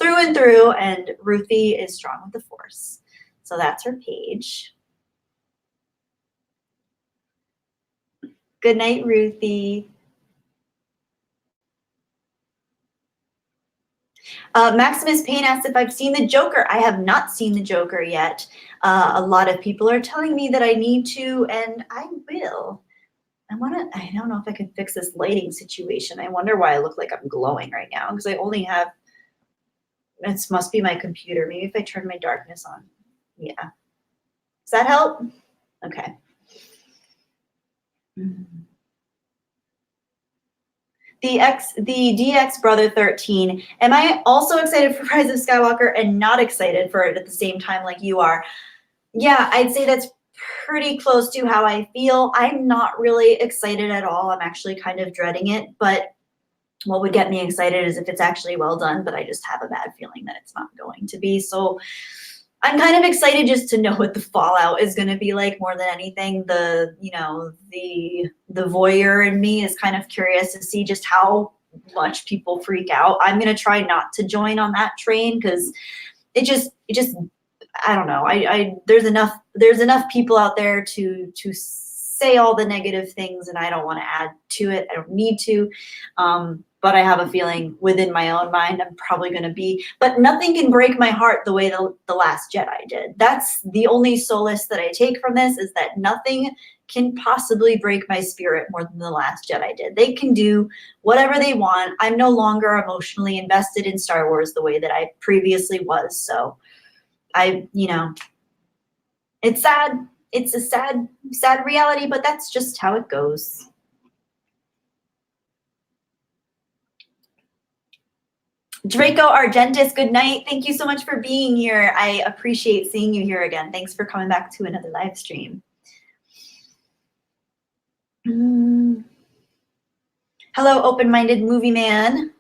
through and through, and Ruthie is strong with the Force. So that's her page. Good night, Ruthie. Maximus Payne asked if I've seen the Joker. I have not seen the Joker yet. A lot of people are telling me that I need to, and I will. I don't know if I can fix this lighting situation. I wonder why I look like I'm glowing right now, because I only have, it must be my computer. Maybe if I turn my darkness on. Yeah. Does that help? Okay. The DX Brother 13. Am I also excited for Rise of Skywalker and not excited for it at the same time like you are? Yeah, I'd say that's pretty close to how I feel. I'm not really excited at all. I'm actually kind of dreading it, but what would get me excited is if it's actually well done, but I just have a bad feeling that it's not going to be. So I'm kind of excited just to know what the fallout is going to be like more than anything. The voyeur in me is kind of curious to see just how much people freak out. I'm going to try not to join on that train because it just I don't know. There's enough people out there to say all the negative things, and I don't want to add to it. I don't need to. But I have a feeling within my own mind I'm probably going to be. But nothing can break my heart the way the Last Jedi did. That's the only solace that I take from this, is that nothing can possibly break my spirit more than the Last Jedi did. They can do whatever they want. I'm no longer emotionally invested in Star Wars the way that I previously was. So It's sad. It's a sad reality, but that's just how it goes. Draco Argentis, good night. Thank you so much for being here. I appreciate seeing you here again. Thanks for coming back to another live stream. Hello, open-minded movie man.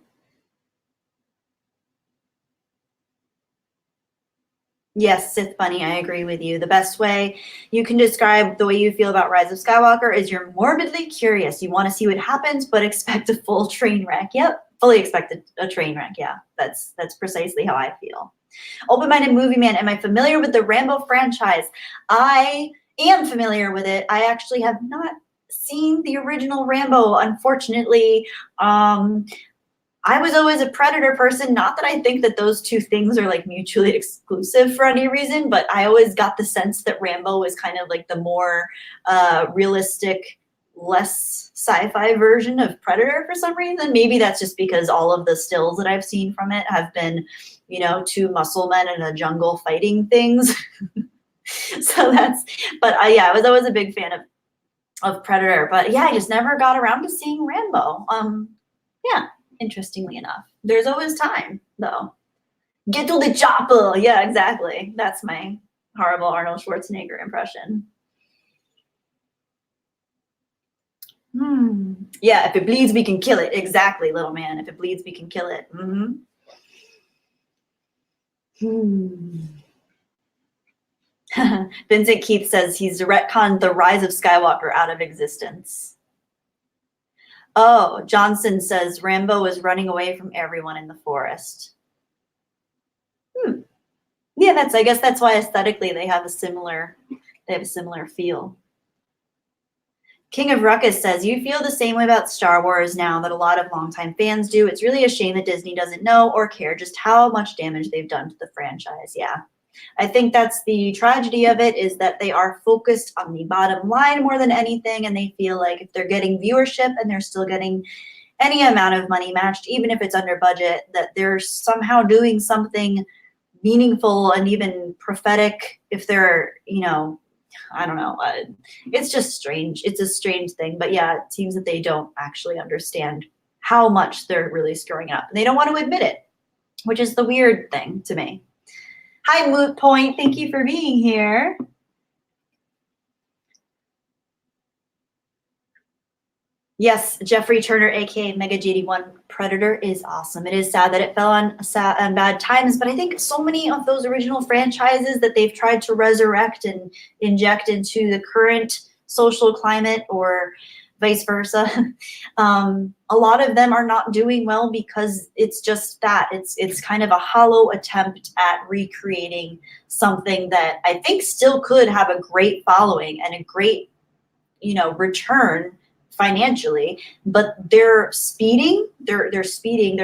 Yes, Sith Bunny, I agree with you. The best way you can describe the way you feel about Rise of Skywalker is you're morbidly curious. You want to see what happens, but expect a full train wreck. Yep, fully expect a train wreck. Yeah, that's precisely how I feel. Open-minded movie man, am I familiar with the Rambo franchise? I am familiar with it. I actually have not seen the original Rambo, unfortunately. I was always a Predator person. Not that I think that those two things are like mutually exclusive for any reason, but I always got the sense that Rambo was kind of like the more realistic, less sci-fi version of Predator for some reason. Maybe that's just because all of the stills that I've seen from it have been, you know, two muscle men in a jungle fighting things. So that's, but yeah, I was always a big fan of Predator. But yeah, I just never got around to seeing Rambo. Yeah. Interestingly enough, there's always time though. Get to the chopper. Yeah, exactly. That's my horrible Arnold Schwarzenegger impression. Yeah, if it bleeds, we can kill it. Exactly, little man. If it bleeds, we can kill it. Vincent Keith says he's retconned the Rise of Skywalker out of existence. Oh, Johnson says Rambo is running away from everyone in the forest. Yeah, I guess that's why aesthetically they have a similar feel. King of Ruckus says, you feel the same way about Star Wars now that a lot of longtime fans do. It's really a shame that Disney doesn't know or care just how much damage they've done to the franchise. Yeah. I think that's the tragedy of it, is that they are focused on the bottom line more than anything, and they feel like if they're getting viewership and they're still getting any amount of money matched, even if it's under budget, that they're somehow doing something meaningful and even prophetic if they're, you know, I don't know. It's just strange. It's a strange thing. But yeah, it seems that they don't actually understand how much they're really screwing up. And they don't want to admit it, which is the weird thing to me. Hi, Moot Point. Thank you for being here. Yes, Jeffrey Turner, aka Mega JD1 Predator, is awesome. It is sad that it fell on bad times, but I think so many of those original franchises that they've tried to resurrect and inject into the current social climate, or vice versa, a lot of them are not doing well because it's just that. It's kind of a hollow attempt at recreating something that I think still could have a great following and a great, you know, return financially, but they're speeding, they're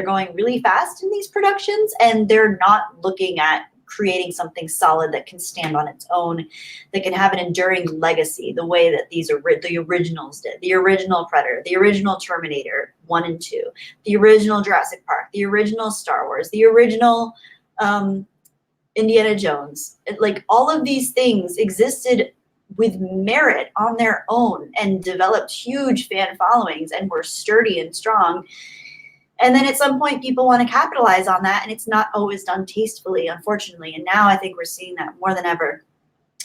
going really fast in these productions, and they're not looking at creating something solid that can stand on its own, that can have an enduring legacy the way that the originals did. The original Predator, the original Terminator 1 and 2, the original Jurassic Park, the original Star Wars, the original Indiana Jones. Like, all of these things existed with merit on their own and developed huge fan followings and were sturdy and strong. And then at some point, people want to capitalize on that, and it's not always done tastefully, unfortunately. And now I think we're seeing that more than ever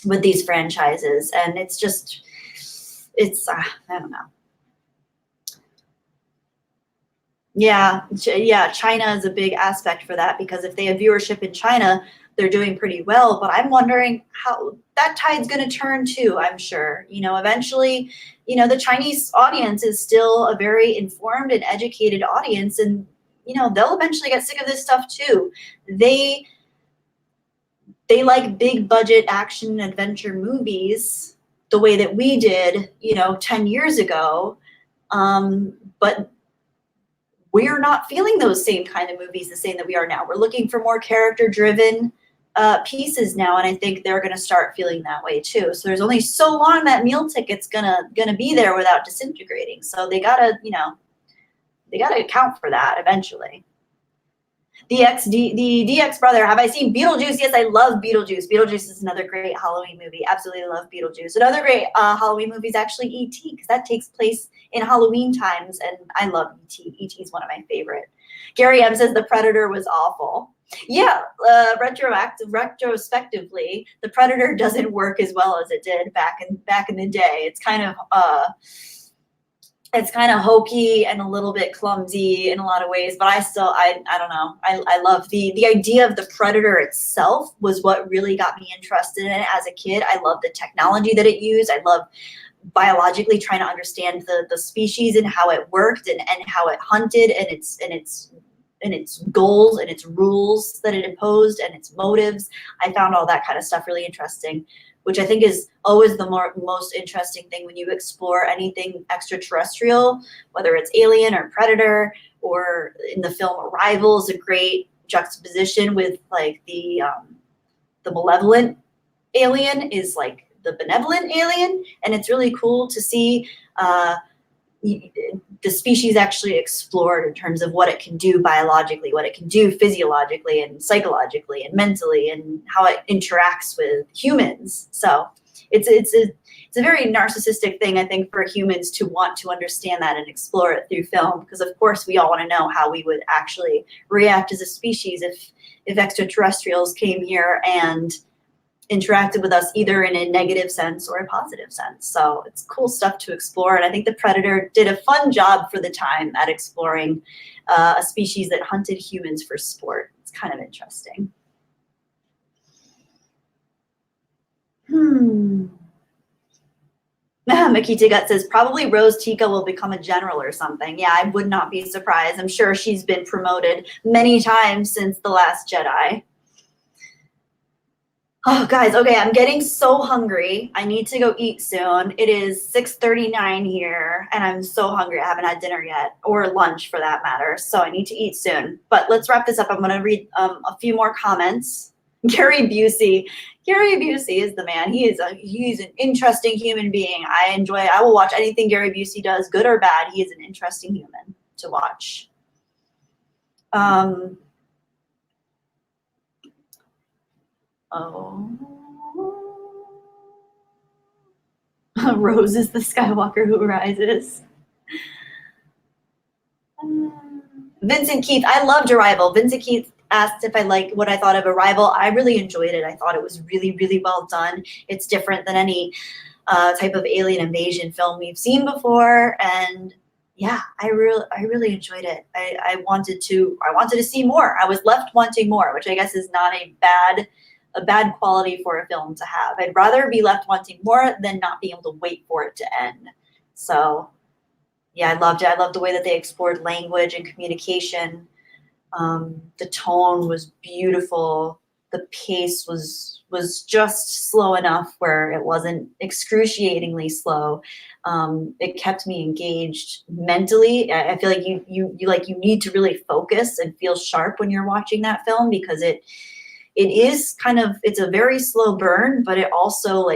with these franchises. And it's just, I don't know. Yeah, China is a big aspect for that, because if they have viewership in China, they're doing pretty well. But I'm wondering how that tide's going to turn too, I'm sure. You know, eventually, you know, the Chinese audience is still a very informed and educated audience, and, you know, they'll eventually get sick of this stuff too. They like big budget action adventure movies the way that we did, you know, 10 years ago. But we're not feeling those same kind of movies the same that we are now. We're looking for more character-driven pieces now, and I think they're going to start feeling that way too. So there's only so long that meal ticket's gonna be there without disintegrating. So they gotta, you know, they gotta account for that eventually. The DX brother, have I seen Beetlejuice? Yes, I love Beetlejuice. Beetlejuice is another great Halloween movie. Absolutely love Beetlejuice. Another great Halloween movie is actually E.T. because that takes place in Halloween times, and I love E.T. E.T. is one of my favorite. Gary M says The Predator was awful. Yeah, retrospectively, The Predator doesn't work as well as it did back in the day. It's kind of hokey and a little bit clumsy in a lot of ways, but I don't know. I love the idea of the Predator itself was what really got me interested in it as a kid. I love the technology that it used. I love biologically trying to understand the species and how it worked and how it hunted and its goals and its rules that it imposed and its motives. I found all that kind of stuff really interesting, which I think is always the most interesting thing when you explore anything extraterrestrial, whether it's alien or predator, or in the film Arrival is a great juxtaposition with like the malevolent alien is like the benevolent alien, and it's really cool to see the species actually explored in terms of what it can do biologically, what it can do physiologically and psychologically and mentally, and how it interacts with humans. So it's a very narcissistic thing, I think, for humans to want to understand that and explore it through film, because of course we all want to know how we would actually react as a species if extraterrestrials came here and interacted with us either in a negative sense or a positive sense. So it's cool stuff to explore. And I think The Predator did a fun job for the time at exploring a species that hunted humans for sport. It's kind of interesting. Makita Gut says, probably Rose Tika will become a general or something. Yeah, I would not be surprised. I'm sure she's been promoted many times since The Last Jedi. Oh, guys, okay, I'm getting so hungry. I need to go eat soon. It is 6:39 here, and I'm so hungry. I haven't had dinner yet, or lunch for that matter, so I need to eat soon. But let's wrap this up. I'm going to read a few more comments. Gary Busey. Gary Busey is the man. He's an interesting human being. I will watch anything Gary Busey does, good or bad. He is an interesting human to watch. Rose is the Skywalker who rises. Vincent Keith, I loved Arrival. Vincent Keith asked if I liked what I thought of Arrival. I really enjoyed it. I thought it was really, really well done. It's different than any type of alien invasion film we've seen before, and yeah, I really enjoyed it. I wanted to see more. I was left wanting more, which I guess is not a bad quality for a film to have. I'd rather be left wanting more than not being able to wait for it to end. So yeah, I loved it. I loved the way that they explored language and communication. The tone was beautiful. The pace was just slow enough where it wasn't excruciatingly slow. It kept me engaged mentally. I feel like you need to really focus and feel sharp when you're watching that film, because it is it's a very slow burn, but it also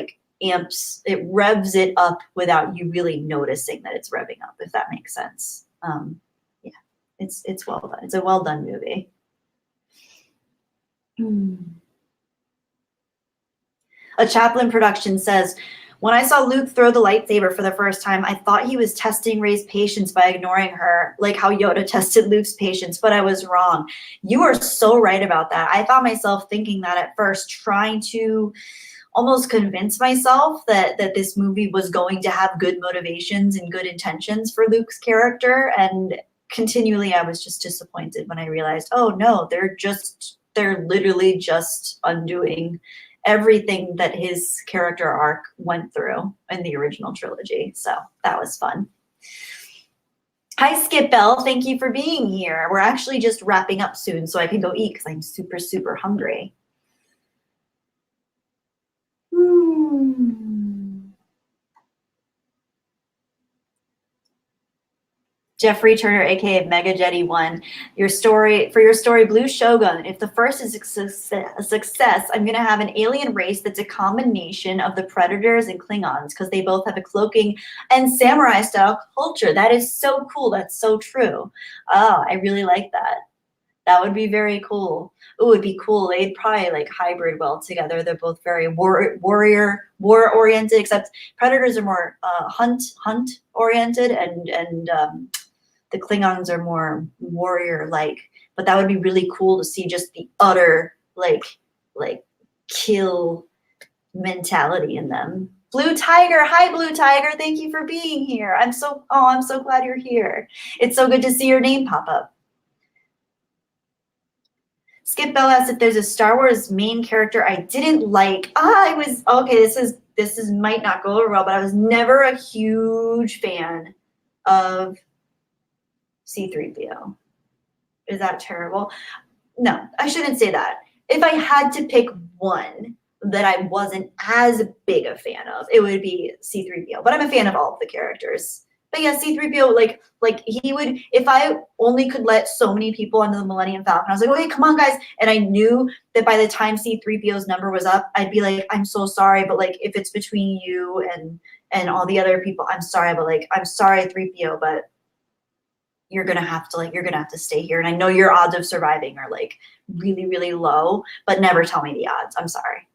revs it up without you really noticing that it's revving up, if that makes sense. Yeah, it's well done. It's a well done movie. A Chaplin production says, when I saw Luke throw the lightsaber for the first time, I thought he was testing Rey's patience by ignoring her, like how Yoda tested Luke's patience, but I was wrong. You are so right about that. I found myself thinking that at first, trying to almost convince myself that this movie was going to have good motivations and good intentions for Luke's character, and continually I was just disappointed when I realized, oh no, they're literally just undoing everything that his character arc went through in the original trilogy. So that was fun. Hi, Skip Bell. Thank you for being here. We're actually just wrapping up soon so I can go eat because I'm super, super hungry. Jeffrey Turner, aka Mega Jetty 1, your story Blue Shogun. If the first is a success, I'm gonna have an alien race that's a combination of the Predators and Klingons, because they both have a cloaking and samurai style culture. That is so cool. That's so true. Oh, I really like that. That would be very cool. It would be cool. They'd probably like hybrid well together. They're both very war oriented, except predators are more hunt oriented, and the Klingons are more warrior like. But that would be really cool to see just the utter like kill mentality in them. Blue Tiger, hi Blue Tiger, thank you for being here. I'm so glad you're here. It's so good to see your name pop up. Skip Bell asks if there's a Star Wars main character I didn't like. This is might not go over well, but I was never a huge fan of C-3PO. Is that terrible? No, I shouldn't say that. If I had to pick one that I wasn't as big a fan of, it would be C-3PO. But I'm a fan of all of the characters. But yeah, C-3PO, like he would, if I only could let so many people onto the Millennium Falcon, I was like, okay, come on, guys. And I knew that by the time C-3PO's number was up, I'd be like, I'm so sorry, but like if it's between you and all the other people, I'm sorry, but like I'm sorry, 3PO, but you're gonna have to stay here. And I know your odds of surviving are like really, really low, but never tell me the odds. I'm sorry.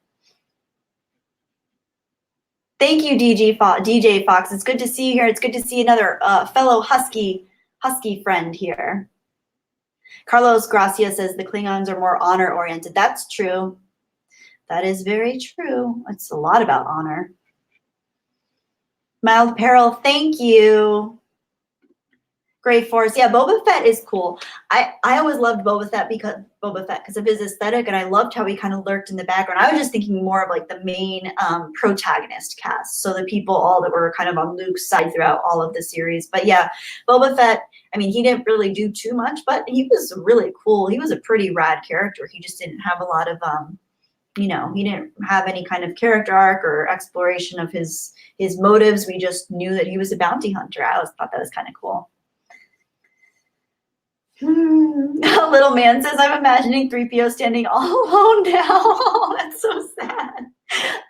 Thank you, DJ Fox. It's good to see you here. It's good to see another fellow Husky friend here. Carlos Gracia says the Klingons are more honor-oriented. That's true. That is very true. It's a lot about honor. Mild Peril, thank you. Great Force. Yeah, Boba Fett is cool. I always loved Boba Fett because of his aesthetic, and I loved how he kind of lurked in the background. I was just thinking more of like the main protagonist cast, so the people all that were kind of on Luke's side throughout all of the series. But yeah, Boba Fett, I mean, he didn't really do too much, but he was really cool. He was a pretty rad character. He just didn't have a lot of he didn't have any kind of character arc or exploration of his motives. We just knew that he was a bounty hunter. I always thought that was kind of cool. Little man says, I'm imagining 3PO standing all alone now. Oh, that's so sad.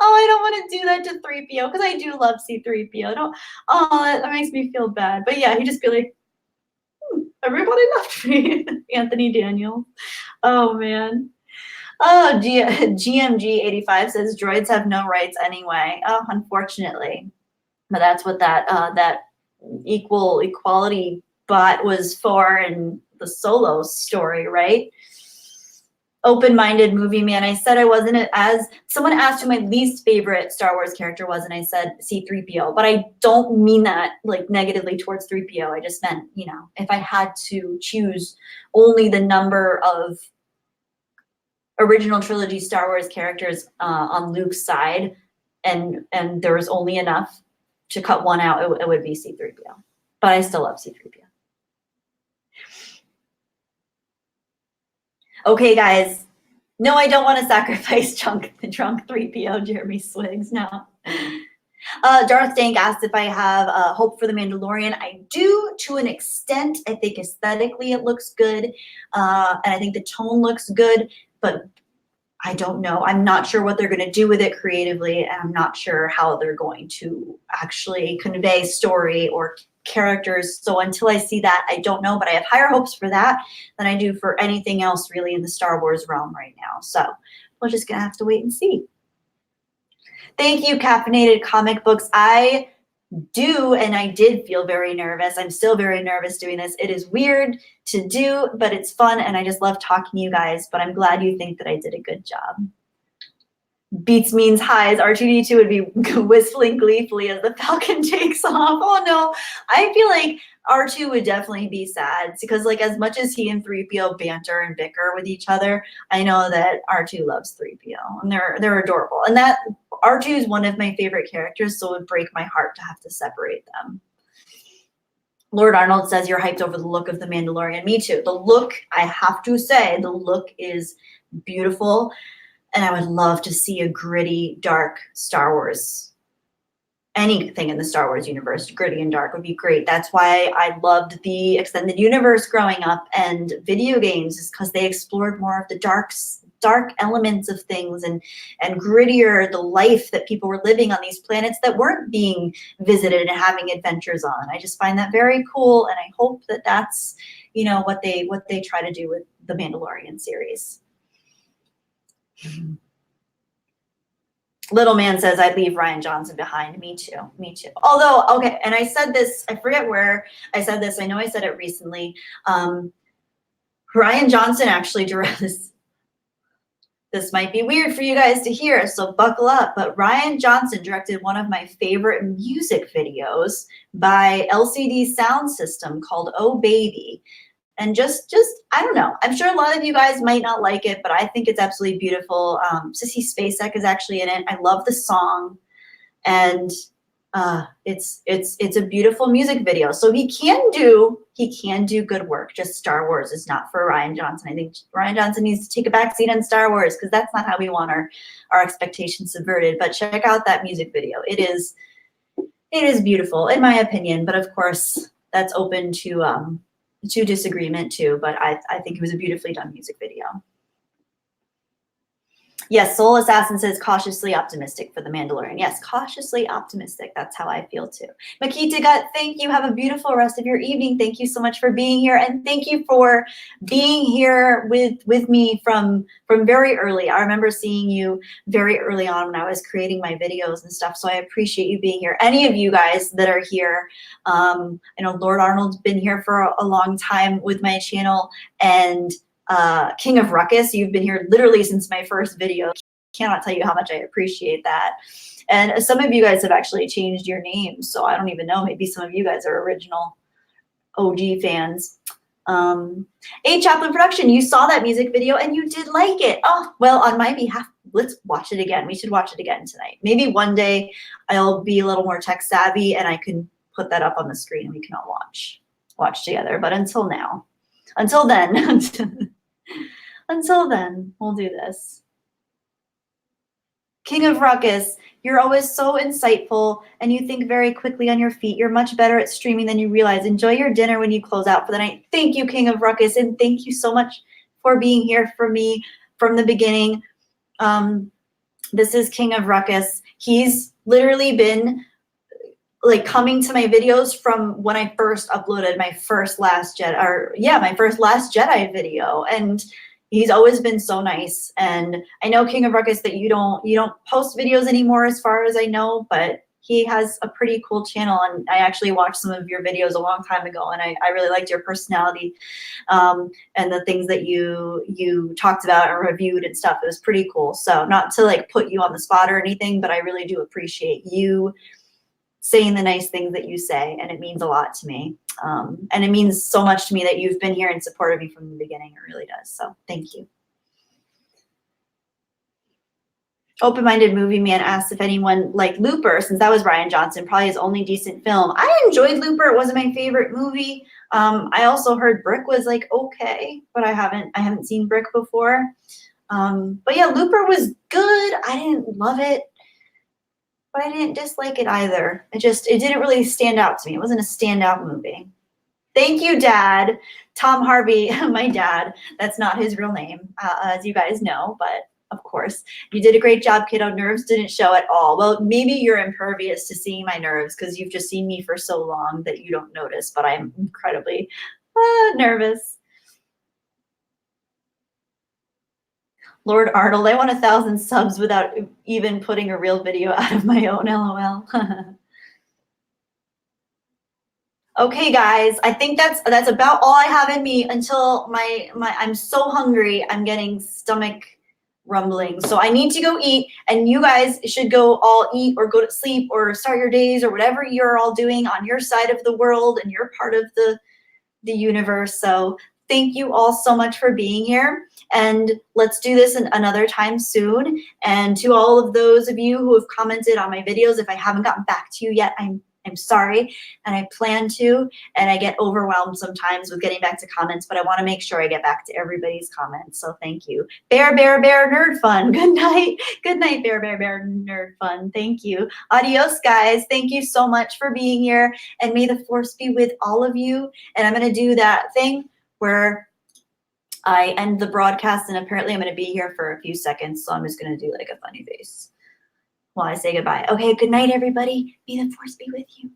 Oh, I don't want to do that to 3PO because I do love C-3PO. That makes me feel bad. But yeah, he'd just be like, everybody left me. Anthony Daniels. Oh, man. Oh, GMG85 says, droids have no rights anyway. Oh, unfortunately. But that's what that equality bot was for, and the Solo story, right? Open-minded movie man. I said I wasn't someone asked who my least favorite Star Wars character was, and I said C-3PO, but I don't mean that like negatively towards 3PO. I just meant, if I had to choose only the number of original trilogy Star Wars characters on Luke's side, and there was only enough to cut one out, it would be C-3PO. But I still love C-3PO. Okay, guys. No, I don't want to sacrifice drunk 3PO, Jeremy Swiggs. No. Darth Dank asked if I have hope for The Mandalorian. I do, to an extent. I think aesthetically it looks good. And I think the tone looks good. But I don't know. I'm not sure what they're going to do with it creatively. And I'm not sure how they're going to actually convey story or characters. So until I see that, I don't know, but I have higher hopes for that than I do for anything else really in the Star Wars realm right now. So we're just gonna have to wait and see. Thank you, Caffeinated Comic Books. I did feel very nervous. I'm still very nervous doing this. It is weird to do, but it's fun, and I just love talking to you guys, but I'm glad you think that I did a good job. Beats means highs. R2-D2 would be whistling gleefully as the Falcon takes off. Oh no, I feel like R2 would definitely be sad because like as much as he and 3PO banter and bicker with each other, I know that R2 loves 3PO and they're adorable. And that R2 is one of my favorite characters, so it would break my heart to have to separate them. Lord Arnold says you're hyped over the look of The Mandalorian. Me too. The look, I have to say, the look is beautiful. And I would love to see a gritty, dark Star Wars. Anything in the Star Wars universe, gritty and dark would be great. That's why I loved the extended universe growing up and video games, is because they explored more of the dark elements of things and grittier the life that people were living on these planets that weren't being visited and having adventures on. I just find that very cool, and I hope that that's, you know, what they try to do with the Mandalorian series. Little Man says, I'd leave Rian Johnson behind. Me too. Me too. Although, okay, and I said this, I forget where I said this. I know I said it recently. Rian Johnson actually directed this might be weird for you guys to hear, so buckle up. But Rian Johnson directed one of my favorite music videos by LCD Sound System called Oh Baby. And just I don't know. I'm sure a lot of you guys might not like it, but I think it's absolutely beautiful. Sissy Spacek is actually in it. I love the song, and it's a beautiful music video. So he can do good work. Just Star Wars is not for Rian Johnson. I think Rian Johnson needs to take a back seat on Star Wars, because that's not how we want our expectations subverted. But check out that music video. It is beautiful in my opinion, but of course that's open to disagreement too, but I think it was a beautifully done music video. Yes, Soul Assassin says cautiously optimistic for The Mandalorian. Yes, cautiously optimistic. That's how I feel too. Makita Gut, thank you. Have a beautiful rest of your evening. Thank you so much for being here, and thank you for being here with me from very early. I remember seeing you very early on when I was creating my videos and stuff, so I appreciate you being here. Any of you guys that are here, I know Lord Arnold's been here for a long time with my channel, and King of Ruckus, you've been here literally since my first video. Cannot tell you how much I appreciate that. And some of you guys have actually changed your names, so I don't even know. Maybe some of you guys are original OG fans. A Chaplin Production, you saw that music video and you did like it. Oh, well, on my behalf, let's watch it again. We should watch it again tonight. Maybe one day I'll be a little more tech savvy and I can put that up on the screen and we can all watch together. But until then, until then, we'll do this. King of Ruckus, you're always so insightful and you think very quickly on your feet. You're much better at streaming than you realize. Enjoy your dinner when you close out for the night. Thank you, King of Ruckus, and thank you so much for being here for me from the beginning. This is King of Ruckus. He's literally been like coming to my videos from when I first uploaded my first Last Jedi video, and he's always been so nice. And I know, King of Ruckus, that you don't post videos anymore as far as I know, but he has a pretty cool channel, and I actually watched some of your videos a long time ago, and I really liked your personality and the things that you talked about and reviewed and stuff. It was pretty cool. So not to like put you on the spot or anything, but I really do appreciate you saying the nice things that you say, and it means a lot to me. And it means so much to me that you've been here and supported me from the beginning. It really does. So thank you. Open-minded movie man asks if anyone liked Looper, since that was Rian Johnson, probably his only decent film. I enjoyed Looper. It wasn't my favorite movie. I also heard Brick was like okay, but I haven't seen Brick before. But yeah, Looper was good. I didn't love it, but I didn't dislike it either. It didn't really stand out to me. It wasn't a standout movie. Thank you, Dad. Tom Harvey, my dad. That's not his real name, as you guys know, but of course. You did a great job, kiddo. Nerves didn't show at all. Well, maybe you're impervious to seeing my nerves because you've just seen me for so long that you don't notice, but I'm incredibly nervous. Lord Arnold, I want 1,000 subs without even putting a real video out of my own, LOL. Okay, guys, I think that's about all I have in me until I'm so hungry. I'm getting stomach rumbling. So I need to go eat, and you guys should go all eat or go to sleep or start your days or whatever you're all doing on your side of the world and you're part of the universe. So thank you all so much for being here, and let's do this another time soon. And to all of those of you who have commented on my videos, if I haven't gotten back to you yet, I'm sorry, and I plan to, and I get overwhelmed sometimes with getting back to comments, but I want to make sure I get back to everybody's comments. So thank you. Bear Nerd Fun. Good night. Good night, Bear Nerd Fun. Thank you. Adios, guys. Thank you so much for being here, and may the force be with all of you. And I'm going to do that thing where I end the broadcast, and apparently I'm going to be here for a few seconds, so I'm just going to do like a funny face while I say goodbye. Okay, good night, everybody. May the force be with you.